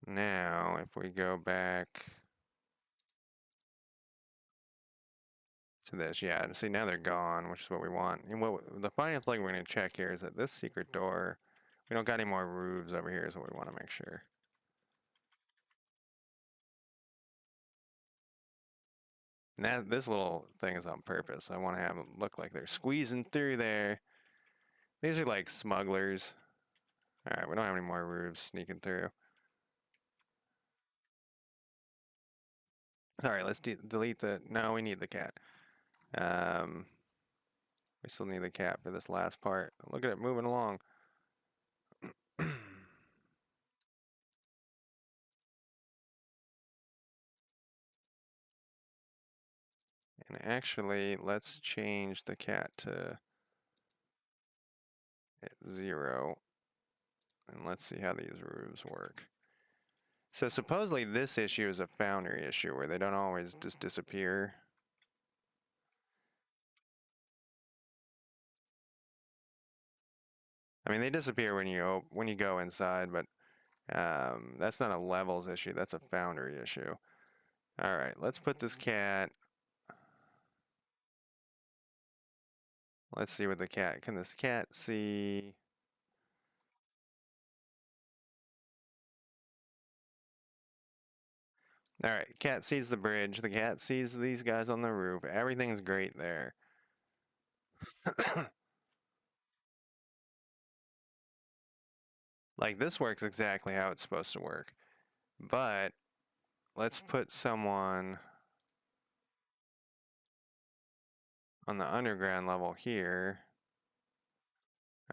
[SPEAKER 1] Now, if we go back to this, yeah, see now they're gone, which is what we want. And the final thing we're going to check here is that this secret door, we don't got any more roofs over here is what we want to make sure. And this little thing is on purpose. I want to have them look like they're squeezing through there. These are like smugglers. All right, we don't have any more roofs sneaking through. All right, let's delete the... No, we need the cat. We still need the cat for this last part. Look at it moving along. And actually, let's change the cat to 0. And let's see how these roofs work. So supposedly this issue is a Foundry issue where they don't always just disappear. I mean, they disappear when you go inside, but that's not a levels issue. That's a Foundry issue. All right, let's put this cat. Let's see what the cat... Can this cat see... All right, cat sees the bridge. The cat sees these guys on the roof. Everything's great there. Like, this works exactly how it's supposed to work. But let's put someone on the underground level here.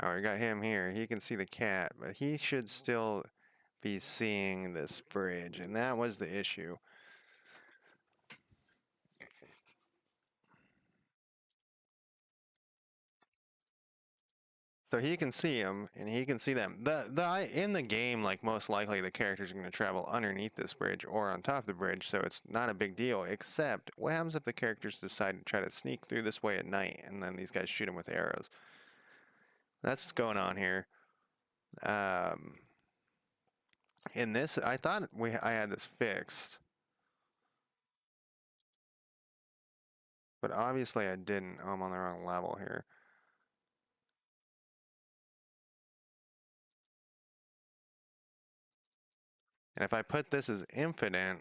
[SPEAKER 1] Oh, we got him here. He can see the cat, but he should still be seeing this bridge, and that was the issue. So he can see them, and he can see them. In the game, like, most likely the characters are going to travel underneath this bridge or on top of the bridge, so it's not a big deal, except what happens if the characters decide to try to sneak through this way at night, and then these guys shoot them with arrows? That's what's going on here. In this, I thought I had this fixed, but obviously I didn't. Oh, I'm on the wrong level here. And if I put this as infinite,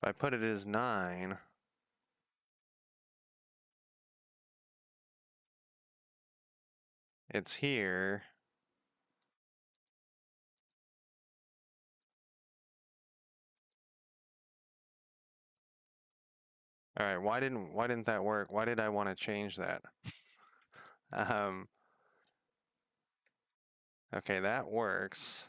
[SPEAKER 1] if I put it as 9, it's here. All right, why didn't that work? Why did I want to change that? Okay, that works.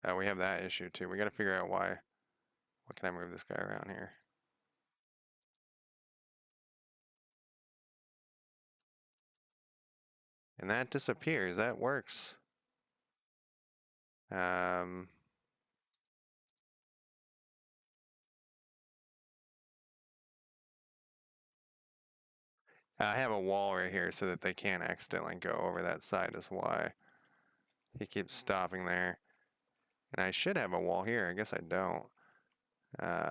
[SPEAKER 1] Oh, we have that issue too. We got to figure out why. What can I move this guy around here? And that disappears. That works. I have a wall right here so that they can't accidentally go over that side is why he keeps stopping there. And I should have a wall here. I guess I don't.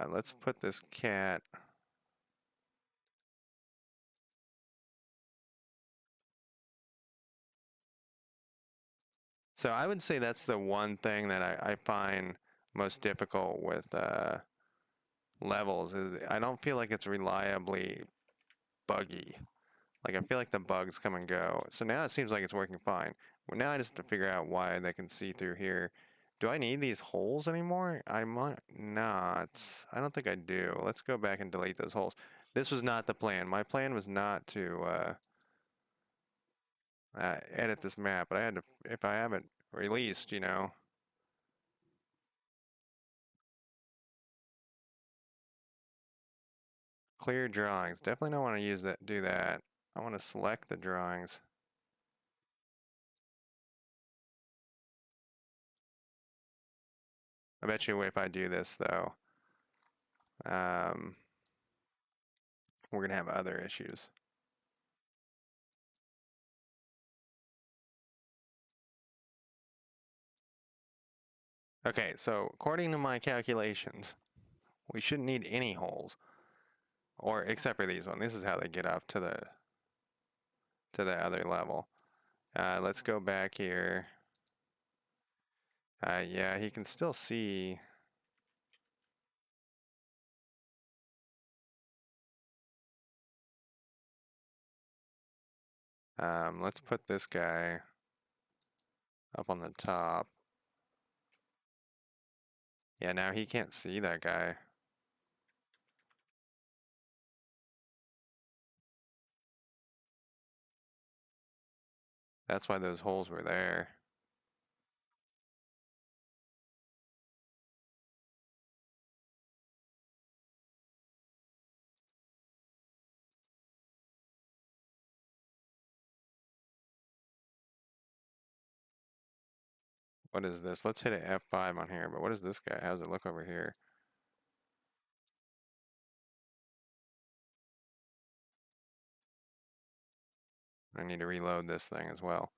[SPEAKER 1] Let's put this cat So I would say that's the one thing that I find most difficult with levels is I don't feel like it's reliably buggy. Like I feel like the bugs come and go. So now it seems like it's working fine. Well, now I just have to figure out why they can see through here. Do I need these holes anymore? I might not. I don't think I do. Let's go back and delete those holes. This was not the plan. My plan was not to edit this map, but I had to, if I haven't released, you know. Clear drawings. Definitely don't want to use that. Do that. I want to select the drawings. I bet you if I do this though, um, we're gonna have other issues. Okay, so according to my calculations, we shouldn't need any holes, or except for these ones. This is how they get up to the other level. Let's go back here. Yeah, he can still see. Let's put this guy up on the top. Yeah, now he can't see that guy. That's why those holes were there. What is this? Let's hit an F5 on here, but what is this guy? How does it look over here? I need to reload this thing as well.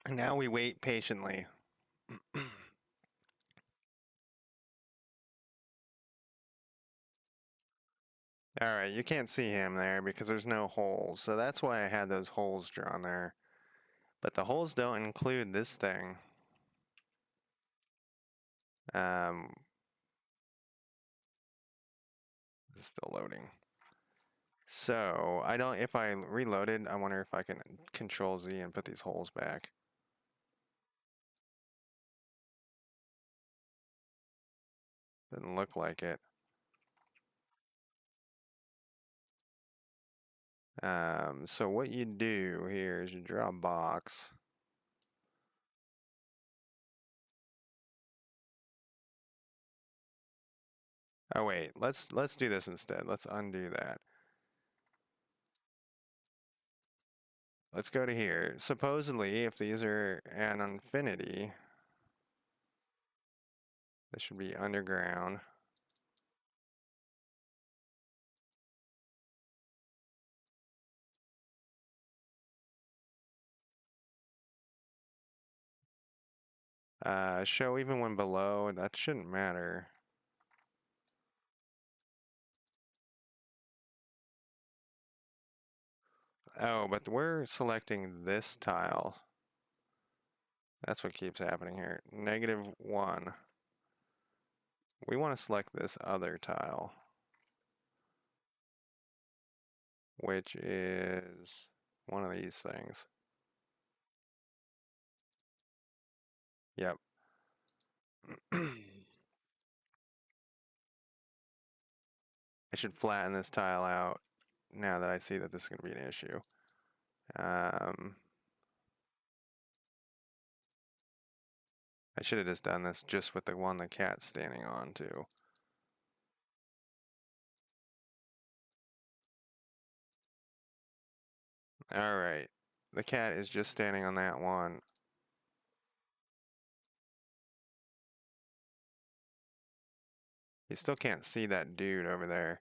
[SPEAKER 1] And now we wait patiently. Alright, you can't see him there because there's no holes, so that's why I had those holes drawn there. But the holes don't include this thing. It's still loading. So, I don't, if I reloaded, I wonder if I can Control Z and put these holes back. Doesn't look like it. So what you do here is you draw a box. Oh wait, let's do this instead. Let's undo that. Let's go to here. Supposedly, if these are an infinity, this should be underground. Show even when below, that shouldn't matter. Oh, but we're selecting this tile. That's what keeps happening here. -1. We want to select this other tile, which is one of these things. Yep. I should flatten this tile out now that I see that this is going to be an issue. I should have just done this just with the one the cat's standing on too. Alright. The cat is just standing on that one. You still can't see that dude over there.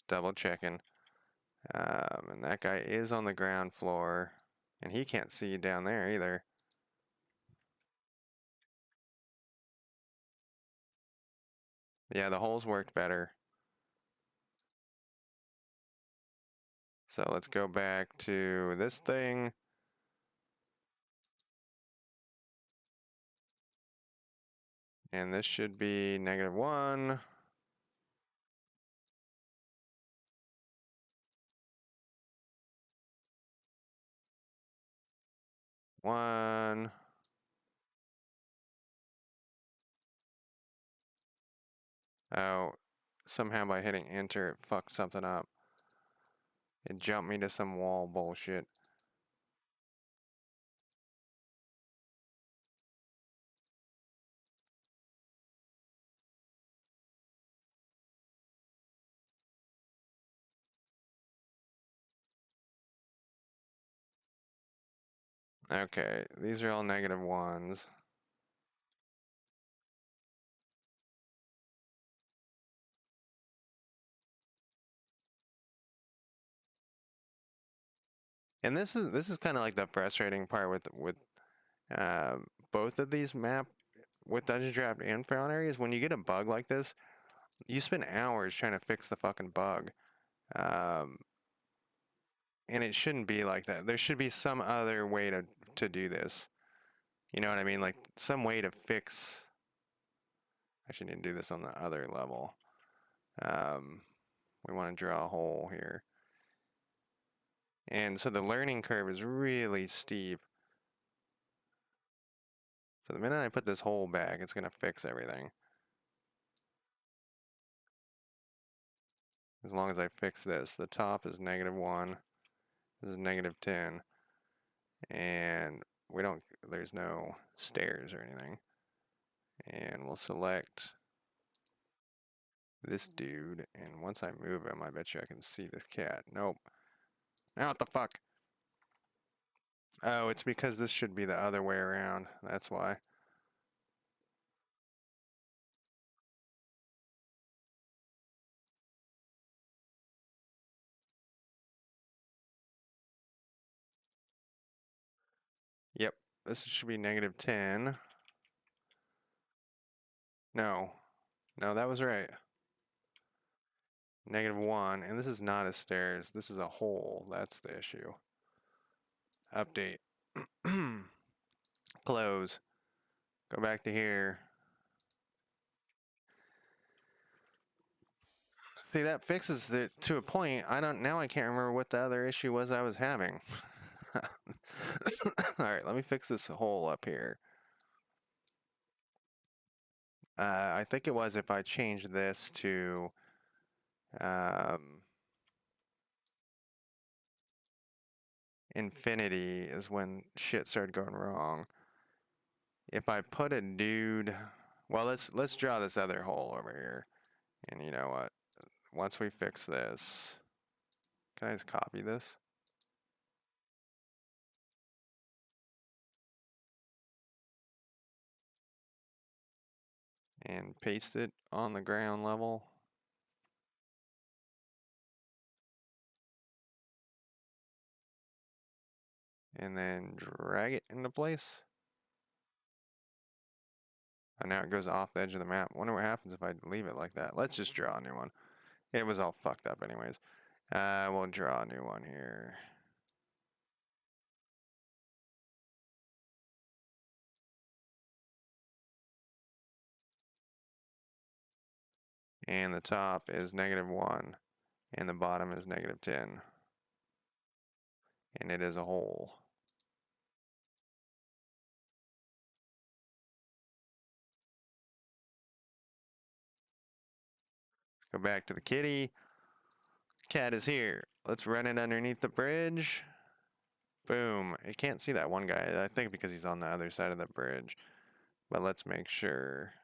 [SPEAKER 1] double checking. And that guy is on the ground floor, and he can't see you down there either. Yeah, the holes worked better. So let's go back to this thing. And this should be -1. One. Oh, somehow by hitting enter, it fucked something up. It jumped me to some wall bullshit. Okay, these are all -1s. And this is kind of like the frustrating part with uh, both of these with Dungeon Draft and Foundry is when you get a bug like this, you spend hours trying to fix the fucking bug. Um, and it shouldn't be like that. There should be some other way to do this. You know what I mean? Like some way to fix. Actually, need to do this on the other level. We want to draw a hole here. And so the learning curve is really steep. So the minute I put this hole back, it's going to fix everything. As long as I fix this. The top is -1. This is -10. And there's no stairs or anything. And we'll select this dude. And once I move him, I bet you I can see this cat. Nope. Now what the fuck? Oh, it's because this should be the other way around. That's why. Yep, this should be -10. No, that was right. -1, and this is not a stairs. This is a hole. That's the issue. Update. Close. Go back to here. See, that fixes it to a point. Now I can't remember what the other issue was I was having. Alright, let me fix this hole up here. I think it was if I changed this to infinity is when shit started going wrong. If I put a dude, well, let's draw this other hole over here. And you know what? Once we fix this, can I just copy this? And paste it on the ground level. And then drag it into place. And now it goes off the edge of the map. Wonder what happens if I leave it like that. Let's just draw a new one. It was all fucked up anyways. We'll draw a new one here. And the top is -1. And the bottom is -10. And it is a hole. Go back to the kitty. Cat is here. Let's run it underneath the bridge. Boom. It can't see that one guy. I think because he's on the other side of the bridge. But let's make sure.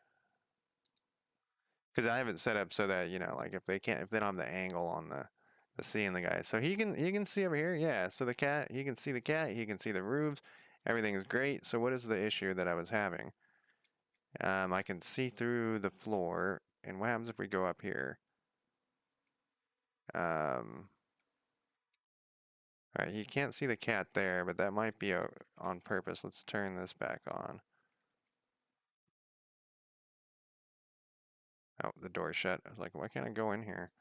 [SPEAKER 1] Because I have it set up so that, you know, like if they don't have the angle on the seeing the guy. So he can see over here. Yeah. So the cat, he can see the cat. He can see the roofs. Everything is great. So what is the issue that I was having? I can see through the floor. And what happens if we go up here? Alright, you can't see the cat there, but that might be on purpose. Let's turn this back on. Oh, the door's shut. I was like, why can't I go in here?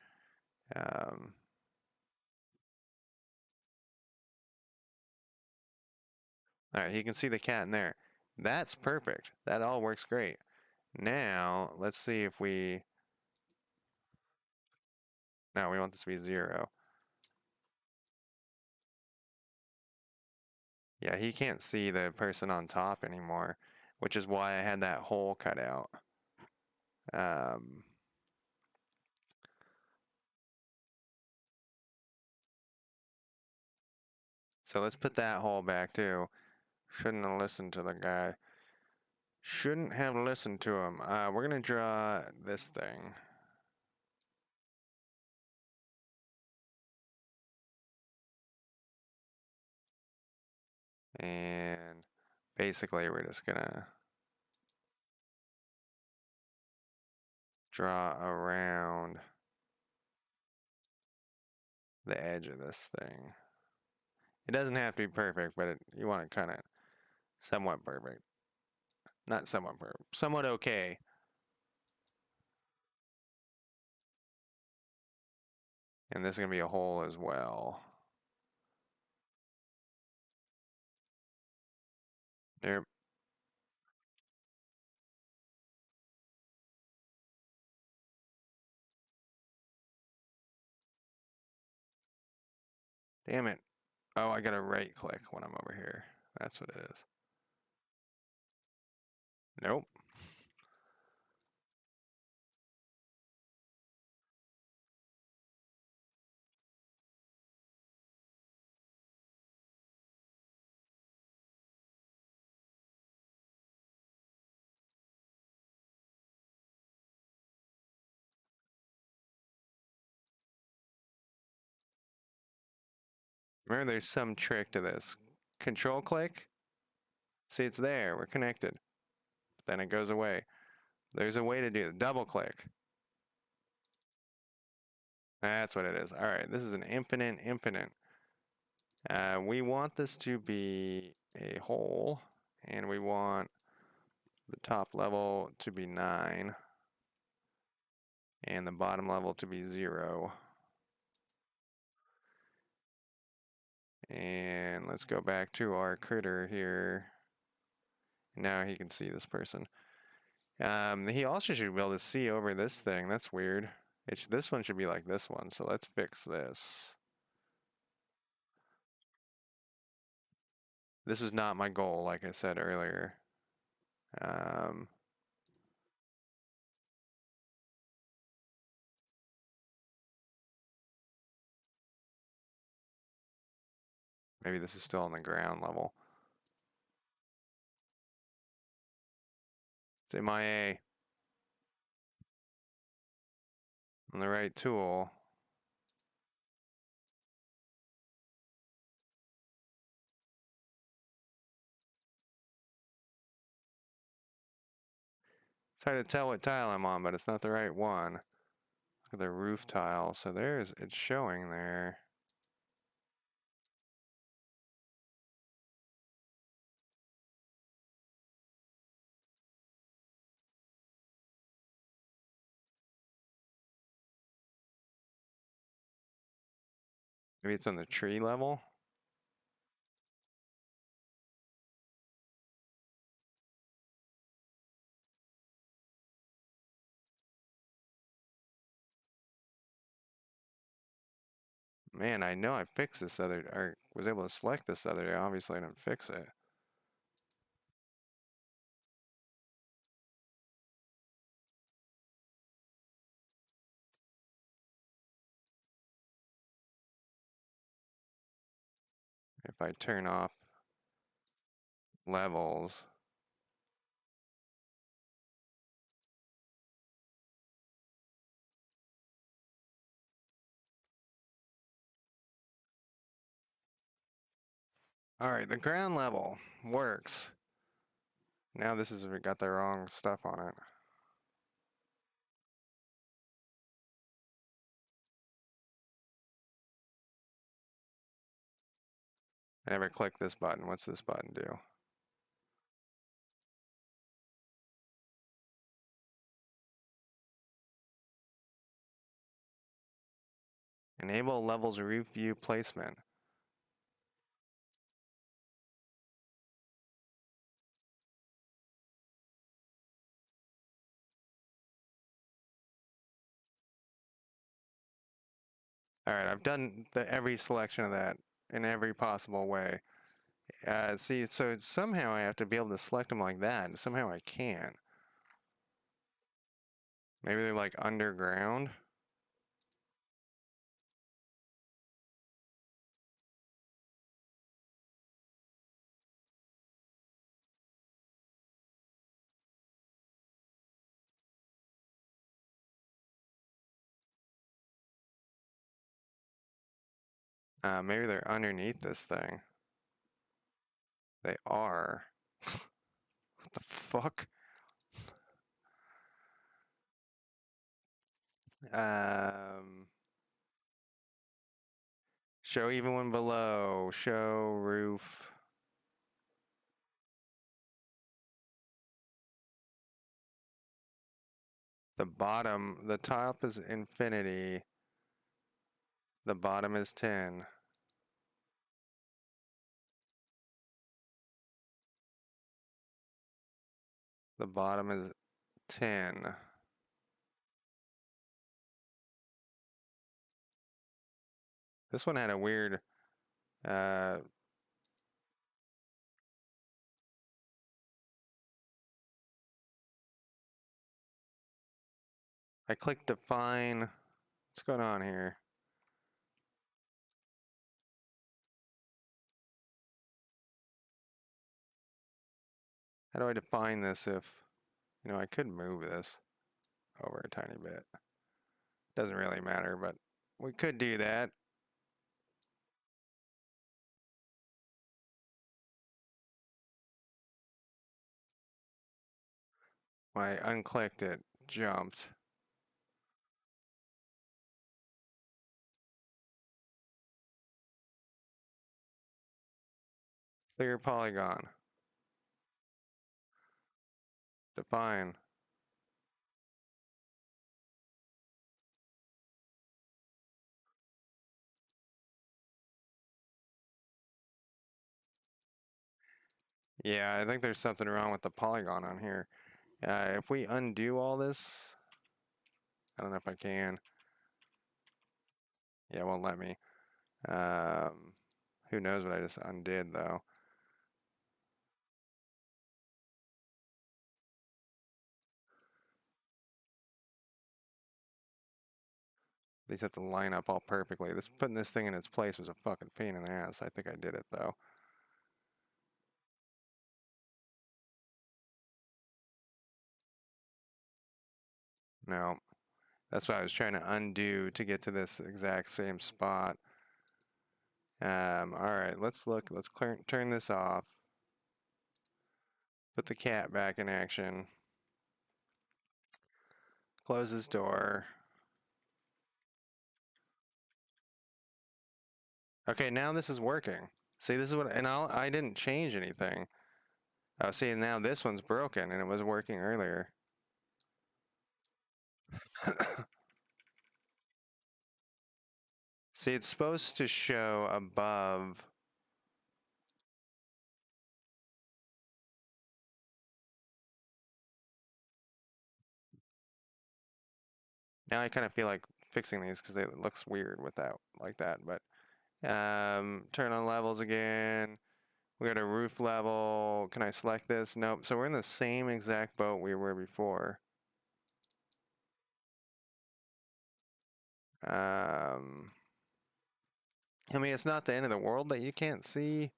[SPEAKER 1] Alright, he can see the cat in there. That's perfect. That all works great. Now, let's see if we... No, we want this to be 0. Yeah, he can't see the person on top anymore, which is why I had that hole cut out. So let's put that hole back too. Shouldn't have listened to the guy. Shouldn't have listened to him. We're going to draw this thing. And basically we're just going to draw around the edge of this thing. It doesn't have to be perfect, but you want it kind of somewhat perfect. Not somewhat perfect. Somewhat okay. And this is going to be a hole as well. There. Damn it. Oh, I gotta right click when I'm over here. That's what it is. Nope. Remember, there's some trick to this. Control click. See, it's there. We're connected. Then it goes away. There's a way to do it. Double click. That's what it is. All right, this is an infinite. We want this to be a hole, and we want the top level to be 9, and the bottom level to be 0. And let's go back to our critter here. Now he can see this person. He also should be able to see over this thing. That's weird. This one should be like this one, so let's fix this. This was not my goal, like I said earlier. Maybe this is still on the ground level. It's MIA. On the right tool. It's hard to tell what tile I'm on, but it's not the right one. Look at the roof tile. So it's showing there. Maybe it's on the tree level. Man, I know I fixed this or was able to select this other day. Obviously, I didn't fix it. If I turn off levels, all right, the ground level works. Now we got the wrong stuff on it. I never clicked this button. What's this button do? Enable levels roof view placement. Alright, I've done every selection of that in every possible way. See, so somehow I have to be able to select them like that, and somehow I can't. Maybe they're like underground? Maybe they're underneath this thing. They are. What the fuck? Show even when below. Show roof. The bottom, the top is infinity. The bottom is 10. The bottom is 10. This one had a weird, I clicked define. What's going on here? How do I define this if, I could move this over a tiny bit. Doesn't really matter, but we could do that. When I unclicked it, jumped. Clear polygon. Define. Yeah, I think there's something wrong with the polygon on here. If we undo all this, I don't know if I can. Yeah, it won't let me. Who knows what I just undid, though. These have to line up all perfectly. Putting this thing in its place was a fucking pain in the ass. I think I did it, though. No. That's what I was trying to undo to get to this exact same spot. Alright, let's look. Let's turn this off. Put the cat back in action. Close this door. Okay, now this is working. See, this is what, and I didn't change anything. Oh, see, now this one's broken, and it was working earlier. See, it's supposed to show above. Now I kind of feel like fixing these because it looks weird without like that. But turn on levels again. We got a roof level. Can I select this? Nope. So we're in the same exact boat we were before. I mean, it's not the end of the world that you can't see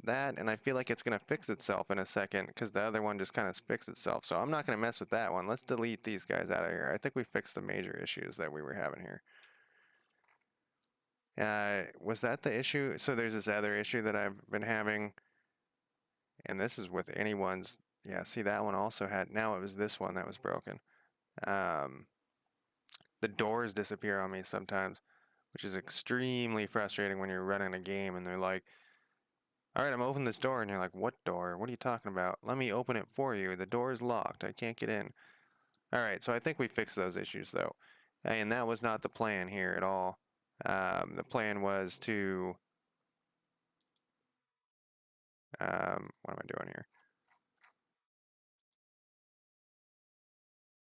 [SPEAKER 1] that, and I feel like it's going to fix itself in a second because the other one just kind of fixed itself. So I'm not going to mess with that one. Let's delete these guys out of here. I think we fixed the major issues that we were having here. Was that the issue? So there's this other issue that I've been having, and this is with anyone's. Yeah, see, that one also had. Now it was this one that was broken. The doors disappear on me sometimes, which is extremely frustrating when you're running a game and they're like, All right, I'm opening this door, and you're like, what door? What are you talking about? Let me open it for you. The door is locked. I can't get in. All right, so I think we fixed those issues, though. And that was not the plan here at all. The plan was to... what am I doing here?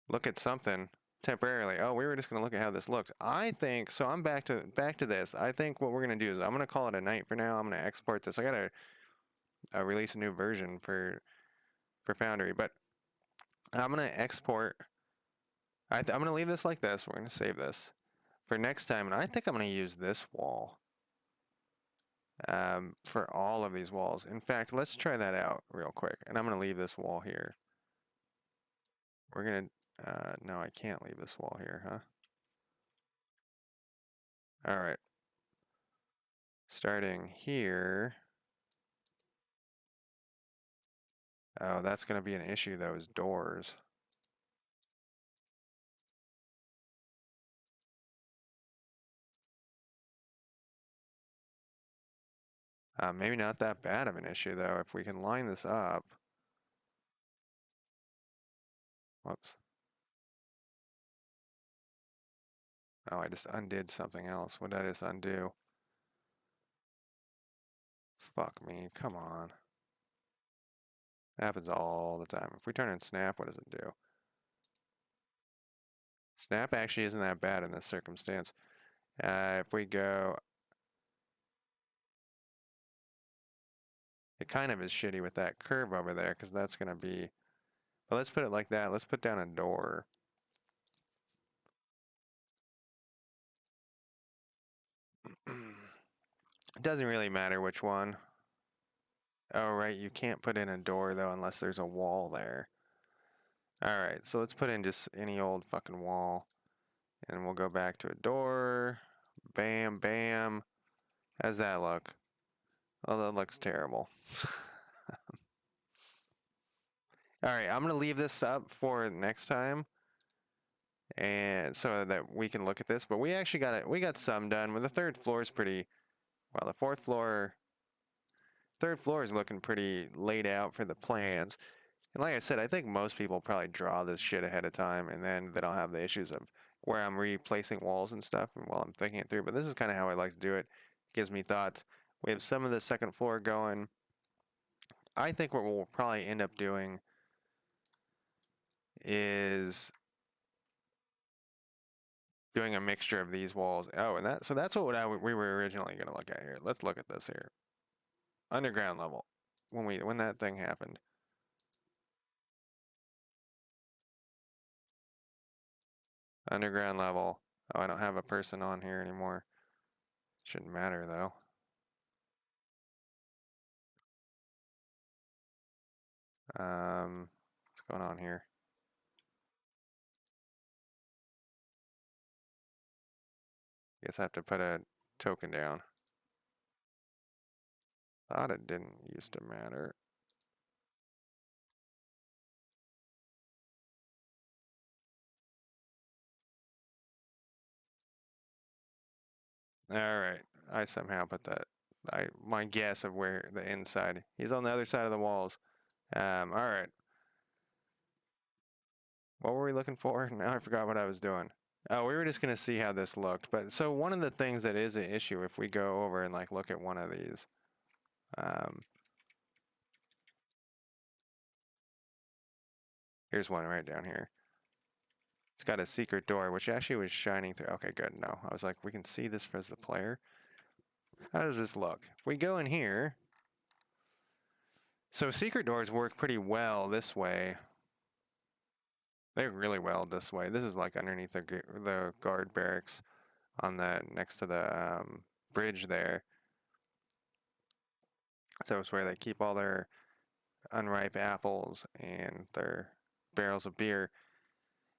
[SPEAKER 1] Look at something temporarily. Oh, we were just going to look at how this looked. I think, so I'm back to this. I think what we're going to do is I'm going to call it a night for now. I'm going to export this. I got to release a new version for Foundry, but I'm going to export. I'm going to leave this like this. We're going to save this for next time, and I think I'm going to use this wall for all of these walls. In fact, let's try that out real quick, and I'm going to leave this wall here. We're going to, no, I can't leave this wall here, huh? All right. Starting here. Oh, that's going to be an issue, those doors. Maybe not that bad of an issue, though, if we can line this up. Whoops. Oh, I just undid something else. What did I just undo? Fuck me, come on. It happens all the time. If we turn in snap, what does it do? Snap actually isn't that bad in this circumstance. If we go... It kind of is shitty with that curve over there, because that's going to be... But let's put it like that. Let's put down a door. It doesn't really matter which one. Oh, right, you can't put in a door, though, unless there's a wall there. Alright, so let's put in just any old fucking wall. And we'll go back to a door. Bam, bam. How's that look? Oh, that looks terrible. Alright, I'm going to leave this up for next time. And so that we can look at this. But we actually got it. We got some done. Well, the third floor is pretty... Well, the third floor is looking pretty laid out for the plans. And like I said, I think most people probably draw this shit ahead of time, and then they don't have the issues of where I'm replacing walls and stuff while I'm thinking it through. But this is kind of how I like to do it. Gives me thoughts. We have some of the second floor going. I think what we'll probably end up doing is doing a mixture of these walls. Oh, and so that's what we were originally going to look at here. Let's look at this here. Underground level. When that thing happened. Underground level. Oh, I don't have a person on here anymore. Shouldn't matter though. What's going on here? Guess I have to put a token down. Thought it didn't used to matter. Alright. I somehow put that. My guess of where the inside. He's on the other side of the walls. Alright. What were we looking for? Now I forgot what I was doing. Oh, we were just going to see how this looked. But so one of the things that is an issue if we go over and like look at one of these. Here's one right down here. It's got a secret door, which actually was shining through. Okay, good. No, I was like, we can see this as the player. How does this look? If we go in here, so secret doors work pretty well this way. They work really well this way. This is like underneath the guard barracks on the next to the bridge there. So it's where they keep all their unripe apples and their barrels of beer.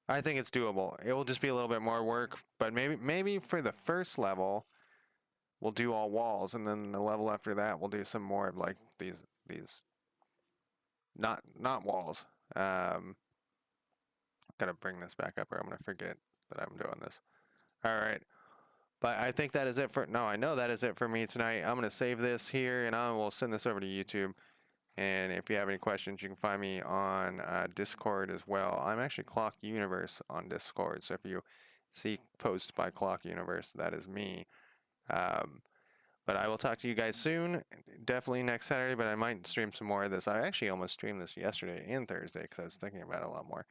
[SPEAKER 1] I think it's doable. It will just be a little bit more work, but maybe for the first level, we'll do all walls, and then the level after that, we'll do some more of like these not walls. Gotta bring this back up, or I'm gonna forget that I'm doing this. All right, But I think that is it for, no, I know that is it for me tonight. I'm going to save this here and I will send this over to YouTube. And if you have any questions, you can find me on Discord as well. I'm actually Clock Universe on Discord. So if you see posts by Clock Universe, that is me. But I will talk to you guys soon. Definitely next Saturday, but I might stream some more of this. I actually almost streamed this yesterday and Thursday because I was thinking about it a lot more.